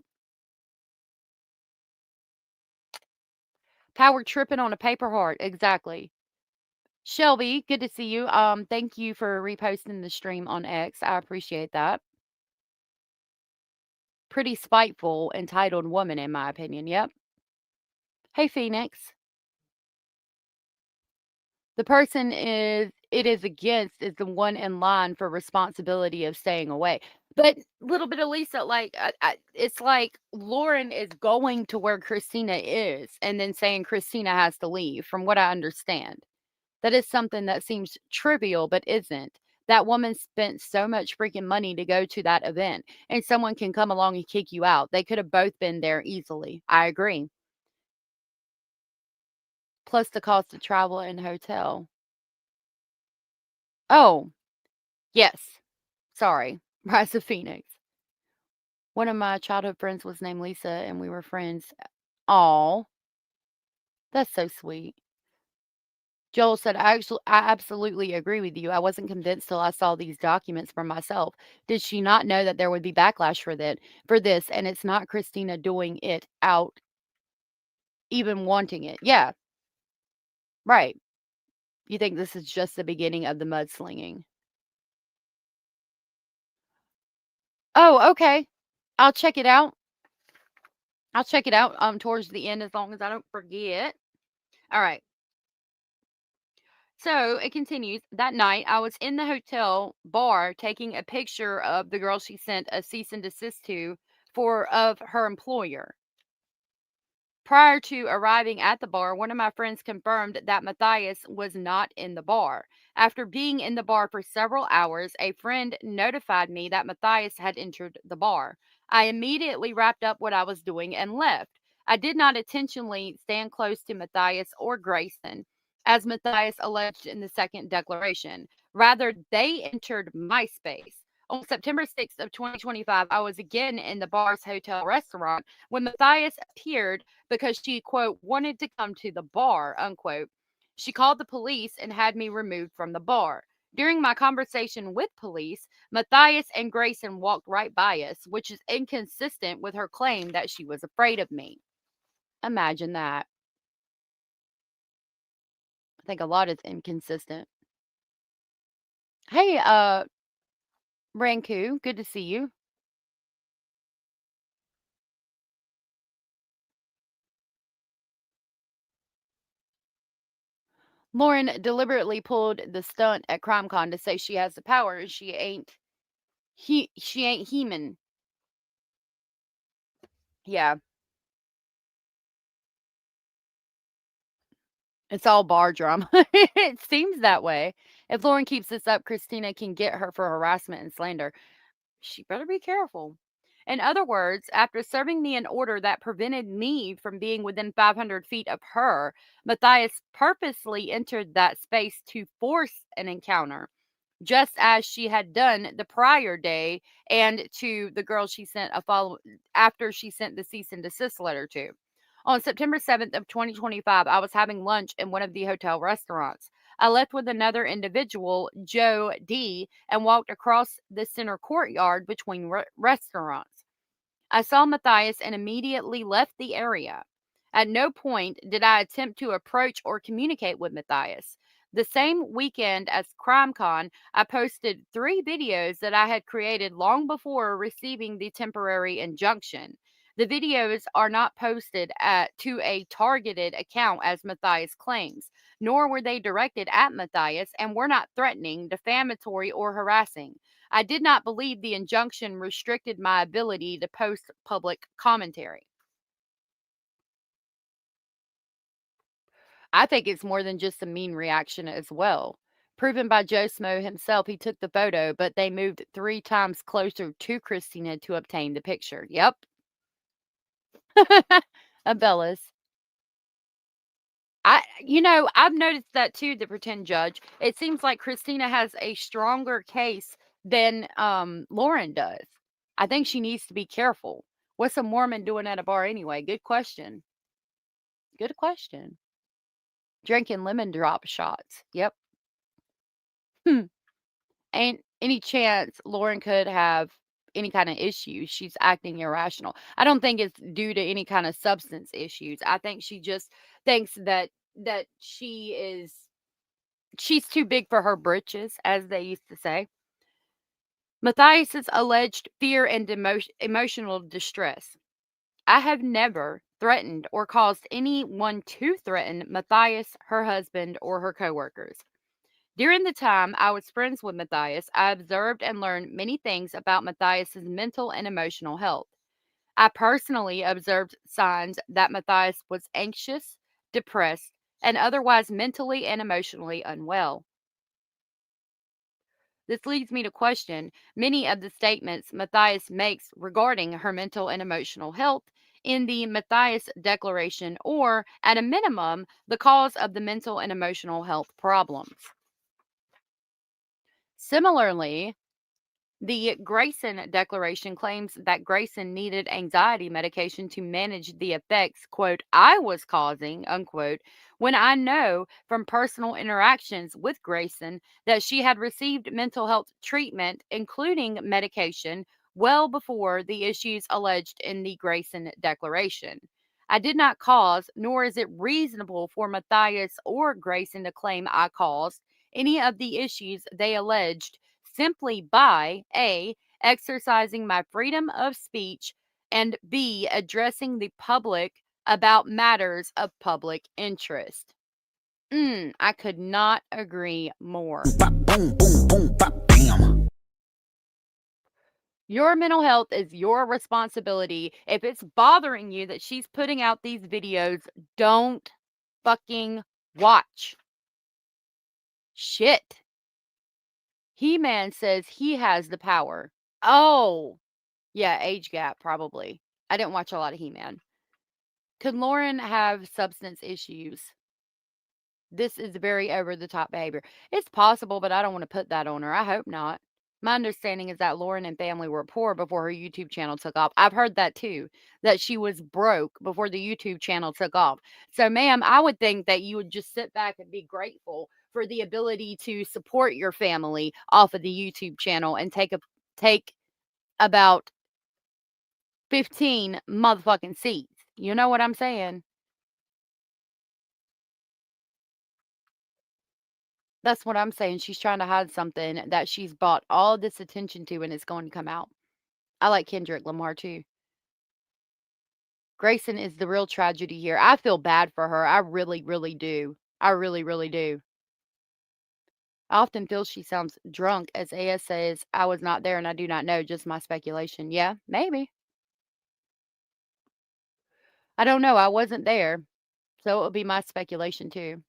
Power tripping on a paper heart. Exactly. Shelby, good to see you. Thank you for reposting the stream on X. I appreciate that. Pretty spiteful, entitled woman, in my opinion. Yep. Hey, Phoenix. The person it is against is the one in line for responsibility of staying away. But little bit of Lisa, like it's like Lauren is going to where Christina is, and then saying Christina has to leave. From what I understand, that is something that seems trivial, but isn't. That woman spent so much freaking money to go to that event, and someone can come along and kick you out. They could have both been there easily. I agree. Plus the cost of travel and hotel. Oh, yes. Sorry. Rise of Phoenix. One of my childhood friends was named Lisa, and we were friends. Aw, that's so sweet. Joel said, I absolutely agree with you. I wasn't convinced till I saw these documents for myself. Did she not know that there would be backlash for this, and it's not Christina doing it out, even wanting it? Yeah, right. You think this is just the beginning of the mudslinging? Oh, okay. I'll check it out. I'll check it out towards the end as long as I don't forget. All right. So it continues. That night, I was in the hotel bar taking a picture of the girl she sent a cease and desist to of her employer. Prior to arriving at the bar, one of my friends confirmed that Matthias was not in the bar. After being in the bar for several hours, a friend notified me that Matthias had entered the bar. I immediately wrapped up what I was doing and left. I did not intentionally stand close to Matthias or Greyson, as Matthias alleged in the second declaration. Rather, they entered my space. On September 6th of 2025, I was again in the bar's hotel restaurant when Matthias appeared because she, quote, wanted to come to the bar, unquote. She called the police and had me removed from the bar. During my conversation with police, Matthias and Greyson walked right by us, which is inconsistent with her claim that she was afraid of me. Imagine that. I think a lot is inconsistent. Hey, Ranku, good to see you. Lauren deliberately pulled the stunt at CrimeCon to say she has the power and she ain't human. Yeah. It's all bar drama. It seems that way. If Lauren keeps this up, Christina can get her for harassment and slander. She better be careful. In other words, after serving me an order that prevented me from being within 500 feet of her, Matthias purposely entered that space to force an encounter. just as she had done the prior day and to the girl she sent a follow after she sent the cease and desist letter to. On September 7th of 2025, I was having lunch in one of the hotel restaurants. I left with another individual, Joe D, and walked across the center courtyard between restaurants. I saw Matthias and immediately left the area. At no point did I attempt to approach or communicate with Matthias. The same weekend as CrimeCon, I posted 3 videos that I had created long before receiving the temporary injunction. The videos are not posted to a targeted account as Matthias claims, nor were they directed at Matthias and were not threatening, defamatory, or harassing. I did not believe the injunction restricted my ability to post public commentary. I think it's more than just a mean reaction as well. Proven by Joe Smo himself, he took the photo, but they moved 3 times closer to Christina to obtain the picture. Yep. Abellas. I've noticed that too, the pretend judge. It seems like Christina has a stronger case than Lauren does. I think she needs to be careful. What's a Mormon doing at a bar anyway? Good question. Good question. Drinking lemon drop shots. Yep. Ain't any chance Lauren could have any kind of issues. She's acting irrational. I don't think it's due to any kind of substance issues. I think she just thinks that she's too big for her britches, as they used to say. Matthias's alleged fear and emotional distress. I have never threatened or caused anyone to threaten Matthias, her husband, or her coworkers. During the time I was friends with Matthias, I observed and learned many things about Matthias's mental and emotional health. I personally observed signs that Matthias was anxious, depressed, and otherwise mentally and emotionally unwell. This leads me to question many of the statements Matthias makes regarding her mental and emotional health in the Matthias Declaration, or, at a minimum, the cause of the mental and emotional health problems. Similarly, the Greyson Declaration claims that Greyson needed anxiety medication to manage the effects, quote, I was causing, unquote, when I know from personal interactions with Greyson that she had received mental health treatment, including medication, well before the issues alleged in the Greyson Declaration. I did not cause, nor is it reasonable for Matthias or Greyson to claim I caused any of the issues they alleged simply by A, exercising my freedom of speech, and B, addressing the public about matters of public interest. I could not agree more. Boom, boom, boom, bam. Your mental health is your responsibility. If it's bothering you that she's putting out these videos, don't fucking watch. Shit. He-Man says he has the power. Oh, yeah, age gap, probably. I didn't watch a lot of He-Man. Could Lauren have substance issues? This is very over-the-top behavior. It's possible, but I don't want to put that on her. I hope not. My understanding is that Lauren and family were poor before her YouTube channel took off. I've heard that too, that she was broke before the YouTube channel took off. So, ma'am, I would think that you would just sit back and be grateful for the ability to support your family off of the YouTube channel and take about 15 motherfucking seats. You know what I'm saying? That's what I'm saying. She's trying to hide something that she's brought all this attention to, and it's going to come out. I like Kendrick Lamar too. Grayson is the real tragedy here. I feel bad for her. I really, really do. I really, really do. I often feel she sounds drunk, as AS says, I was not there and I do not know, just my speculation. Yeah, maybe. I don't know. I wasn't there. So it would be my speculation too.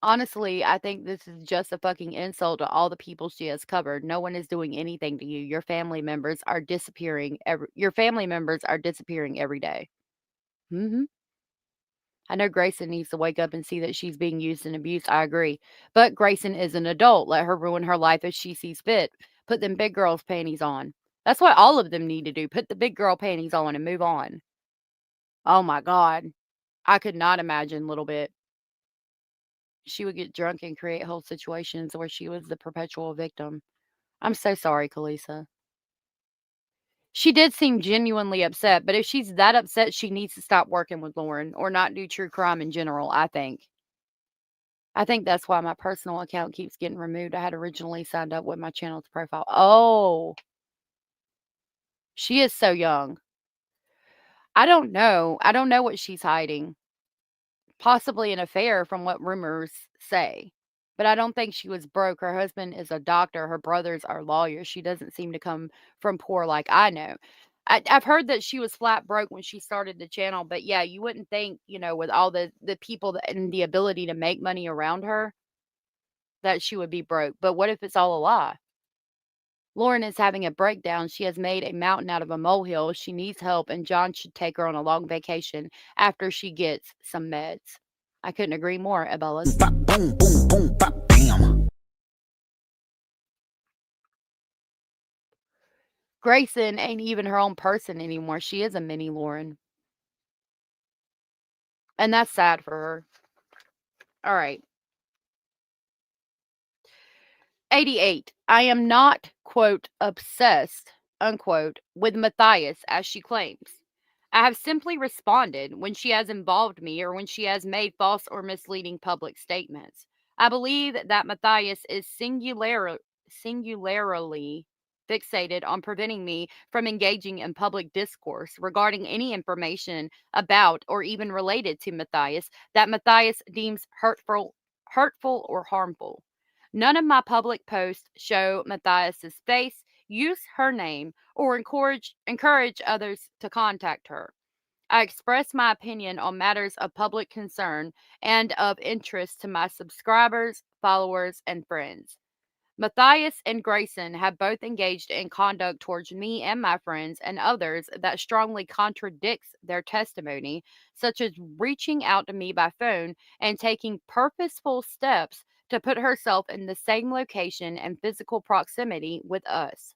Honestly, I think this is just a fucking insult to all the people she has covered. No one is doing anything to you. Your family members are disappearing every day. Mhm. I know Grayson needs to wake up and see that she's being used and abused. I agree. But Grayson is an adult. Let her ruin her life as she sees fit. Put them big girl's panties on. That's what all of them need to do. Put the big girl panties on and move on. Oh my God. I could not imagine little bit. She would get drunk and create whole situations where she was the perpetual victim. I'm so sorry, Kalisa. She did seem genuinely upset, but if she's that upset, she needs to stop working with Lauren or not do true crime in general, I think. I think that's why my personal account keeps getting removed. I had originally signed up with my channel's profile. Oh, she is so young. I don't know. I don't know what she's hiding. Possibly an affair from what rumors say. But I don't think she was broke. Her husband is a doctor. Her brothers are lawyers. She doesn't seem to come from poor like I know. I've heard that she was flat broke when she started the channel, but yeah, you wouldn't think, with all the people and the ability to make money around her that she would be broke. But what if it's all a lie? Lauren is having a breakdown. She has made a mountain out of a molehill. She needs help, and John should take her on a long vacation after she gets some meds. I couldn't agree more, Abellas. Bop, boom, boom, boom, bop, bam. Grayson ain't even her own person anymore. She is a mini Lauren. And that's sad for her. All right. 88. I am not, quote, obsessed, unquote, with Matthias, as she claims. I have simply responded when she has involved me or when she has made false or misleading public statements. I believe that Matthias is singularly fixated on preventing me from engaging in public discourse regarding any information about or even related to Matthias that Matthias deems hurtful or harmful. None of my public posts show Matthias's face, use her name, or encourage others to contact her. I express my opinion on matters of public concern and of interest to my subscribers, followers, and friends. Matthias and Grayson have both engaged in conduct towards me and my friends and others that strongly contradicts their testimony, such as reaching out to me by phone and taking purposeful steps to put herself in the same location and physical proximity with us.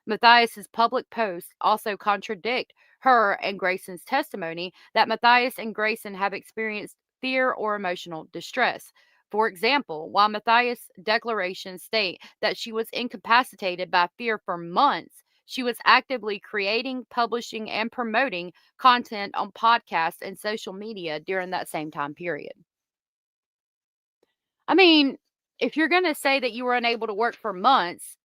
Matthias's public posts also contradict her and Grayson's testimony that Matthias and Grayson have experienced fear or emotional distress. For example, while Matthias' declarations state that she was incapacitated by fear for months, she was actively creating, publishing, and promoting content on podcasts and social media during that same time period. I mean, if you're going to say that you were unable to work for months,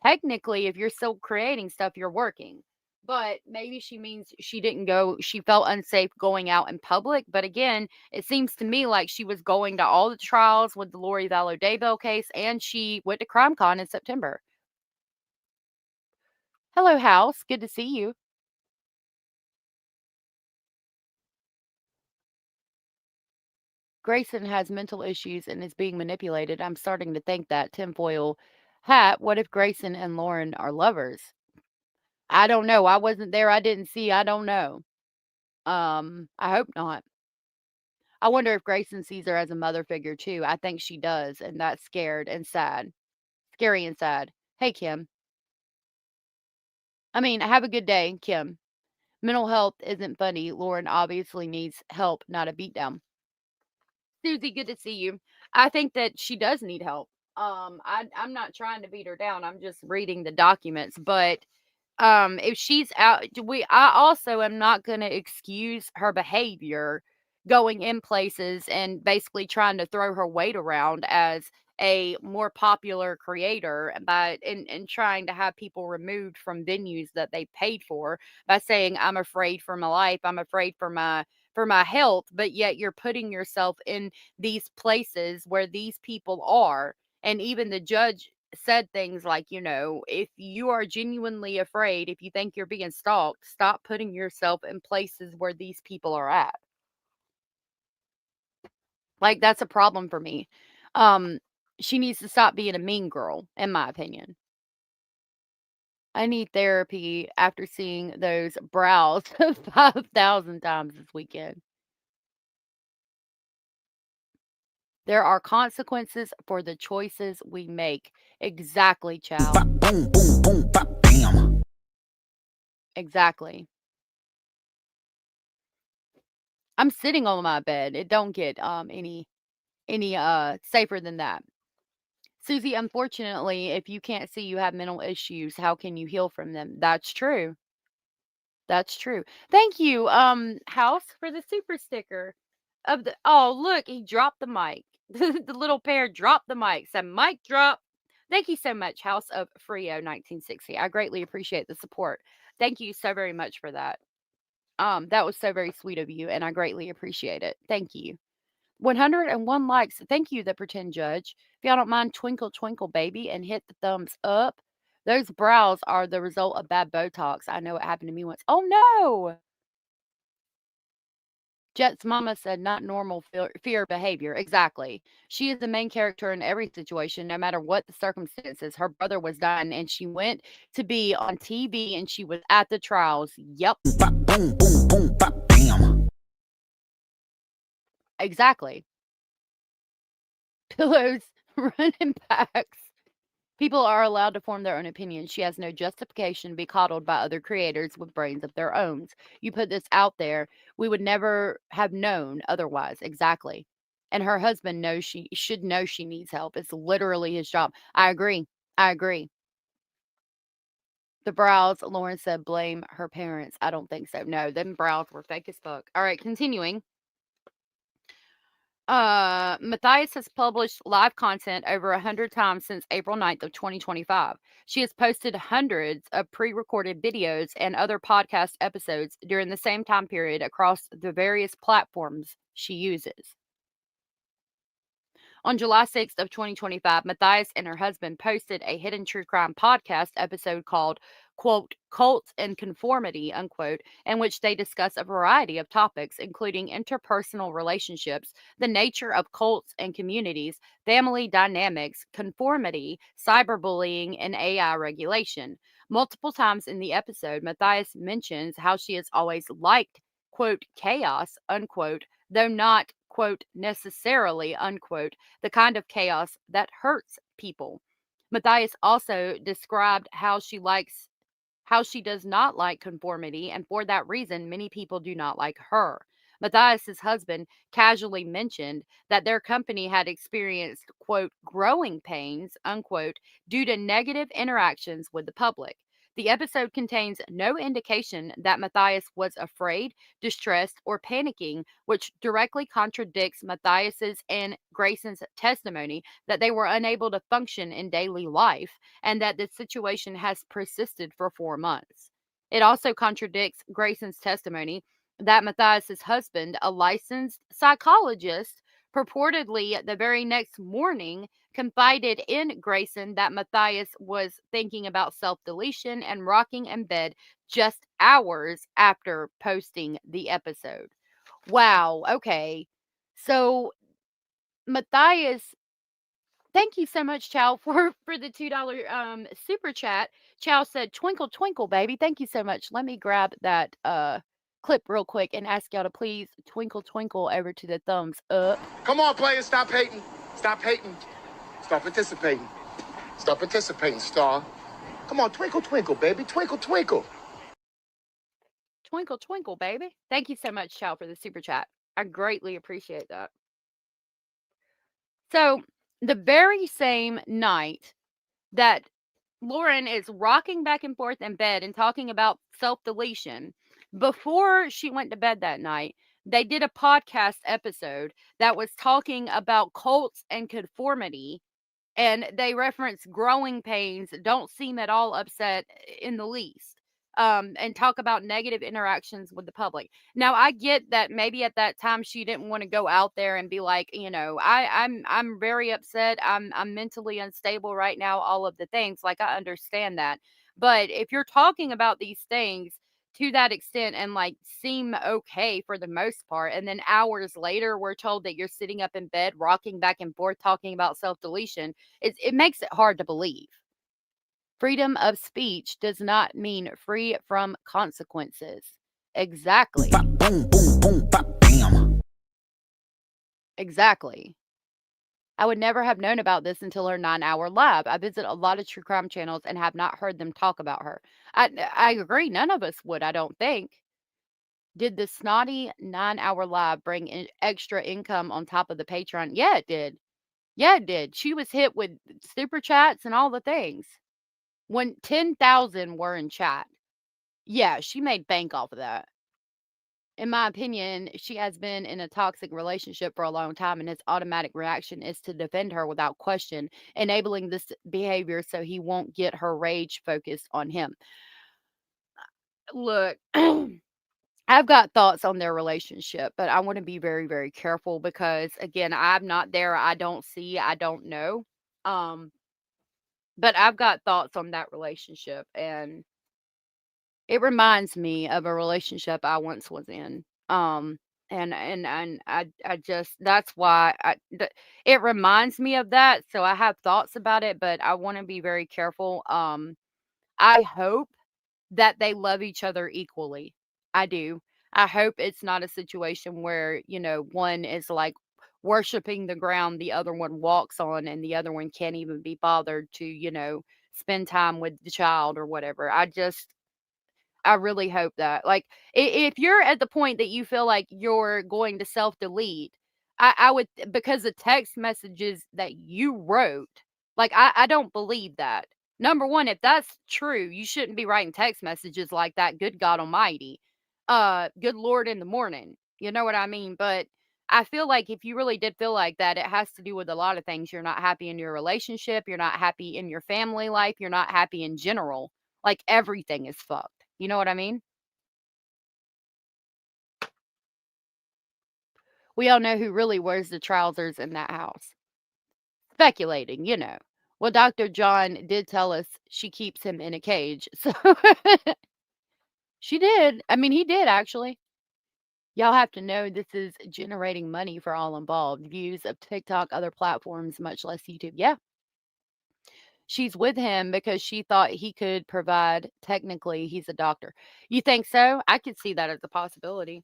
technically, if you're still creating stuff, you're working. But maybe she means she felt unsafe going out in public. But again, it seems to me like she was going to all the trials with the Lori Vallow Daybell case, and she went to CrimeCon in September. Hello, House. Good to see you. Grayson has mental issues and is being manipulated. I'm starting to think that tinfoil hat. What if Grayson and Lauren are lovers? I don't know. I wasn't there. I didn't see. I don't know. I hope not. I wonder if Grayson sees her as a mother figure too. I think she does, and that's scared and sad. Scary and sad. Hey, Kim. I mean, have a good day, Kim. Mental health isn't funny. Lauren obviously needs help, not a beatdown. Susie, good to see you. I think that she does need help. I'm not trying to beat her down. I'm just reading the documents, but if she's out, I also am not going to excuse her behavior going in places and basically trying to throw her weight around as a more popular creator and trying to have people removed from venues that they paid for by saying I'm afraid for my life, I'm afraid for my health, but yet you're putting yourself in these places where these people are. And even the judge said things like, if you are genuinely afraid, if you think you're being stalked, stop putting yourself in places where these people are at. Like, that's a problem for me. She needs to stop being a mean girl, in my opinion. I need therapy after seeing those brows 5,000 times this weekend. There are consequences for the choices we make. Exactly, Chow. Bop, boom, boom, boom, bop, bam. Exactly. I'm sitting on my bed. It don't get any safer than that. Susie, unfortunately, if you can't see you have mental issues, how can you heal from them? That's true. That's true. Thank you, House, for the super sticker of the. Oh, look, he dropped the mic. The little pair dropped the mic. Said mic drop. Thank you so much, House of Frio 1960. I greatly appreciate the support. Thank you so very much for that. That was so very sweet of you, and I greatly appreciate it. Thank you. 101 likes. Thank you, the pretend judge. If y'all don't mind, twinkle, twinkle, baby, and hit the thumbs up. Those brows are the result of bad Botox. I know it happened to me once. Oh, no. Jet's mama said not normal fear behavior. Exactly. She is the main character in every situation, no matter what the circumstances. Her brother was dying, and she went to be on TV, and she was at the trials. Yep. Bop, boom, boom, boom, bop, bam. Exactly. Pillows, running backs. People are allowed to form their own opinions. She has no justification to be coddled by other creators with brains of their own. You put this out there, we would never have known otherwise. Exactly. And her husband knows she should know she needs help. It's literally his job. I agree. I agree. The brows, Lauren said, blame her parents. I don't think so. No, them brows were fake as fuck. All right, continuing. Matthias has published live content over 100 times since April 9th of 2025. She has posted hundreds of pre-recorded videos and other podcast episodes during the same time period across the various platforms she uses. On July 6th of 2025, Matthias and her husband posted a hidden true crime podcast episode called, quote, Cults and Conformity, unquote, in which they discuss a variety of topics, including interpersonal relationships, the nature of cults and communities, family dynamics, conformity, cyberbullying, and AI regulation. Multiple times in the episode, Matthias mentions how she has always liked, quote, chaos, unquote, though not, quote, necessarily, unquote, the kind of chaos that hurts people. Matthias also described how she does not like conformity, and for that reason, many people do not like her. Matthias's husband casually mentioned that their company had experienced, quote, growing pains, unquote, due to negative interactions with the public. The episode contains no indication that Matthias was afraid, distressed, or panicking, which directly contradicts Matthias's and Greyson's testimony that they were unable to function in daily life and that the situation has persisted for 4 months. It also contradicts Greyson's testimony that Matthias's husband, a licensed psychologist, purportedly the very next morning confided in Greyson that Matthias was thinking about self-deletion and rocking in bed just hours after posting the episode. Wow, okay. So Matthias, thank you so much, Chow, for the $2 super chat. Chow said, "Twinkle, twinkle, baby." Thank you so much. Let me grab that clip real quick and ask y'all to please twinkle, twinkle over to the thumbs up. Come on, players, stop hating. Stop hating. Start participating. Start participating, Star. Come on, twinkle, twinkle, baby. Twinkle, twinkle. Twinkle, twinkle, baby. Thank you so much, Chow, for the super chat. I greatly appreciate that. So, the very same night that Lauren is rocking back and forth in bed and talking about self-deletion, before she went to bed that night, they did a podcast episode that was talking about cults and conformity, and they reference growing pains, don't seem at all upset in the least, and talk about negative interactions with the public. Now, I get that maybe at that time she didn't want to go out there and be like, I'm very upset. I'm mentally unstable right now. All of the things, like, I understand that, but if you're talking about these things to that extent and like seem okay for the most part, and then hours later we're told that you're sitting up in bed rocking back and forth talking about self-deletion, it makes it hard to believe. Freedom of speech does not mean free from consequences. Exactly. Bop, boom, boom, boom, bop, bam. Exactly. I would never have known about this until her 9-hour lab. I visit a lot of true crime channels and have not heard them talk about her. I agree. None of us would, I don't think. Did the snotty 9-hour lab bring in extra income on top of the Patreon? Yeah, it did. Yeah, it did. She was hit with super chats and all the things. When 10,000 were in chat. Yeah, she made bank off of that. In my opinion, she has been in a toxic relationship for a long time, and his automatic reaction is to defend her without question, enabling this behavior so he won't get her rage focused on him. Look, I've got thoughts on their relationship, but I want to be very, very careful because, again, I'm not there. I don't see, I don't know. But I've got thoughts on that relationship, and it reminds me of a relationship I once was in. And I just that's why it reminds me of that. So I have thoughts about it, but I want to be very careful. I hope that they love each other equally. I do. I hope it's not a situation where, one is like worshiping the ground the other one walks on and the other one can't even be bothered to, spend time with the child or whatever. I really hope that. Like, if you're at the point that you feel like you're going to self delete, I would, because the text messages that you wrote, like, I don't believe that. Number one, if that's true, you shouldn't be writing text messages like that. Good God Almighty. Good Lord in the morning. You know what I mean? But I feel like if you really did feel like that, it has to do with a lot of things. You're not happy in your relationship. You're not happy in your family life. You're not happy in general. Like, everything is fucked. You know what I mean? We all know who really wears the trousers in that house. Speculating, you know. Well, Dr. John did tell us she keeps him in a cage. So she did. I mean, he did actually. Y'all have to know this is generating money for all involved. Views of TikTok, other platforms, much less YouTube. Yeah. She's with him because she thought he could provide. Technically, he's a doctor. You think so? I could see that as a possibility.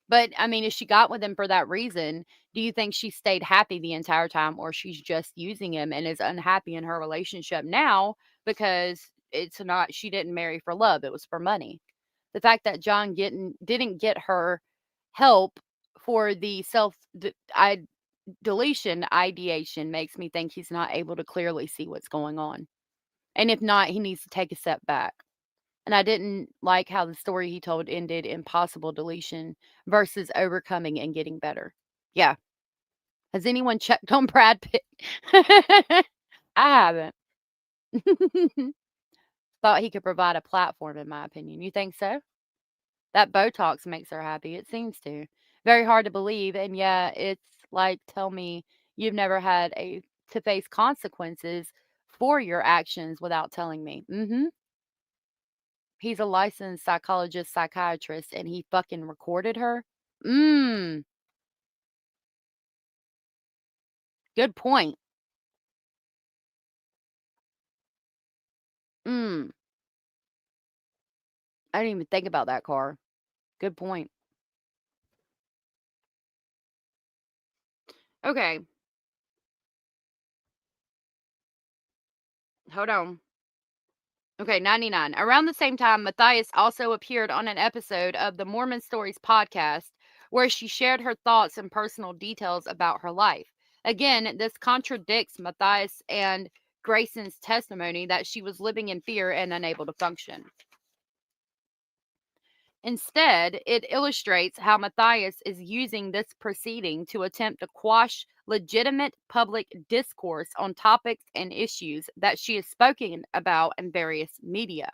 But I mean, if she got with him for that reason, do you think she stayed happy the entire time, or she's just using him and is unhappy in her relationship now because it's not, she didn't marry for love, it was for money? The fact that John didn't get her help for the deletion ideation makes me think he's not able to clearly see what's going on. And if not, he needs to take a step back. And I didn't like how the story he told ended in possible deletion versus overcoming and getting better. Yeah. Has anyone checked on Brad Pitt? I haven't. Thought he could provide a platform, in my opinion. You think so? That Botox makes her happy. It seems to. Very hard to believe. And yeah, it's like, tell me you've never had to face consequences for your actions without telling me. He's a licensed psychologist, psychiatrist, and he fucking recorded her? Mm, good point. Mm, I didn't even think about that car. Good point. Okay, hold on. Okay, 99. Around the same time, Matthias also appeared on an episode of the Mormon Stories podcast where she shared her thoughts and personal details about her life. Again, this contradicts Matthias and Greyson's testimony that she was living in fear and unable to function. Instead, it illustrates how Matthias is using this proceeding to attempt to quash legitimate public discourse on topics and issues that she has spoken about in various media.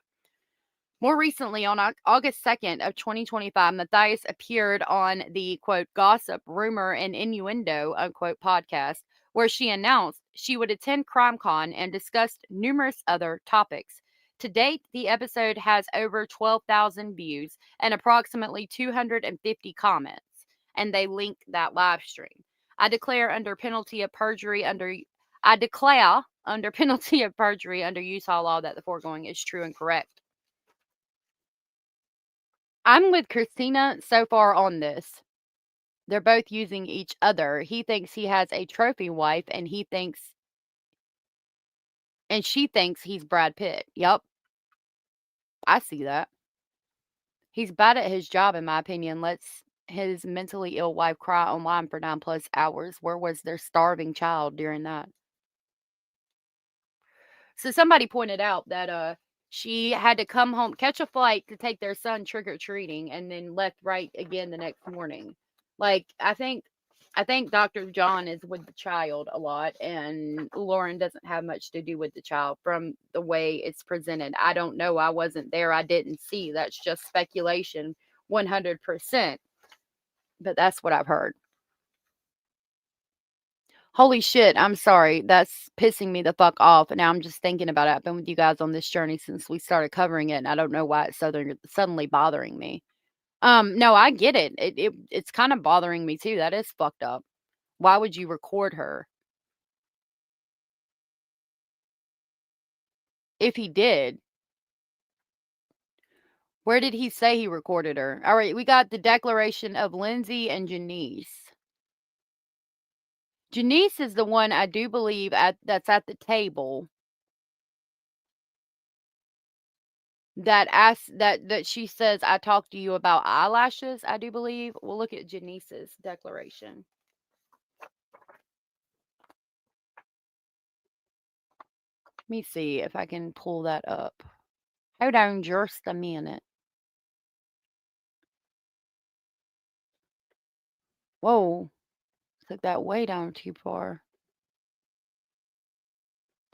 More recently, on August 2nd of 2025, Matthias appeared on the, quote, gossip, rumor, and innuendo, unquote, podcast, where she announced she would attend CrimeCon and discussed numerous other topics. To date, the episode has over 12,000 views and approximately 250 comments, and they link that live stream. I declare under penalty of perjury under Utah law that the foregoing is true and correct. I'm with Christina so far on this. They're both using each other. He thinks he has a trophy wife, and she thinks he's Brad Pitt. Yep, I see that. He's bad at his job, in my opinion. Lets his mentally ill wife cry online for 9+ hours. Where was their starving child during that? So somebody pointed out that she had to come home, catch a flight to take their son trick or treating, and then left right again the next morning. Like I think Dr. John is with the child a lot, and Lauren doesn't have much to do with the child from the way it's presented. I don't know. I wasn't there. I didn't see. That's just speculation, 100%. But that's what I've heard. Holy shit, I'm sorry. That's pissing me the fuck off. And now I'm just thinking about it. I've been with you guys on this journey since we started covering it, and I don't know why it's suddenly bothering me. No, I get it. It's kind of bothering me too. That is fucked up. Why would you record her? If he did, where did he say he recorded her? All right, we got the declaration of Lindsay and Janeese. Janeese is the one I do believe that's at the table that asks that she says, I talked to you about eyelashes, I do believe. We'll look at Janeese's declaration. Let me see if I can pull that up. Hold on just a minute. Whoa. Took that way down too far.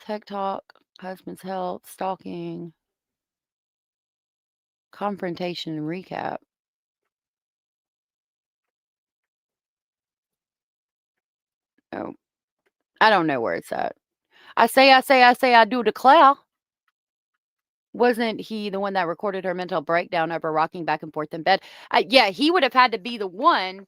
Tech talk, husband's health, stalking, confrontation, recap. Oh, I don't know where it's at. I do declare. Wasn't he the one that recorded her mental breakdown over rocking back and forth in bed? Yeah, he would have had to be the one.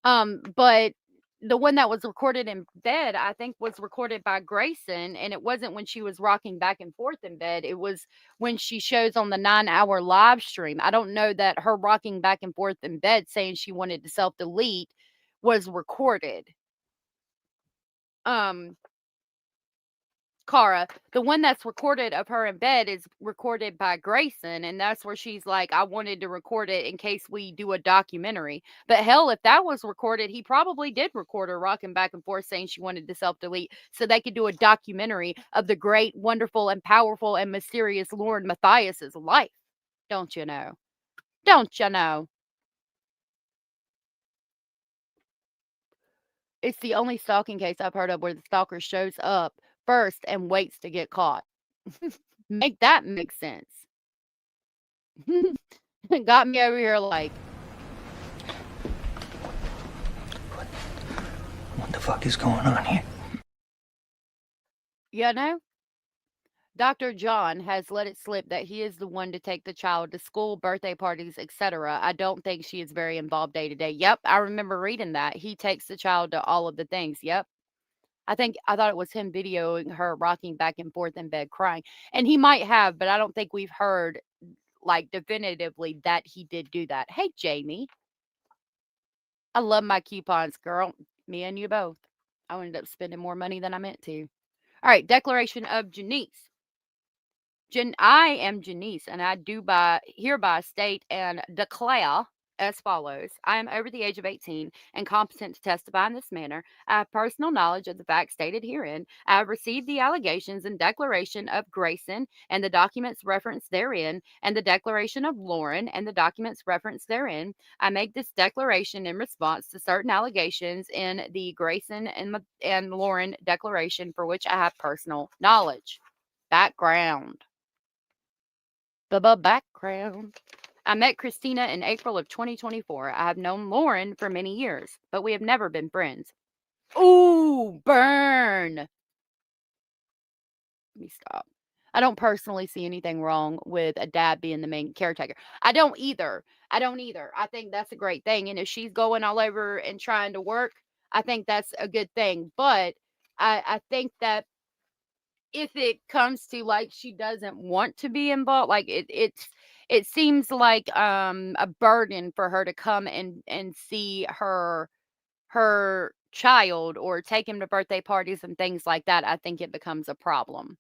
But the one that was recorded in bed, I think, was recorded by Greyson, and it wasn't when she was rocking back and forth in bed. It was when she shows on the 9-hour live stream. I don't know that her rocking back and forth in bed saying she wanted to self-delete was recorded. Cara, the one that's recorded of her in bed is recorded by Greyson, and that's where she's like, I wanted to record it in case we do a documentary. But hell, if that was recorded, he probably did record her rocking back and forth saying she wanted to self-delete so they could do a documentary of the great, wonderful, and powerful and mysterious Lauren Matthias's life. Don't you know? Don't you know? It's the only stalking case I've heard of where the stalker shows up first and waits to get caught. Make that make sense. Got me over here like, what the fuck is going on here? you know? Dr. John has let it slip that he is the one to take the child to school, birthday parties, etc. I don't think she is very involved day to day. Yep, I remember reading that. He takes the child to all of the things. Yep. I thought it was him videoing her rocking back and forth in bed crying. And he might have, but I don't think we've heard like definitively that he did do that. Hey, Jamie. I love my coupons, girl. Me and you both. I ended up spending more money than I meant to. All right, declaration of Janeese. I am Janeese, and I do hereby state and declare as follows. I am over the age of 18 and competent to testify in this manner. I have personal knowledge of the facts stated herein. I have received the allegations and declaration of Greyson and the documents referenced therein, and the declaration of Lauren and the documents referenced therein. I make this declaration in response to certain allegations in the Greyson and Lauren declaration for which I have personal knowledge. Background. Background. I met Christina in April of 2024. I have known Lauren for many years, but we have never been friends. Ooh, burn. Let me stop. I don't personally see anything wrong with a dad being the main caretaker. I don't either. I think that's a great thing. And if she's going all over and trying to work, I think that's a good thing. But I think that if it comes to like she doesn't want to be involved, like it seems like a burden for her to come and see her child or take him to birthday parties and things like that. I think it becomes a problem.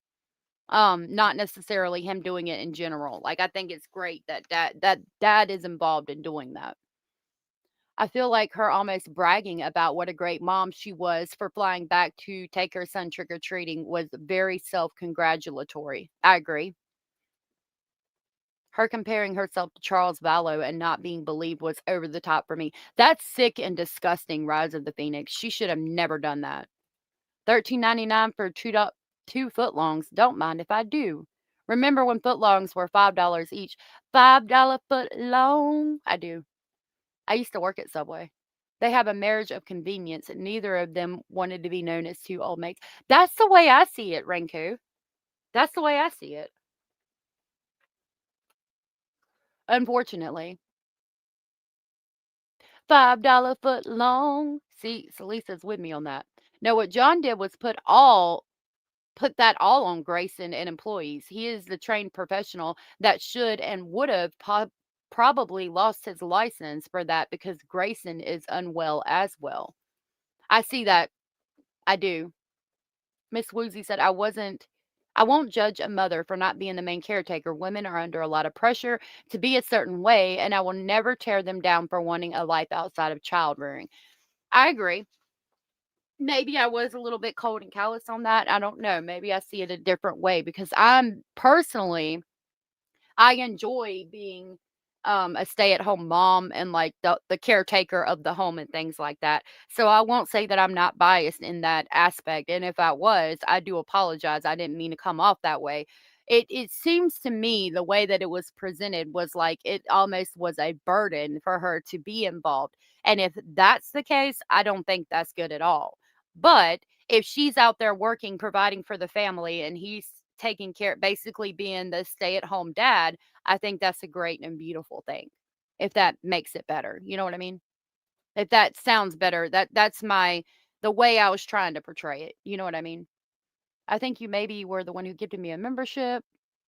Not necessarily him doing it in general. Like, I think it's great that dad is involved in doing that. I feel like her almost bragging about what a great mom she was for flying back to take her son trick or treating was very self congratulatory. I agree. Her comparing herself to Charles Vallow and not being believed was over the top for me. That's sick and disgusting, Rise of the Phoenix. She should have never done that. $13.99 for two footlongs. Don't mind if I do. Remember when footlongs were $5 each? $5 footlong. I do. I used to work at Subway. They have a marriage of convenience, and neither of them wanted to be known as two old maids. That's the way I see it, Renku. That's the way I see it. Unfortunately. $5 foot long. See, Lisa's with me on that. No, what John did was put that all on Greyson and employees. He is the trained professional that should and would have probably lost his license for that because Greyson is unwell as well. I see that. I do. Miss Woozy said, I won't judge a mother for not being the main caretaker. Women are under a lot of pressure to be a certain way, and I will never tear them down for wanting a life outside of child rearing. I agree. Maybe I was a little bit cold and callous on that. I don't know. Maybe I see it a different way because I enjoy being a stay-at-home mom and like the caretaker of the home and things like that. So I won't say that I'm not biased in that aspect. And if I was, I do apologize. I didn't mean to come off that way. It seems to me the way that it was presented was like it almost was a burden for her to be involved. And if that's the case, I don't think that's good at all. But if she's out there working, providing for the family, and he's taking care, basically being the stay-at-home dad, I think that's a great and beautiful thing. If that makes it better, you know what I mean? If that sounds better, that's the way I was trying to portray it. You know what I mean? I think you maybe were the one who gifted me a membership.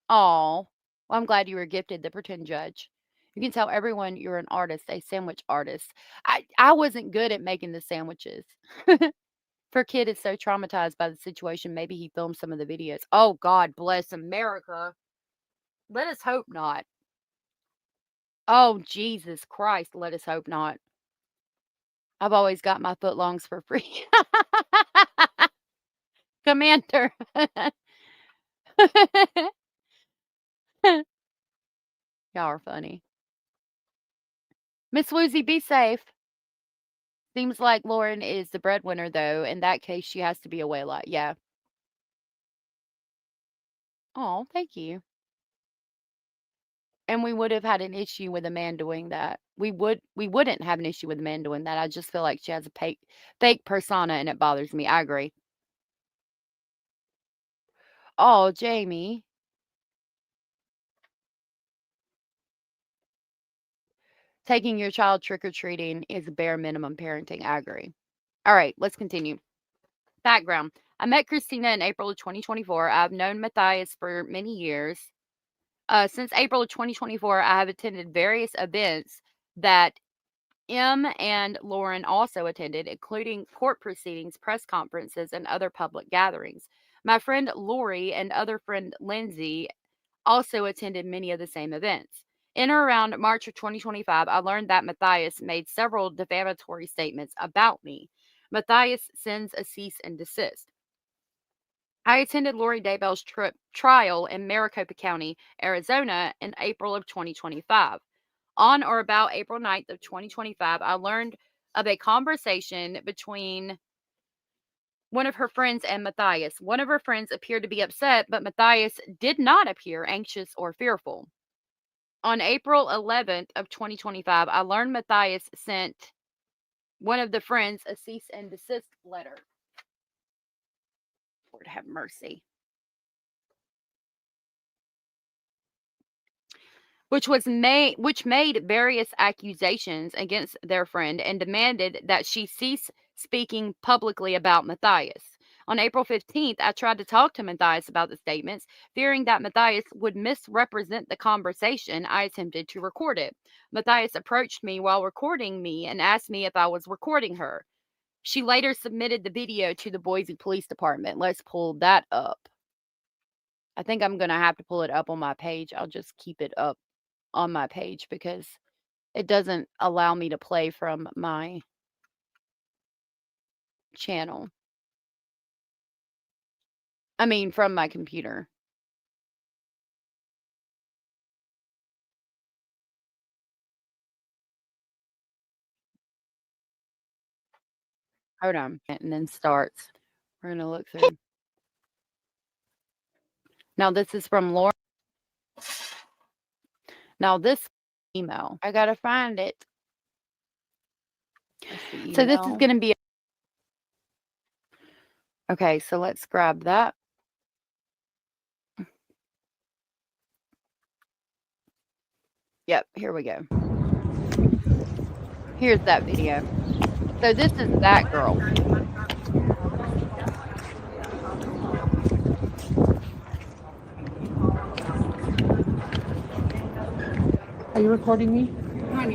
Oh, well, I'm glad you were gifted the pretend judge. You can tell everyone you're an artist, a sandwich artist. I wasn't good at making the sandwiches. For kid is so traumatized by the situation, maybe he filmed some of the videos. Oh, God bless America. Let us hope not. Oh, Jesus Christ, let us hope not. I've always got my footlongs for free. Commander. Y'all are funny. Miss Woozy, be safe. Seems like Lauren is the breadwinner, though. In that case, she has to be away a lot. Yeah. Oh, thank you. And we would have had an issue with a man doing that. We wouldn't have an issue with a man doing that. I just feel like she has a fake persona and it bothers me. I agree. Oh, Jamie. Taking your child trick or treating is bare minimum parenting. I agree. All right, let's continue. Background. I met Christina in April of 2024. I've known Matthias for many years. Since April of 2024, I have attended various events that M and Lauren also attended, including court proceedings, press conferences, and other public gatherings. My friend Lori and other friend Lindsay also attended many of the same events. In or around March of 2025, I learned that Matthias made several defamatory statements about me. Matthias sends a cease and desist. I attended Lori Daybell's trial in Maricopa County, Arizona in April of 2025. On or about April 9th of 2025, I learned of a conversation between one of her friends and Matthias. One of her friends appeared to be upset, but Matthias did not appear anxious or fearful. On April 11th of 2025, I learned Matthias sent one of the friends a cease and desist letter. Lord have mercy. Which made various accusations against their friend and demanded that she cease speaking publicly about Matthias. On April 15th, I tried to talk to Matthias about the statements. Fearing that Matthias would misrepresent the conversation, I attempted to record it. Matthias approached me while recording me and asked me if I was recording her. She later submitted the video to the Boise Police Department. Let's pull that up. I think I'm going to have to pull it up on my page. I'll just keep it up on my page because it doesn't allow me to play from my channel. I mean, from my computer. Hold on. And then starts. We're going to look through. Now, this is from Lauren. Now, this email, I got to find it. So this is going to be. Okay, so let's grab that. Yep, here we go. Here's that video. So this is that girl. Are you recording me?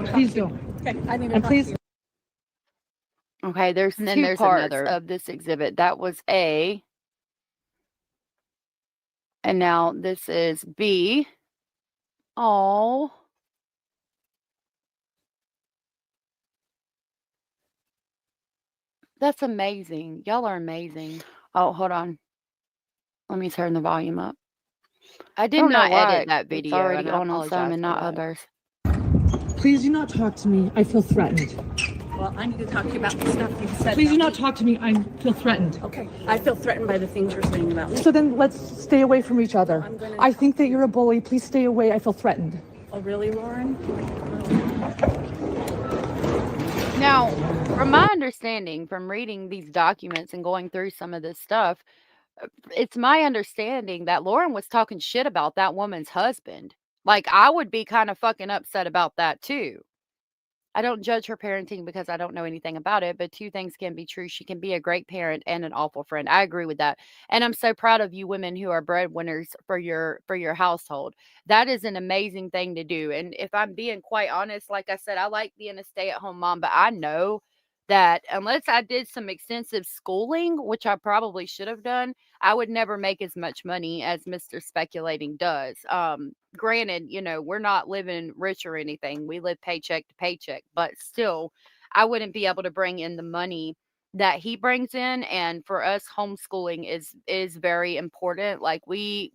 Please do. Okay, I need And please. Okay, there's And then two there's parts another. of this exhibit. That was A. And now this is B. Oh. That's amazing. Y'all are amazing. Oh, hold on. Let me turn the volume up. I did don't know not why edit that it's video. already And I on apologize some for and not that. others. Please do not talk to me. I feel threatened. Well, I need to talk to you about the stuff you said. Please do about not talk to me. I feel threatened. me. Okay, I feel threatened by the things you're saying about me. So then let's stay away from each other. I think that you're a bully. Please stay away. I feel threatened. Oh, really, Lauren? Now, from my understanding, from reading these documents and going through some of this stuff, it's my understanding that Lauren was talking shit about that woman's husband. Like, I would be kind of fucking upset about that too. I don't judge her parenting because I don't know anything about it, but two things can be true. She can be a great parent and an awful friend. I agree with that. And I'm so proud of you women who are breadwinners for your household. That is an amazing thing to do. And if I'm being quite honest, like I said, I like being a stay-at-home mom, but I know that unless I did some extensive schooling, which I probably should have done, I would never make as much money as Mr. Speculating does. Granted, we're not living rich or anything. We live paycheck to paycheck, but still, I wouldn't be able to bring in the money that he brings in. And for us, homeschooling is very important. Like we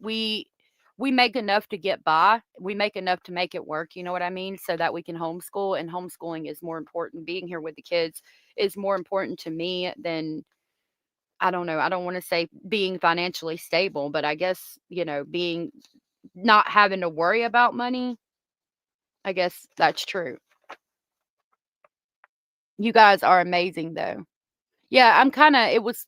make enough to get by. We make enough to make it work. You know what I mean? So that we can homeschool, and homeschooling is more important. Being here with the kids is more important to me than, I don't know. I don't want to say being financially stable, but I guess, being not having to worry about money. I guess that's true. You guys are amazing though. Yeah,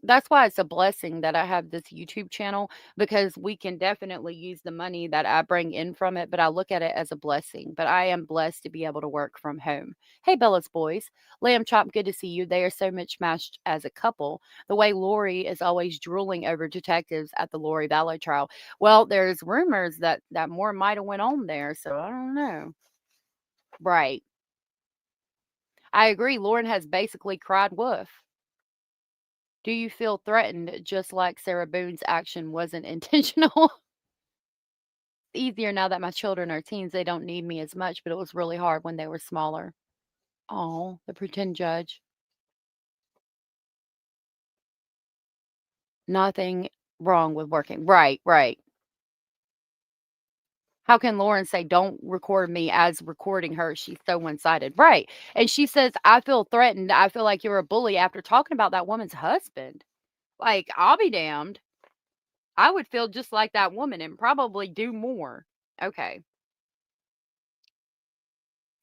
that's why it's a blessing that I have this YouTube channel, because we can definitely use the money that I bring in from it, but I look at it as a blessing. But I am blessed to be able to work from home. Hey, Bella's boys. Lamb Chop, good to see you. They are so much matched as a couple. The way Lori is always drooling over detectives at the Lori Vallow trial. Well, there's rumors that more might have went on there, so I don't know. Right. I agree. Lauren has basically cried wolf. Do you feel threatened just like Sarah Boone's action wasn't intentional? Easier now that my children are teens. They don't need me as much, but it was really hard when they were smaller. Oh, the pretend judge. Nothing wrong with working. Right, right. How can Lauren say, don't record me as recording her? She's so one-sided. Right. And she says, I feel threatened. I feel like you're a bully after talking about that woman's husband. Like, I'll be damned. I would feel just like that woman and probably do more. Okay.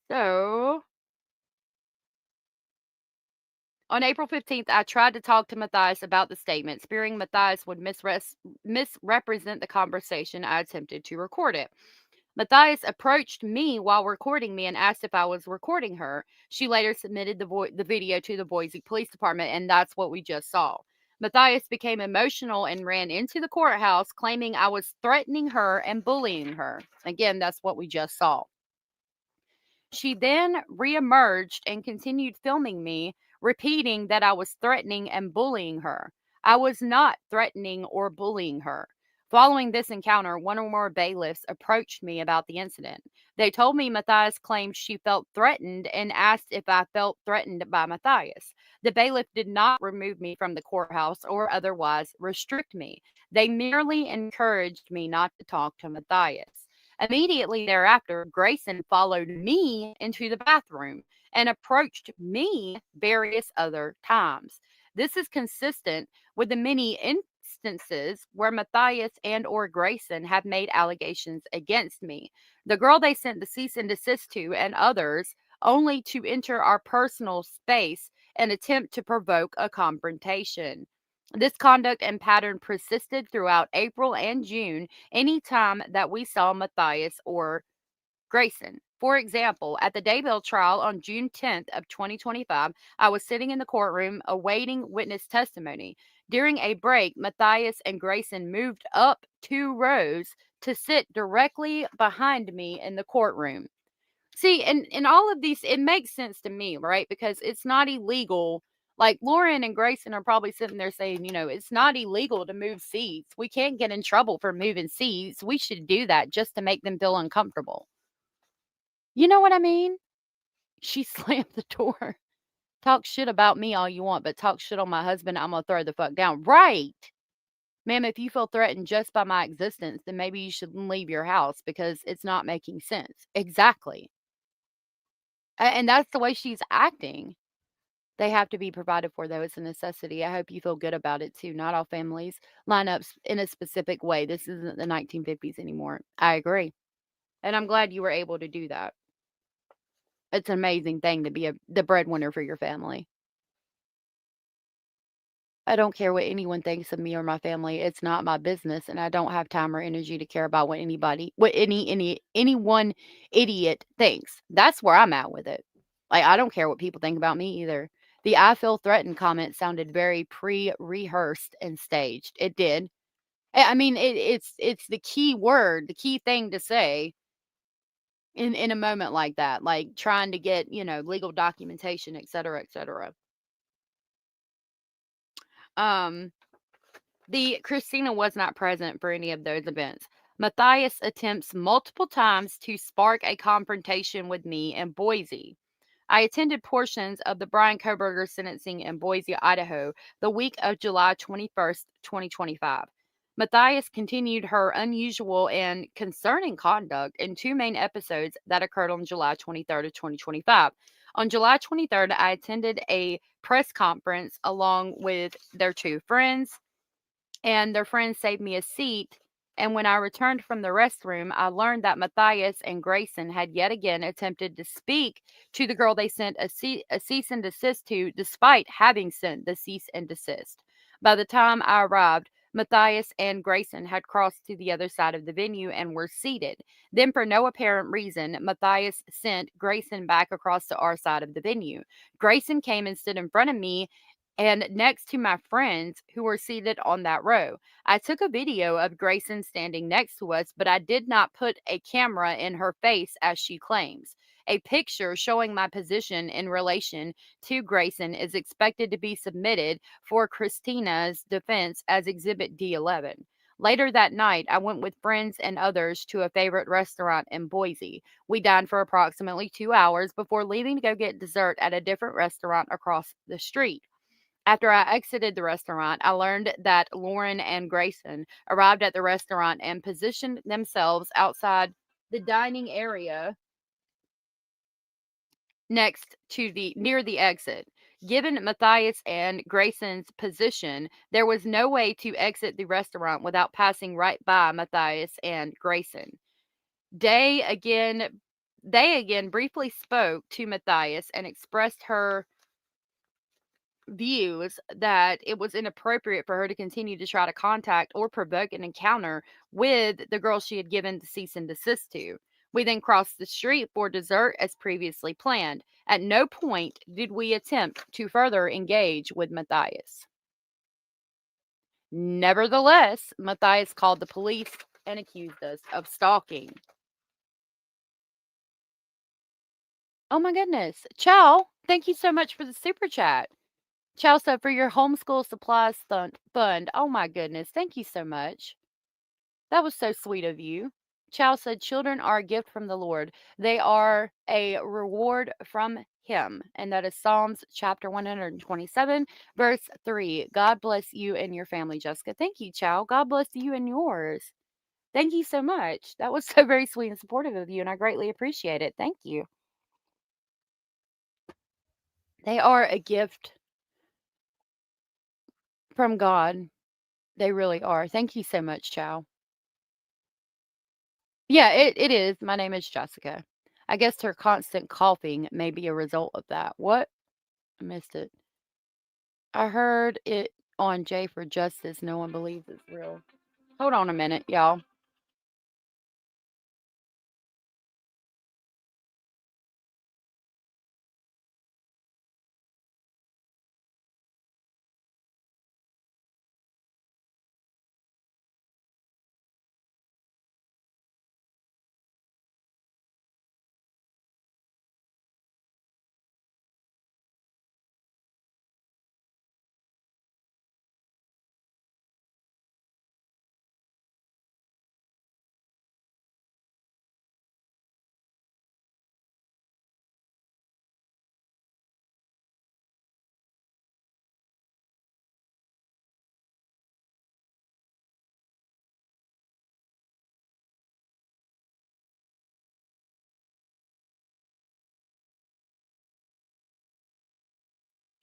So, on April 15th, I tried to talk to Matthias about the statement. Fearing Matthias would misrepresent the conversation, I attempted to record it. Matthias approached me while recording me and asked if I was recording her. She later submitted the video to the Boise Police Department, and that's what we just saw. Matthias became emotional and ran into the courthouse, claiming I was threatening her and bullying her. Again, that's what we just saw. She then reemerged and continued filming me, repeating that I was threatening and bullying her. I was not threatening or bullying her. Following this encounter, one or more bailiffs approached me about the incident. They told me Matthias claimed she felt threatened and asked if I felt threatened by Matthias. The bailiff did not remove me from the courthouse or otherwise restrict me. They merely encouraged me not to talk to Matthias. Immediately thereafter, Greyson followed me into the bathroom and approached me various other times. This is consistent with the many instances where Matthias and or Greyson have made allegations against me. The girl they sent the cease and desist to and others only to enter our personal space and attempt to provoke a confrontation. This conduct and pattern persisted throughout April and June anytime that we saw Matthias or Greyson. For example, at the Daybell trial on June 10th of 2025, I was sitting in the courtroom awaiting witness testimony. During a break, Matthias and Greyson moved up 2 rows to sit directly behind me in the courtroom. See, and in all of these, it makes sense to me, right? Because it's not illegal. Like Lauren and Grayson are probably sitting there saying, it's not illegal to move seats. We can't get in trouble for moving seats. We should do that just to make them feel uncomfortable. You know what I mean? She slammed the door. Talk shit about me all you want, but talk shit on my husband, I'm going to throw the fuck down. Right. Ma'am, if you feel threatened just by my existence, then maybe you should leave your house because it's not making sense. Exactly. And that's the way she's acting. They have to be provided for, though. It's a necessity. I hope you feel good about it, too. Not all families line up in a specific way. This isn't the 1950s anymore. I agree. And I'm glad you were able to do that. It's an amazing thing to be the breadwinner for your family. I don't care what anyone thinks of me or my family. It's not my business, and I don't have time or energy to care about what anyone idiot thinks. That's where I'm at with it. Like, I don't care what people think about me either. The "I feel threatened" comment sounded very pre-rehearsed and staged. It did. I mean, it's the key word, the key thing to say in a moment like that, like trying to get, legal documentation, et cetera, et cetera. The Christina was not present for any of those events. Matthias attempts multiple times to spark a confrontation with me in Boise. I attended portions of the Brian Koberger sentencing in Boise, Idaho, the week of July 21st, 2025. Matthias continued her unusual and concerning conduct in 2 main episodes that occurred on July 23rd of 2025. On July 23rd, I attended a press conference along with their 2 friends, and their friends saved me a seat. And when I returned from the restroom, I learned that Matthias and Greyson had yet again attempted to speak to the girl they sent a cease and desist to, despite having sent the cease and desist. By the time I arrived, Matthias and Greyson had crossed to the other side of the venue and were seated. Then, for no apparent reason, Matthias sent Greyson back across to our side of the venue. Greyson came and stood in front of me and next to my friends who were seated on that row. I took a video of Greyson standing next to us, but I did not put a camera in her face as she claims. A picture showing my position in relation to Greyson is expected to be submitted for Christina's defense as Exhibit D11. Later that night, I went with friends and others to a favorite restaurant in Boise. We dined for approximately 2 hours before leaving to go get dessert at a different restaurant across the street. After I exited the restaurant, I learned that Lauren and Greyson arrived at the restaurant and positioned themselves outside the dining area near the exit. Given Matthias and Greyson's position, there was no way to exit the restaurant without passing right by Matthias and Greyson. They again briefly spoke to Matthias and expressed her views that it was inappropriate for her to continue to try to contact or provoke an encounter with the girl she had given the cease and desist to. We then crossed the street for dessert as previously planned. At no point did we attempt to further engage with Matthias. Nevertheless, Matthias called the police and accused us of stalking. Oh my goodness. Chow, thank you so much for the super chat. Chow said for your homeschool supplies fund. Oh my goodness. Thank you so much. That was so sweet of you. Chow said, children are a gift from the Lord. They are a reward from Him. And that is Psalms chapter 127, verse 3. God bless you and your family, Jessica. Thank you, Chow. God bless you and yours. Thank you so much. That was so very sweet and supportive of you, and I greatly appreciate it. Thank you. They are a gift from God. They really are. Thank you so much, Chow. Yeah, it is. My name is Jessica. I guess her constant coughing may be a result of that. What? I missed it. I heard it on J for Justice. No one believes it's real. Hold on a minute, y'all.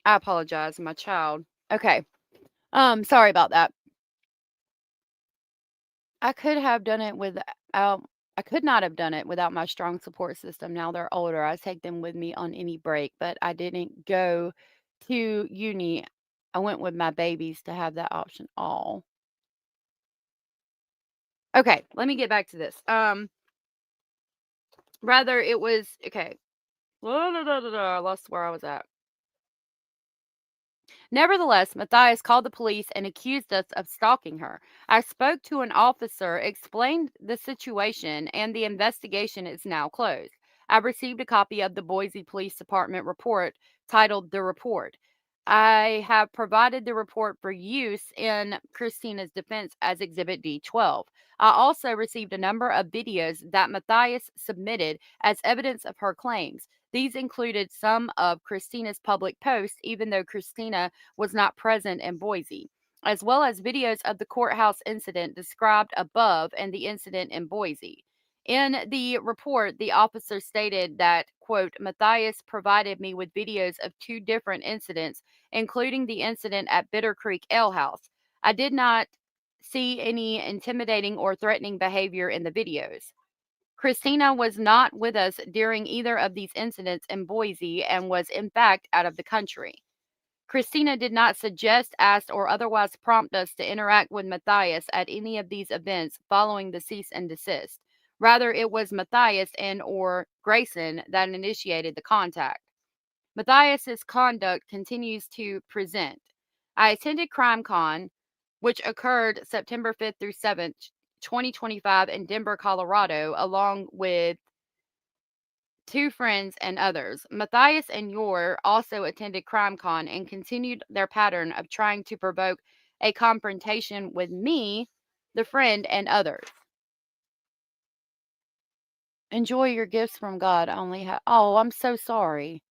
I apologize, my child. Okay. Sorry about that. I could have done it without I could not have done it without my strong support system. Now they're older. I take them with me on any break, but I didn't go to uni. I went with my babies to have that option all. Okay, let me get back to this. Rather it was okay. I lost where I was at. Nevertheless, Matthias called the police and accused us of stalking her. I spoke to an officer, explained the situation, and the investigation is now closed. I received a copy of the Boise Police Department report titled The Report. I have provided the report for use in Christina's defense as Exhibit D12. I also received a number of videos that Matthias submitted as evidence of her claims. These included some of Christina's public posts, even though Christina was not present in Boise, as well as videos of the courthouse incident described above and the incident in Boise. In the report, the officer stated that, quote, Matthias provided me with videos of two different incidents, including the incident at Bitter Creek Ale House. I did not see any intimidating or threatening behavior in the videos. Christina was not with us during either of these incidents in Boise and was, in fact, out of the country. Christina did not suggest, ask, or otherwise prompt us to interact with Matthias at any of these events following the cease and desist. Rather, it was Matthias and or Greyson that initiated the contact. Matthias's conduct continues to present. I attended CrimeCon, which occurred September 5th through 7th, 2025 in Denver, Colorado, along with two friends and others. Matthias and Yor also attended CrimeCon and continued their pattern of trying to provoke a confrontation with me, the friend, and others. Enjoy your gifts from God. Oh, I'm so sorry.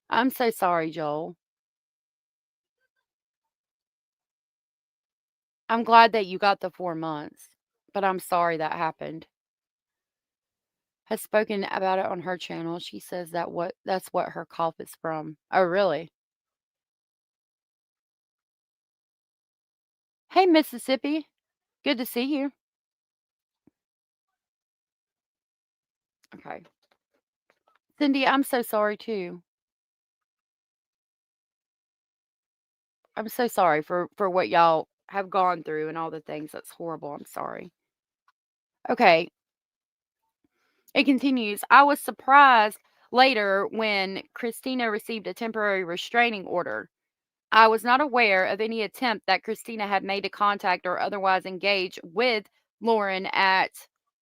I'm so sorry, Joel. I'm glad that you got the 4 months, but I'm sorry that happened. Has spoken about it on her channel. She says that's what her cough is from. Oh, really? Hey, Mississippi. Good to see you. Okay. Cindy, I'm so sorry too. I'm so sorry for what y'all have gone through and all the things. That's horrible. I'm sorry. Okay. It continues. I was surprised later when Christina received a temporary restraining order. I was not aware of any attempt that Christina had made to contact or otherwise engage with Lauren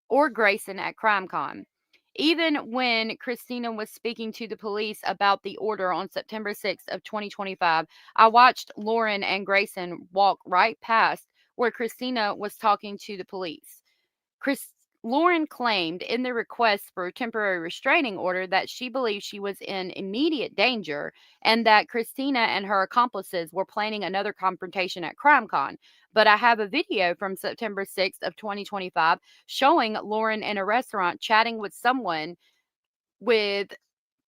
or Greyson at CrimeCon. Even when Christina was speaking to the police about the order on September 6th of 2025, I watched Lauren and Greyson walk right past where Christina was talking to the police. Lauren claimed in the request for a temporary restraining order that she believed she was in immediate danger and that Christina and her accomplices were planning another confrontation at CrimeCon. But I have a video from September 6th of 2025 showing Lauren in a restaurant chatting with someone with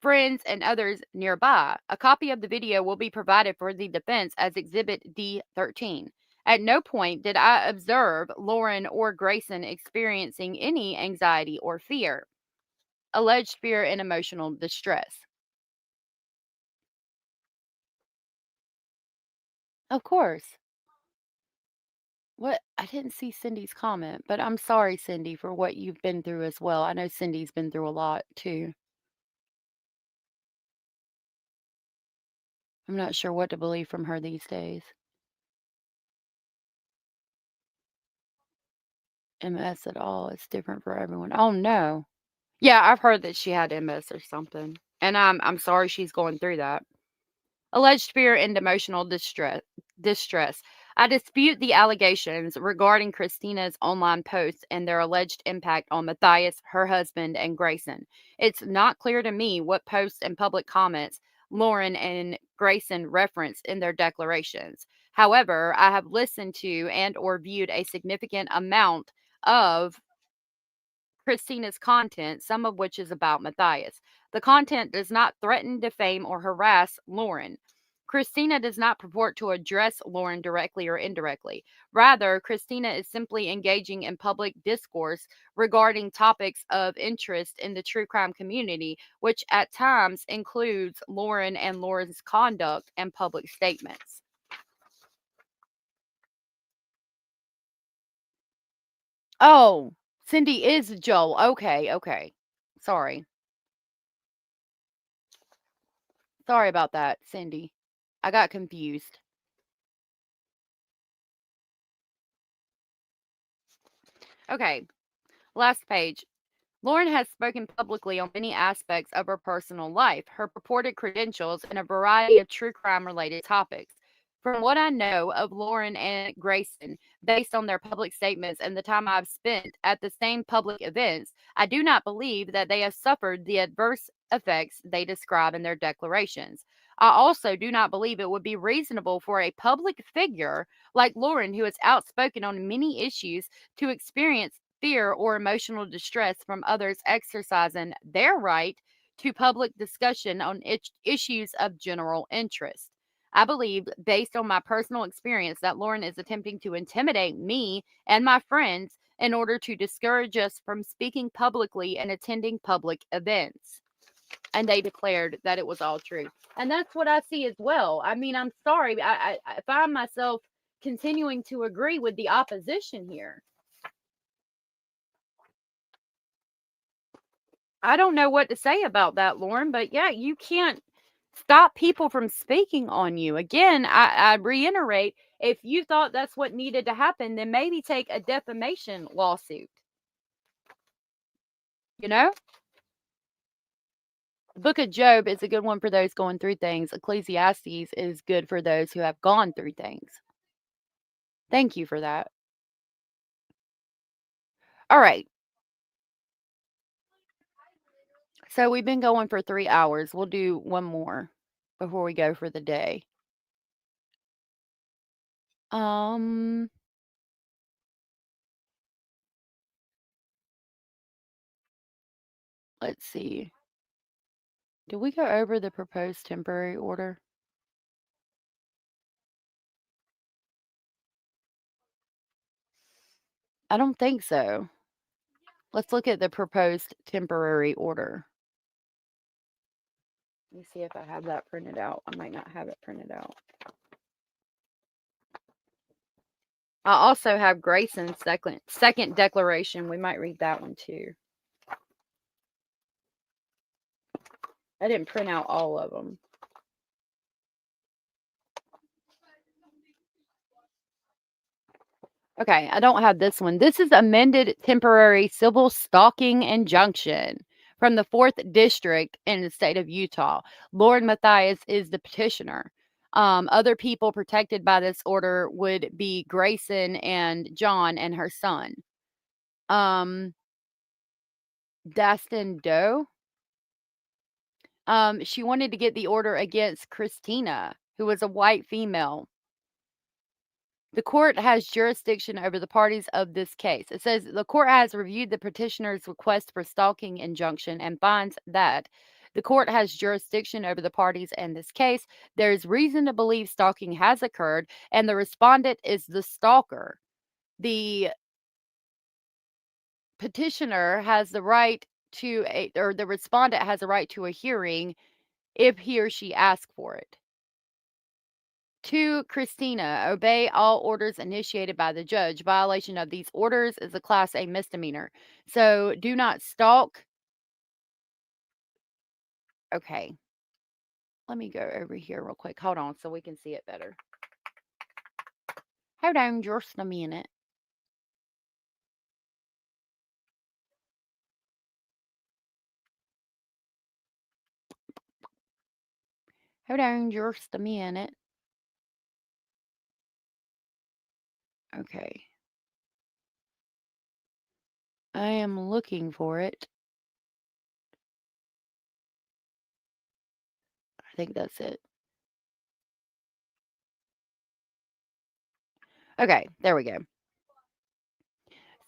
friends and others nearby. A copy of the video will be provided for the defense as Exhibit D13. At no point did I observe Lauren or Greyson experiencing any anxiety or fear. Alleged fear and emotional distress. Of course. What? I didn't see Cindy's comment, but I'm sorry, Cindy, for what you've been through as well. I know Cindy's been through a lot too. I'm not sure what to believe from her these days. MS at all. It's different for everyone. Oh no. Yeah, I've heard that she had MS or something. And I'm sorry she's going through that. Alleged fear and emotional distress. I dispute the allegations regarding Christina's online posts and their alleged impact on Matthias, her husband, and Greyson. It's not clear to me what posts and public comments Lauren and Greyson referenced in their declarations. However, I have listened to and or viewed a significant amount of Christina's content, some of which is about Matthias. The content does not threaten, defame, or harass Lauren. Christina does not purport to address Lauren directly or indirectly. Rather, Christina is simply engaging in public discourse regarding topics of interest in the true crime community, which at times includes Lauren and Lauren's conduct and public statements. Oh, Cindy is Joel. Okay. Sorry. Sorry about that, Cindy. I got confused. Okay, last page. Lauren has spoken publicly on many aspects of her personal life, her purported credentials, and a variety of true crime related topics. From what I know of Lauren and Greyson, based on their public statements and the time I've spent at the same public events, I do not believe that they have suffered the adverse effects they describe in their declarations. I also do not believe it would be reasonable for a public figure like Lauren, who is outspoken on many issues, to experience fear or emotional distress from others exercising their right to public discussion on issues of general interest. I believe, based on my personal experience, that Lauren is attempting to intimidate me and my friends in order to discourage us from speaking publicly and attending public events. And they declared that it was all true. And that's what I see as well. I mean, I'm sorry. I find myself continuing to agree with the opposition here. I don't know what to say about that, Lauren, but yeah, you can't stop people from speaking on you. Again, I reiterate, if you thought that's what needed to happen, then maybe take a defamation lawsuit. You know? The book of Job is a good one for those going through things. Ecclesiastes is good for those who have gone through things. Thank you for that. All right. So we've been going for 3 hours. We'll do one more before we go for the day. Let's see. Did we go over the proposed temporary order? I don't think so. Let's look at the proposed temporary order. Let me see if I have that printed out. I might not have it printed out. I also have Greyson's second declaration. We might read that one too. I didn't print out all of them. Okay, I don't have this one. This is amended temporary civil stalking injunction from the 4th District in the state of Utah. Lauren Matthias is the petitioner. Other people protected by this order would be Greyson and John and her son. Dastin Doe. She wanted to get the order against Christina, who was a white female. The court has jurisdiction over the parties of this case. It says the court has reviewed the petitioner's request for stalking injunction and finds that the court has jurisdiction over the parties in this case. There is reason to believe stalking has occurred, and the respondent is the stalker. The petitioner has the right to or the respondent has a right to a hearing if he or she asks for it. To Christina, obey all orders initiated by the judge. Violation of these orders is a Class A misdemeanor. So do not stalk. Okay. Let me go over here real quick. Hold on so we can see it better. Hold on just a minute. Hold on just a minute. Okay. I am looking for it. I think that's it. Okay, there we go.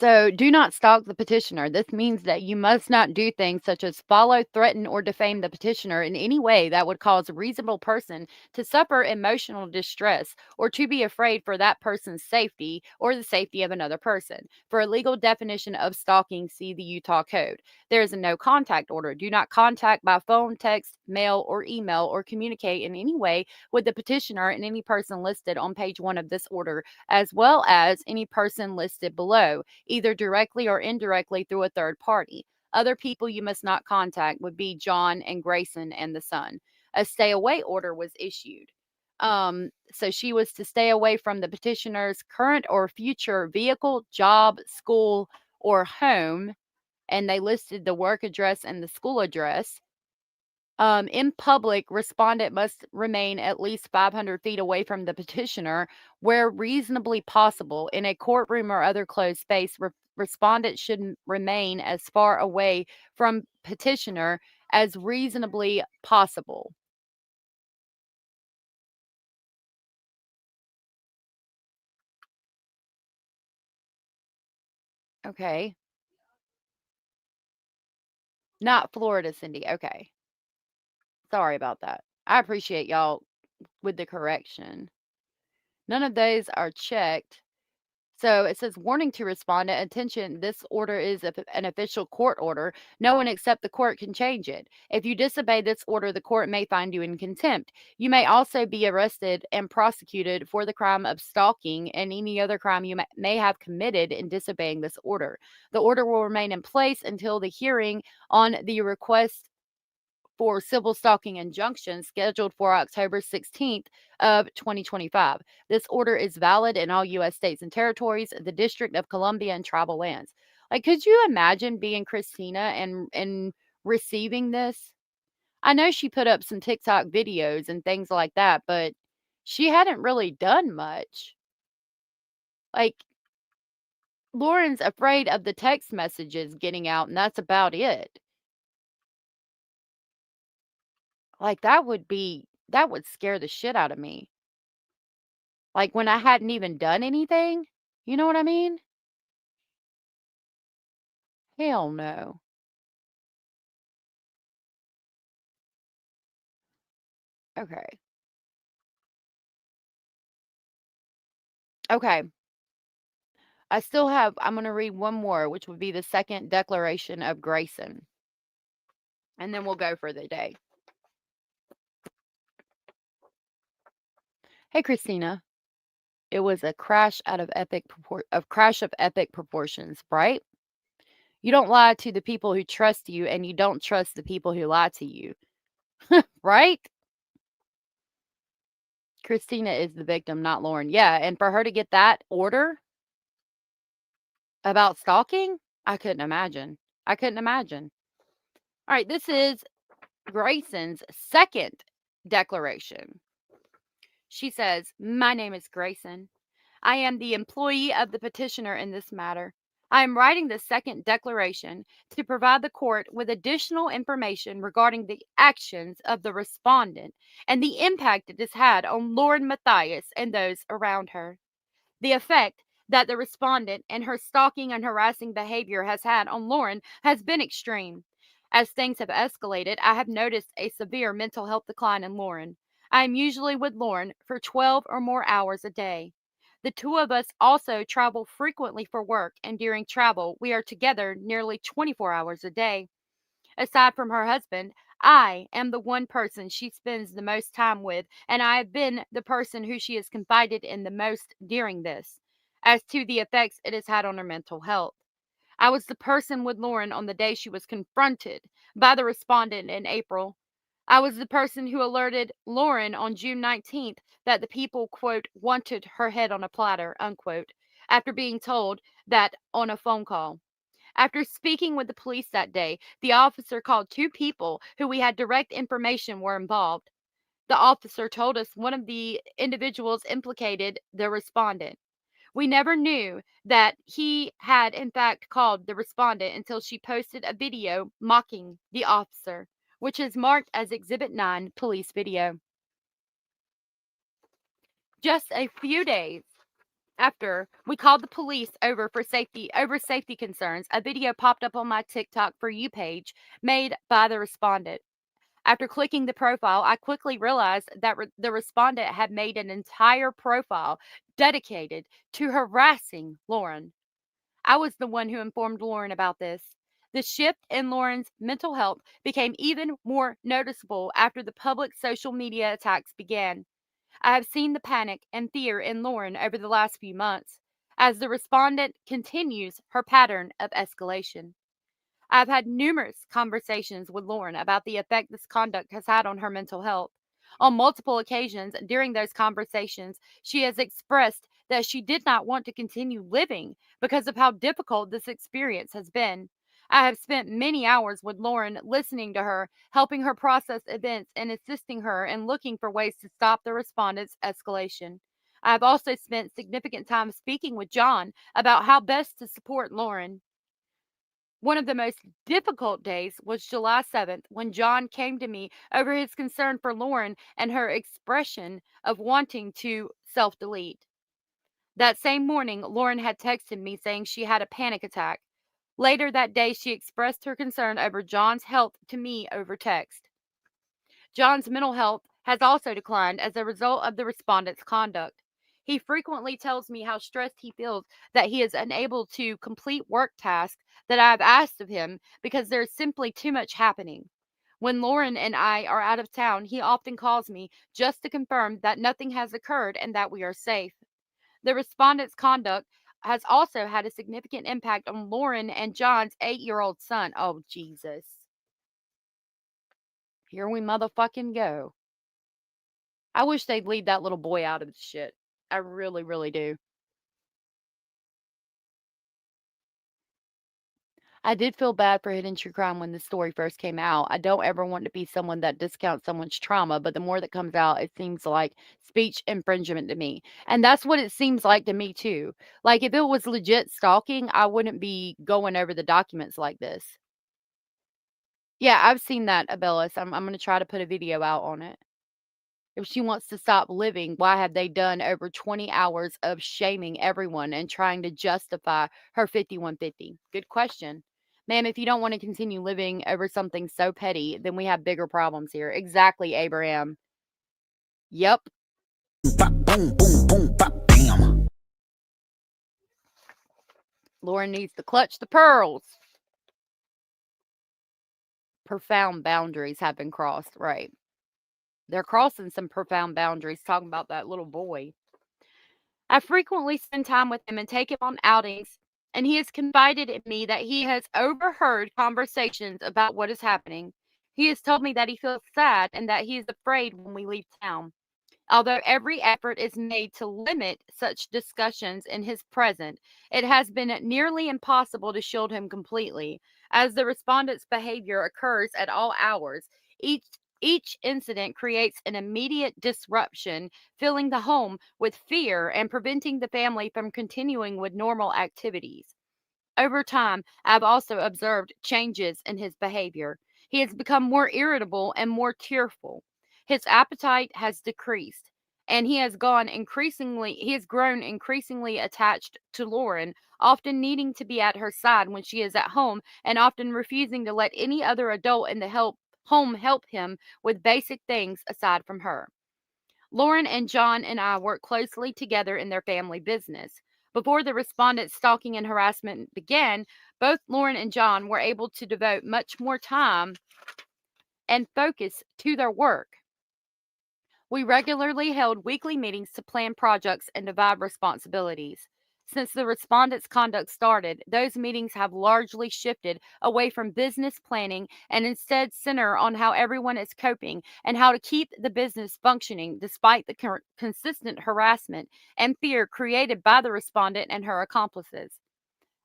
So, do not stalk the petitioner. This means that you must not do things such as follow, threaten, or defame the petitioner in any way that would cause a reasonable person to suffer emotional distress or to be afraid for that person's safety or the safety of another person. For a legal definition of stalking, see the Utah Code. There is a no contact order. Do not contact by phone, text, mail, or email or communicate in any way with the petitioner and any person listed on page 1 of this order, as well as any person listed below, either directly or indirectly through a third party. Other people you must not contact would be John and Greyson and the son. A stay away order was issued. So she was to stay away from the petitioner's current or future vehicle, job, school, or home. And they listed the work address and the school address. In public, respondent must remain at least 500 feet away from the petitioner where reasonably possible. In a courtroom or other closed space, respondent should remain as far away from petitioner as reasonably possible. Okay. Not Florida, Cindy. Okay. Sorry about that. I appreciate y'all with the correction. None of those are checked. So it says, warning to respondent, attention, this order is an official court order. No one except the court can change it. If you disobey this order, the court may find you in contempt. You may also be arrested and prosecuted for the crime of stalking and any other crime you may have committed in disobeying this order. The order will remain in place until the hearing on the request for civil stalking injunction scheduled for October 16th of 2025. This order is valid in all U.S. states and territories, the District of Columbia, and tribal lands. Like, could you imagine being Christina and receiving this? I know she put up some TikTok videos and things like that, but she hadn't really done much. Like, Lauren's afraid of the text messages getting out, and that's about it. Like, that would scare the shit out of me. Like, when I hadn't even done anything? You know what I mean? Hell no. Okay. Okay. I'm gonna read one more, which would be the second declaration of Greyson. And then we'll go for the day. Hey, Christina. It was a crash of epic proportions, right? You don't lie to the people who trust you, and you don't trust the people who lie to you. Right? Christina is the victim, not Lauren. Yeah, and for her to get that order, About stalking? I couldn't imagine. I couldn't imagine. All right, this is Greyson's second declaration. She says, "My name is Greyson. I am the employee of the petitioner in this matter. I am writing the second declaration to provide the court with additional information regarding the actions of the respondent and the impact it has had on Lauren Matthias and those around her. The effect that the respondent and her stalking and harassing behavior has had on Lauren has been extreme. As things have escalated, I have noticed a severe mental health decline in Lauren. I am usually with Lauren for 12 or more hours a day. The two of us also travel frequently for work, and during travel, we are together nearly 24 hours a day. Aside from her husband, I am the one person she spends the most time with, and I have been the person who she has confided in the most during this. As to the effects it has had on her mental health, I was the person with Lauren on the day she was confronted by the respondent in April. I was the person who alerted Lauren on June 19th that the people, quote, wanted her head on a platter, unquote, after being told that on a phone call. After speaking with the police that day, the officer called two people who we had direct information were involved. The officer told us one of the individuals implicated the respondent. We never knew that he had, in fact, called the respondent until she posted a video mocking the officer, which is marked as Exhibit 9 police video. Just a few days after we called the police over safety concerns, a video popped up on my TikTok For You page made by the respondent. After clicking the profile, I quickly realized that the respondent had made an entire profile dedicated to harassing Lauren. I was the one who informed Lauren about this. The shift in Lauren's mental health became even more noticeable after the public social media attacks began. I have seen the panic and fear in Lauren over the last few months as the respondent continues her pattern of escalation. I've had numerous conversations with Lauren about the effect this conduct has had on her mental health. On multiple occasions during those conversations, she has expressed that she did not want to continue living because of how difficult this experience has been. I have spent many hours with Lauren listening to her, helping her process events, and assisting her in looking for ways to stop the respondent's escalation. I have also spent significant time speaking with John about how best to support Lauren. One of the most difficult days was July 7th when John came to me over his concern for Lauren and her expression of wanting to self delete. That same morning, Lauren had texted me saying she had a panic attack. Later that day, she expressed her concern over John's health to me over text. John's mental health has also declined as a result of the respondent's conduct. He frequently tells me how stressed he feels that he is unable to complete work tasks that I have asked of him because there is simply too much happening. When Lauren and I are out of town, he often calls me just to confirm that nothing has occurred and that we are safe. The respondent's conduct has also had a significant impact on Lauren and John's 8-year-old son. Oh, Jesus. Here we motherfucking go. I wish they'd leave that little boy out of the shit. I really, really do. I did feel bad for Hidden True Crime when the story first came out. I don't ever want to be someone that discounts someone's trauma, but the more that comes out, it seems like speech infringement to me. And that's what it seems like to me, too. Like, if it was legit stalking, I wouldn't be going over the documents like this. Yeah, I've seen that, Abellis. I'm going to try to put a video out on it. If she wants to stop living, why have they done over 20 hours of shaming everyone and trying to justify her 5150? Good question. Ma'am, if you don't want to continue living over something so petty, then we have bigger problems here. Exactly, Abraham. Yep. Boom, boom, boom, bop, bam. Lauren needs to clutch the pearls. Profound boundaries have been crossed, right? They're crossing some profound boundaries, talking about that little boy. I frequently spend time with him and take him on outings, and he has confided in me that he has overheard conversations about what is happening. He has told me that he feels sad and that he is afraid when we leave town. Although every effort is made to limit such discussions in his presence, it has been nearly impossible to shield him completely, as the respondent's behavior occurs at all hours. Each each incident creates an immediate disruption, filling the home with fear and preventing the family from continuing with normal activities. Over time, I've also observed changes in his behavior. He has become more irritable and more tearful. His appetite has decreased, and he has grown increasingly attached to Lauren, often needing to be at her side when she is at home and often refusing to let any other adult in the home help him with basic things aside from her. Lauren and John and I work closely together in their family business. Before the respondent's stalking and harassment began, both Lauren and John were able to devote much more time and focus to their work. We regularly held weekly meetings to plan projects and divide responsibilities. Since the respondent's conduct started, those meetings have largely shifted away from business planning and instead center on how everyone is coping and how to keep the business functioning despite the consistent harassment and fear created by the respondent and her accomplices.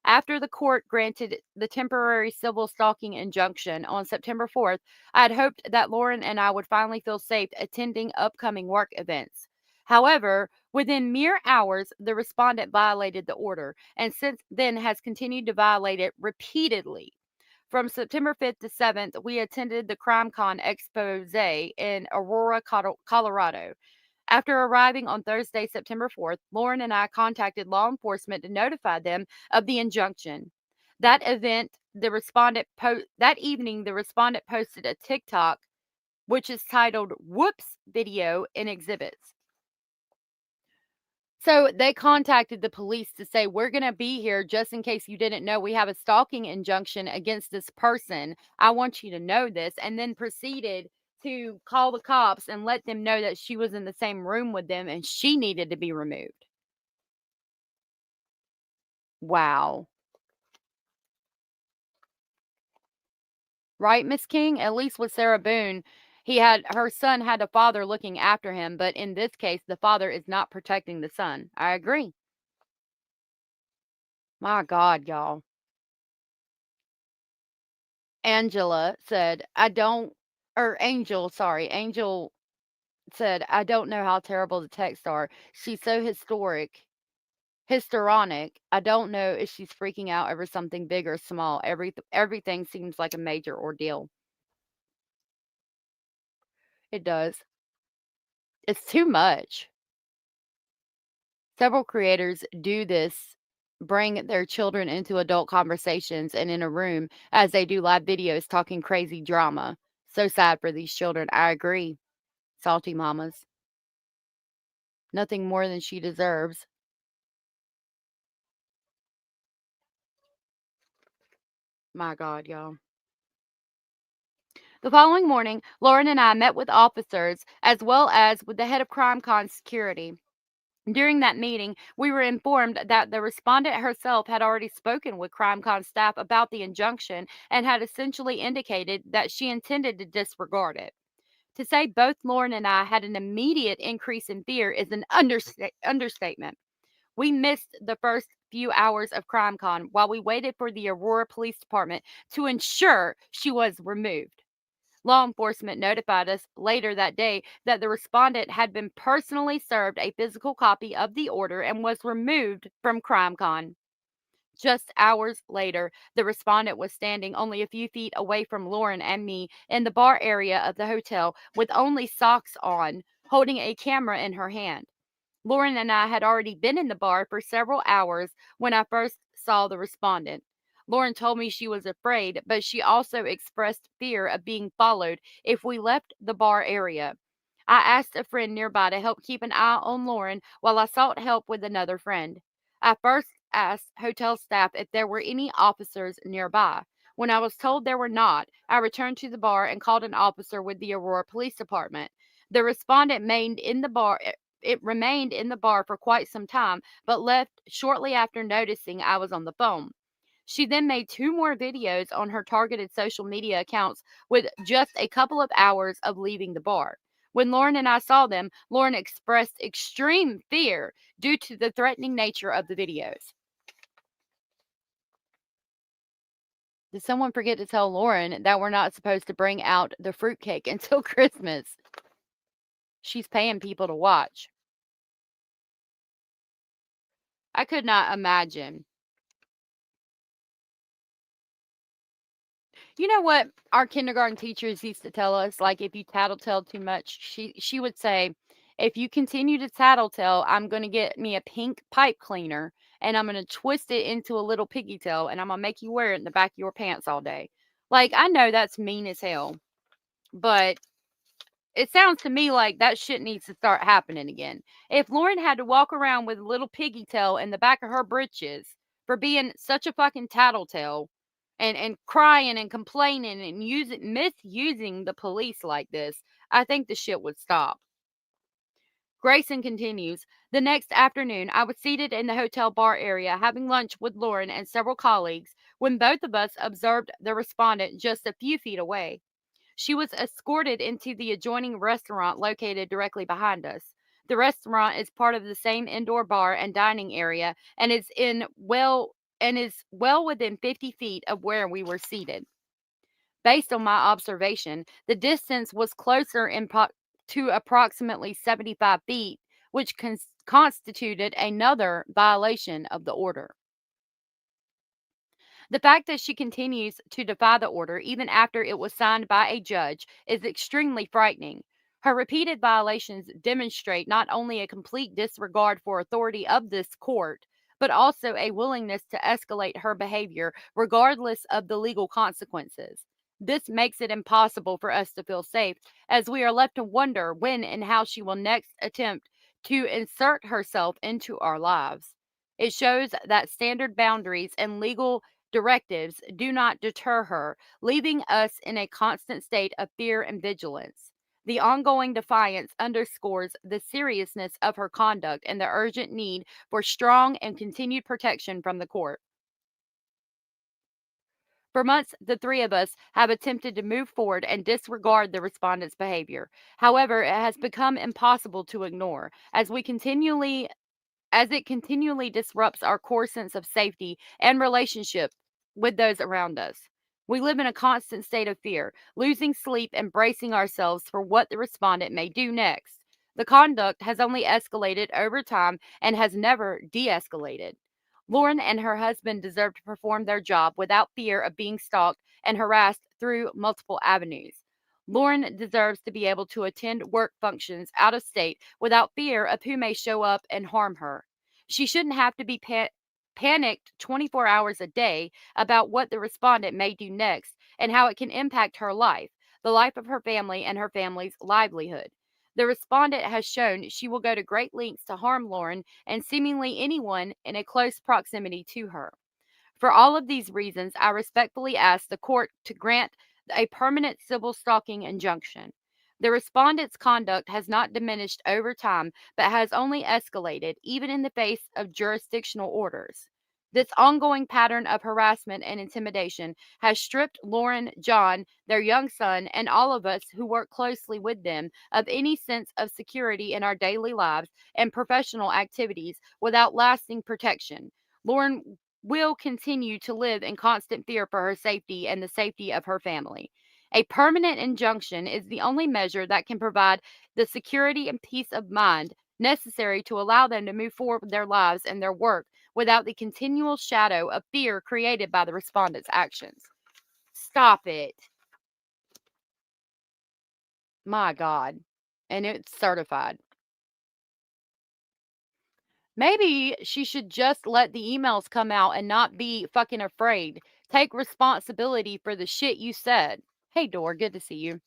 After the court granted the temporary civil stalking injunction on September 4th, I had hoped that Lauren and I would finally feel safe attending upcoming work events. However, within mere hours, the respondent violated the order and since then has continued to violate it repeatedly. From September 5th to 7th, we attended the CrimeCon Expose in Aurora, Colorado. After arriving on Thursday, September 4th, Lauren and I contacted law enforcement to notify them of the injunction. That evening the respondent posted a TikTok which is titled "Whoops" video in exhibits. So they contacted the police to say, "We're going to be here just in case you didn't know. We have a stalking injunction against this person. I want you to know this." And then proceeded to call the cops and let them know that she was in the same room with them and she needed to be removed. Wow. Right, Miss King? At least with Sarah Boone, her son had a father looking after him, but in this case, the father is not protecting the son. I agree. My God, y'all. Angela said, I don't, or Angel, sorry, Angel said, I don't know how terrible the texts are. She's so histrionic. I don't know if she's freaking out over something big or small. Everything seems like a major ordeal. It does. It's too much. Several creators do this, bring their children into adult conversations and in a room as they do live videos talking crazy drama. So sad for these children. I agree. Salty mamas. Nothing more than she deserves. My God, y'all. The following morning, Lauren and I met with officers as well as with the head of CrimeCon security. During that meeting, we were informed that the respondent herself had already spoken with CrimeCon staff about the injunction and had essentially indicated that she intended to disregard it. To say both Lauren and I had an immediate increase in fear is an understatement. We missed the first few hours of CrimeCon while we waited for the Aurora Police Department to ensure she was removed. Law enforcement notified us later that day that the respondent had been personally served a physical copy of the order and was removed from CrimeCon. Just hours later, the respondent was standing only a few feet away from Lauren and me in the bar area of the hotel with only socks on, holding a camera in her hand. Lauren and I had already been in the bar for several hours when I first saw the respondent. Lauren told me she was afraid, but she also expressed fear of being followed if we left the bar area. I asked a friend nearby to help keep an eye on Lauren while I sought help with another friend. I first asked hotel staff if there were any officers nearby. When I was told there were not, I returned to the bar and called an officer with the Aurora Police Department. The respondent remained in the bar for quite some time, but left shortly after noticing I was on the phone. She then made 2 more videos on her targeted social media accounts with just a couple of hours of leaving the bar. When Lauren and I saw them, Lauren expressed extreme fear due to the threatening nature of the videos. Did someone forget to tell Lauren that we're not supposed to bring out the fruitcake until Christmas? She's paying people to watch. I could not imagine. You know what our kindergarten teachers used to tell us? Like, if you tattletale too much, she would say, if you continue to tattletale, I'm going to get me a pink pipe cleaner and I'm going to twist it into a little piggy tail and I'm going to make you wear it in the back of your pants all day. Like, I know that's mean as hell, but it sounds to me like that shit needs to start happening again. If Lauren had to walk around with a little piggy tail in the back of her britches for being such a fucking tattletale and crying and complaining and misusing the police like this, I think the shit would stop. Greyson continues, the next afternoon, I was seated in the hotel bar area having lunch with Lauren and several colleagues when both of us observed the respondent just a few feet away. She was escorted into the adjoining restaurant located directly behind us. The restaurant is part of the same indoor bar and dining area and is well within 50 feet of where we were seated. Based on my observation, the distance was closer to approximately 75 feet, which constituted another violation of the order. The fact that she continues to defy the order, even after it was signed by a judge, is extremely frightening. Her repeated violations demonstrate not only a complete disregard for authority of this court, but also a willingness to escalate her behavior regardless of the legal consequences. This makes it impossible for us to feel safe, as we are left to wonder when and how she will next attempt to insert herself into our lives. It shows that standard boundaries and legal directives do not deter her, leaving us in a constant state of fear and vigilance. The ongoing defiance underscores the seriousness of her conduct and the urgent need for strong and continued protection from the court. For months, the three of us have attempted to move forward and disregard the respondent's behavior. However, it has become impossible to ignore as it continually disrupts our core sense of safety and relationship with those around us. We live in a constant state of fear, losing sleep and bracing ourselves for what the respondent may do next. The conduct has only escalated over time and has never de escalated. Lauren and her husband deserve to perform their job without fear of being stalked and harassed through multiple avenues. Lauren deserves to be able to attend work functions out of state without fear of who may show up and harm her. She shouldn't have to be panicked 24 hours a day about what the respondent may do next and how it can impact her life, the life of her family, and her family's livelihood. The respondent has shown she will go to great lengths to harm Lauren and seemingly anyone in a close proximity to her. For all of these reasons, I respectfully ask the court to grant a permanent civil stalking injunction. The respondent's conduct has not diminished over time, but has only escalated, even in the face of jurisdictional orders. This ongoing pattern of harassment and intimidation has stripped Lauren, John, their young son, and all of us who work closely with them of any sense of security in our daily lives and professional activities without lasting protection. Lauren will continue to live in constant fear for her safety and the safety of her family. A permanent injunction is the only measure that can provide the security and peace of mind necessary to allow them to move forward with their lives and their work without the continual shadow of fear created by the respondent's actions. Stop it. My God. And it's certified. Maybe she should just let the emails come out and not be fucking afraid. Take responsibility for the shit you said. Hey, Dor, good to see you.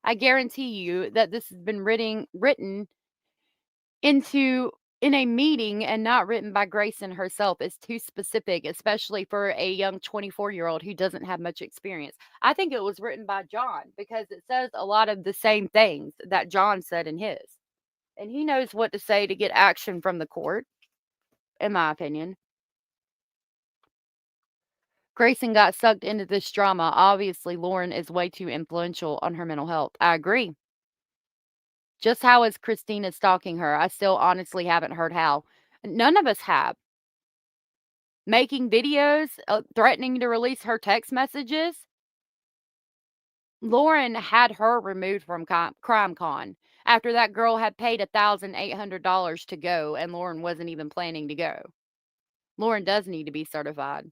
I guarantee you that this has been written in a meeting and not written by Greyson herself is too specific, especially for a young 24-year-old who doesn't have much experience. I think it was written by John because it says a lot of the same things that John said in his. And he knows what to say to get action from the court, in my opinion. Greyson got sucked into this drama. Obviously, Lauren is way too influential on her mental health. I agree. Just how is Christina stalking her? I still honestly haven't heard how. None of us have. Making videos, threatening to release her text messages. Lauren had her removed from CrimeCon after that girl had paid $1,800 to go, and Lauren wasn't even planning to go. Lauren does need to be certified.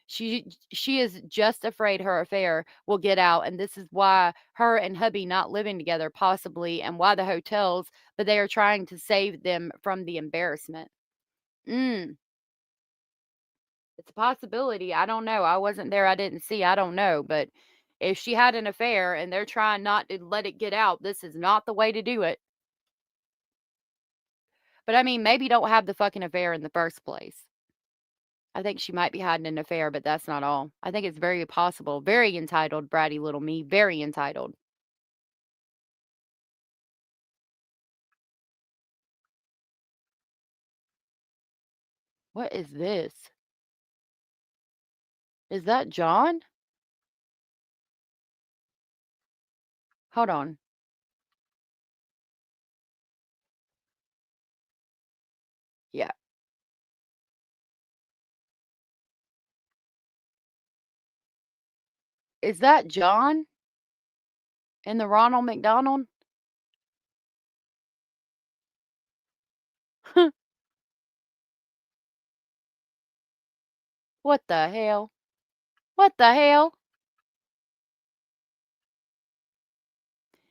She is just afraid her affair will get out, and this is why her and hubby not living together possibly, and why the hotels, but they are trying to save them from the embarrassment. It's a possibility. I don't know. I wasn't there. I didn't see. I don't know. But if she had an affair and they're trying not to let it get out, this is not the way to do it. But I mean, maybe don't have the fucking affair in the first place. I think she might be hiding an affair, but that's not all. I think it's very possible. Very entitled, bratty little me. Very entitled. What is this? Is that John? Hold on. Yeah. Is that John? In the Ronald McDonald? What the hell? What the hell?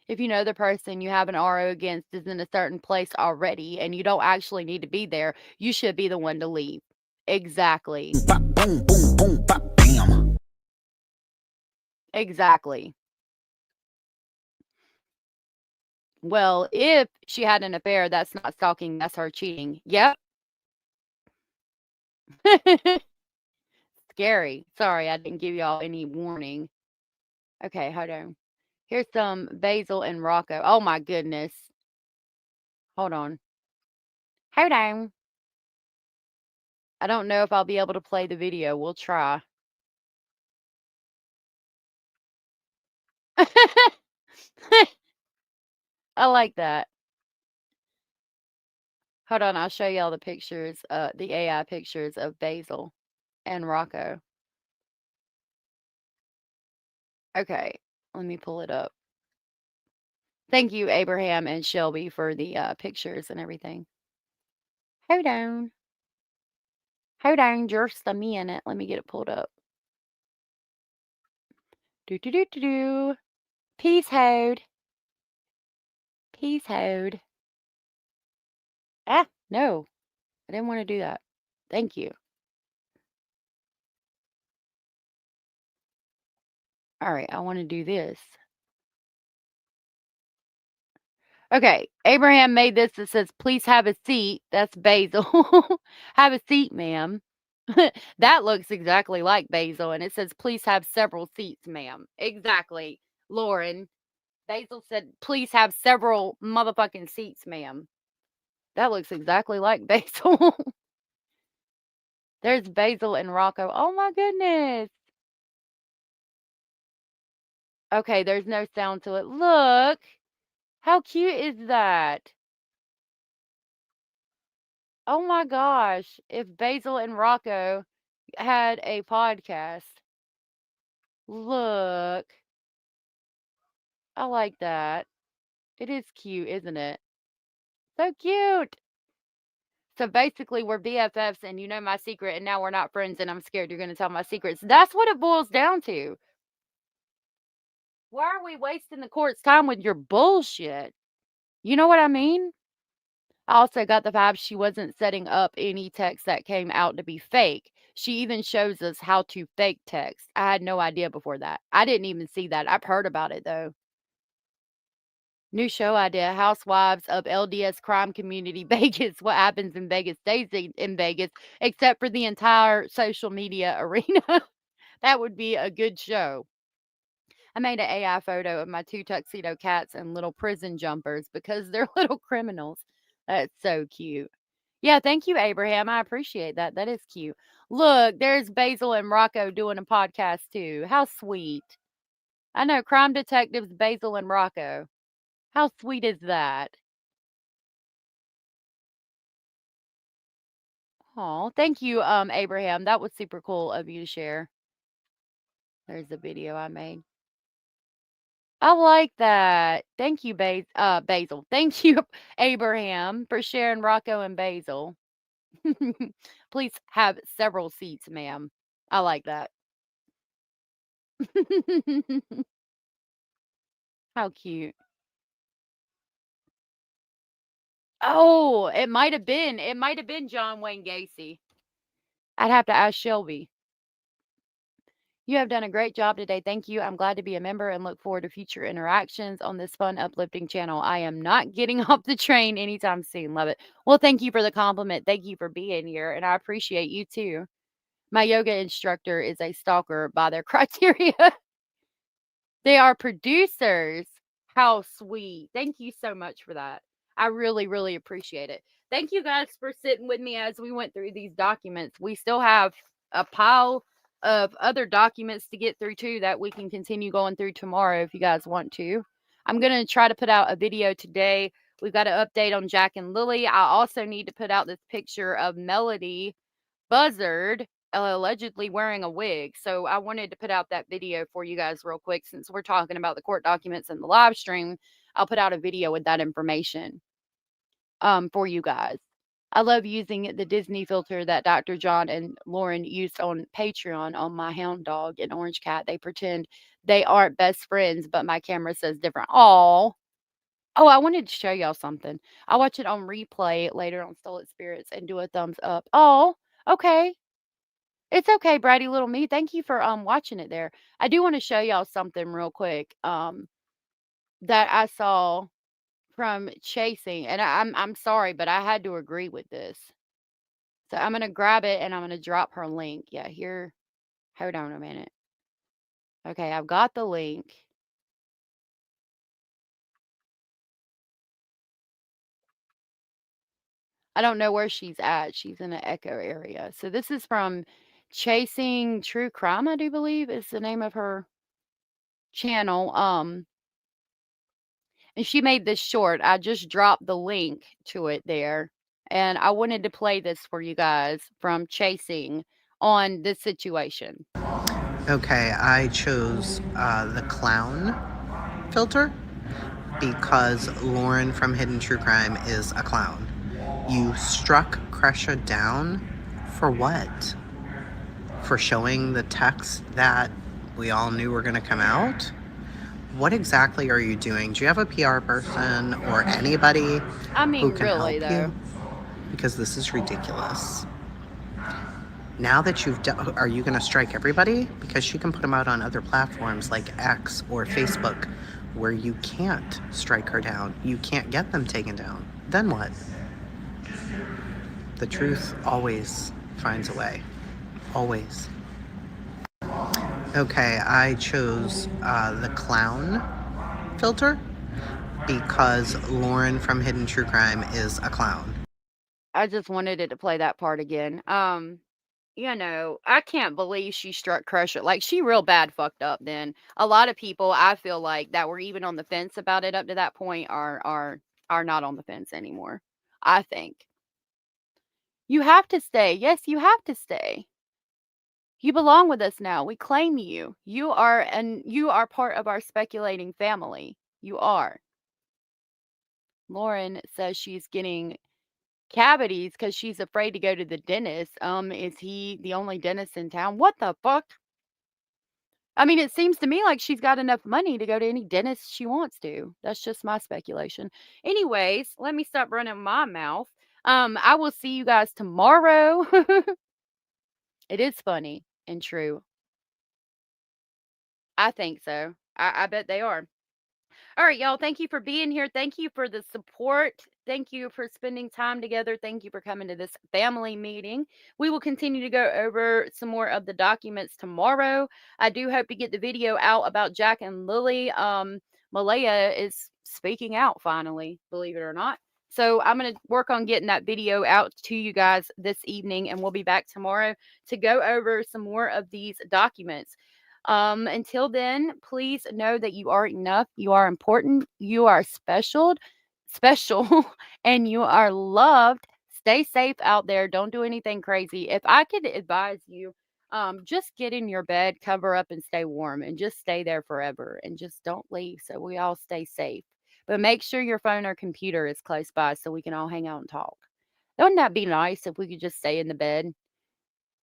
If you know the person you have an RO against is in a certain place already and you don't actually need to be there, you should be the one to leave. Exactly. Boom, boom, boom, bop, bam. Exactly. Well, if she had an affair, that's not stalking, that's her cheating. Yep. Scary. Sorry, I didn't give y'all any warning. Okay, hold on. Here's some Basil and Rocco. Oh my goodness. Hold on. Hold on. I don't know if I'll be able to play the video. We'll try. I like that. Hold on, I'll show y'all the pictures, the AI pictures of Basil and Rocco. Okay, let me pull it up. Thank you, Abraham and Shelby, for the pictures and everything. Hold on. Hold on just a minute. Let me get it pulled up. Do do do do do. Peace hold. Peace hold. Ah, no. I didn't want to do that. Thank you. All right, I want to do this. Okay, Abraham made this that says, please have a seat. That's Basil. Have a seat, ma'am. That looks exactly like Basil. And it says, please have several seats, ma'am. Exactly, Lauren. Basil said, please have several motherfucking seats, ma'am. That looks exactly like Basil. There's Basil and Rocco. Oh my goodness. Okay, there's no sound to it. Look. How cute is that? Oh my gosh. If Basil and Rocco had a podcast. Look. I like that. It is cute, isn't it? So cute. So basically, we're BFFs and you know my secret, and now we're not friends, and I'm scared you're going to tell my secrets. That's what it boils down to. Why are we wasting the court's time with your bullshit? You know what I mean? I also got the vibe she wasn't setting up any text that came out to be fake. She even shows us how to fake text. I had no idea before that. I didn't even see that. I've heard about it though. New show idea, Housewives of LDS Crime Community Vegas. What happens in Vegas stays in Vegas, except for the entire social media arena. That would be a good show. I made an AI photo of my 2 tuxedo cats and little prison jumpers because they're little criminals. That's so cute. Yeah, thank you, Abraham. I appreciate that. That is cute. Look, there's Basil and Rocco doing a podcast too. How sweet. I know, crime detectives Basil and Rocco. How sweet is that? Oh, thank you, Abraham. That was super cool of you to share. There's the video I made. I like that. Thank you, Basil. Thank you, Abraham, for sharing Rocco and Basil. Please have several seats, ma'am. I like that. How cute. Oh, it might have been. It might have been John Wayne Gacy. I'd have to ask Shelby. You have done a great job today. Thank you. I'm glad to be a member and look forward to future interactions on this fun, uplifting channel. I am not getting off the train anytime soon. Love it. Well, thank you for the compliment. Thank you for being here, and I appreciate you too. My yoga instructor is a stalker by their criteria. They are producers. How sweet. Thank you so much for that. I really, really appreciate it. Thank you guys for sitting with me as we went through these documents. We still have a pile of other documents to get through too that we can continue going through tomorrow if you guys want to. I'm going to try to put out a video today. We've got an update on Jack and Lily. I also need to put out this picture of Melody Buzzard allegedly wearing a wig. So I wanted to put out that video for you guys real quick since we're talking about the court documents and the live stream. I'll put out a video with that information for you guys. I love using the Disney filter that Dr. John and Lauren used on Patreon on my hound dog and orange cat. They pretend they aren't best friends, but my camera says different. Oh, I wanted to show y'all something. I'll watch it on replay later on Stolen Spirits and do a thumbs up. Oh, okay. It's okay, bratty little me. Thank you for watching it there. I do want to show y'all something real quick that I saw from Chasing, and I'm sorry, but I had to agree with this. So I'm gonna grab it and I'm gonna drop her link. Yeah, here. Hold on a minute. Okay, I've got the link. I don't know where she's at. She's in the Echo area. So this is from Chasing True Crime, I do believe is the name of her channel. And she made this short. I just dropped the link to it there. And I wanted to play this for you guys from Chasing on this situation. Okay, I chose the clown filter because Lauren from Hidden True Crime is a clown. You struck Kresha down for what? For showing the text that we all knew were going to come out? What exactly are you doing? Do you have a PR person or anybody who can really, help though. you? Because this is ridiculous. Now that you've done, are you going to strike everybody? Because she can put them out on other platforms like X or Facebook where you can't strike her down. You can't get them taken down. Then what? The truth always finds a way. Always. Okay, I chose the clown filter because Lauren from Hidden True Crime is a clown. I just wanted it to play that part again. You know, I can't believe she struck Crusher. Like, she real bad fucked up then. A lot of people, I feel like, that were even on the fence about it up to that point are not on the fence anymore, I think. You have to stay. Yes, you have to stay. You belong with us now. We claim you. You are part of our speculating family. You are. Lauren says she's getting cavities because she's afraid to go to the dentist. Is he the only dentist in town? What the fuck? I mean, it seems to me like she's got enough money to go to any dentist she wants to. That's just my speculation. Anyways, let me stop running my mouth. I will see you guys tomorrow. It is funny and true. I think so. I bet they are. All right, y'all. Thank you for being here. Thank you for the support. Thank you for spending time together. Thank you for coming to this family meeting. We will continue to go over some more of the documents tomorrow. I do hope to get the video out about Jack and Lily. Malaya is speaking out finally, believe it or not. So I'm going to work on getting that video out to you guys this evening, and we'll be back tomorrow to go over some more of these documents. Until then, please know that you are enough. You are important. You are special, and you are loved. Stay safe out there. Don't do anything crazy. If I could advise you, just get in your bed, cover up, and stay warm, and just stay there forever, and just don't leave, so we all stay safe. But make sure your phone or computer is close by so we can all hang out and talk. Wouldn't that be nice if we could just stay in the bed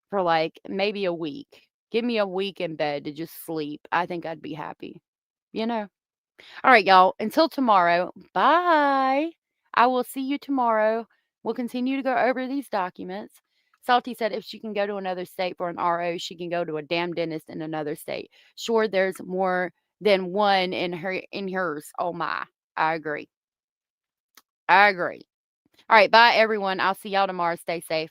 for like maybe a week? Give me a week in bed to just sleep. I think I'd be happy. You know? All right, y'all. Until tomorrow, bye. I will see you tomorrow. We'll continue to go over these documents. Salty said if she can go to another state for an RO, she can go to a damn dentist in another state. Sure, there's more than one in hers. Oh my. I agree. I agree. All right, bye everyone. I'll see y'all tomorrow. Stay safe.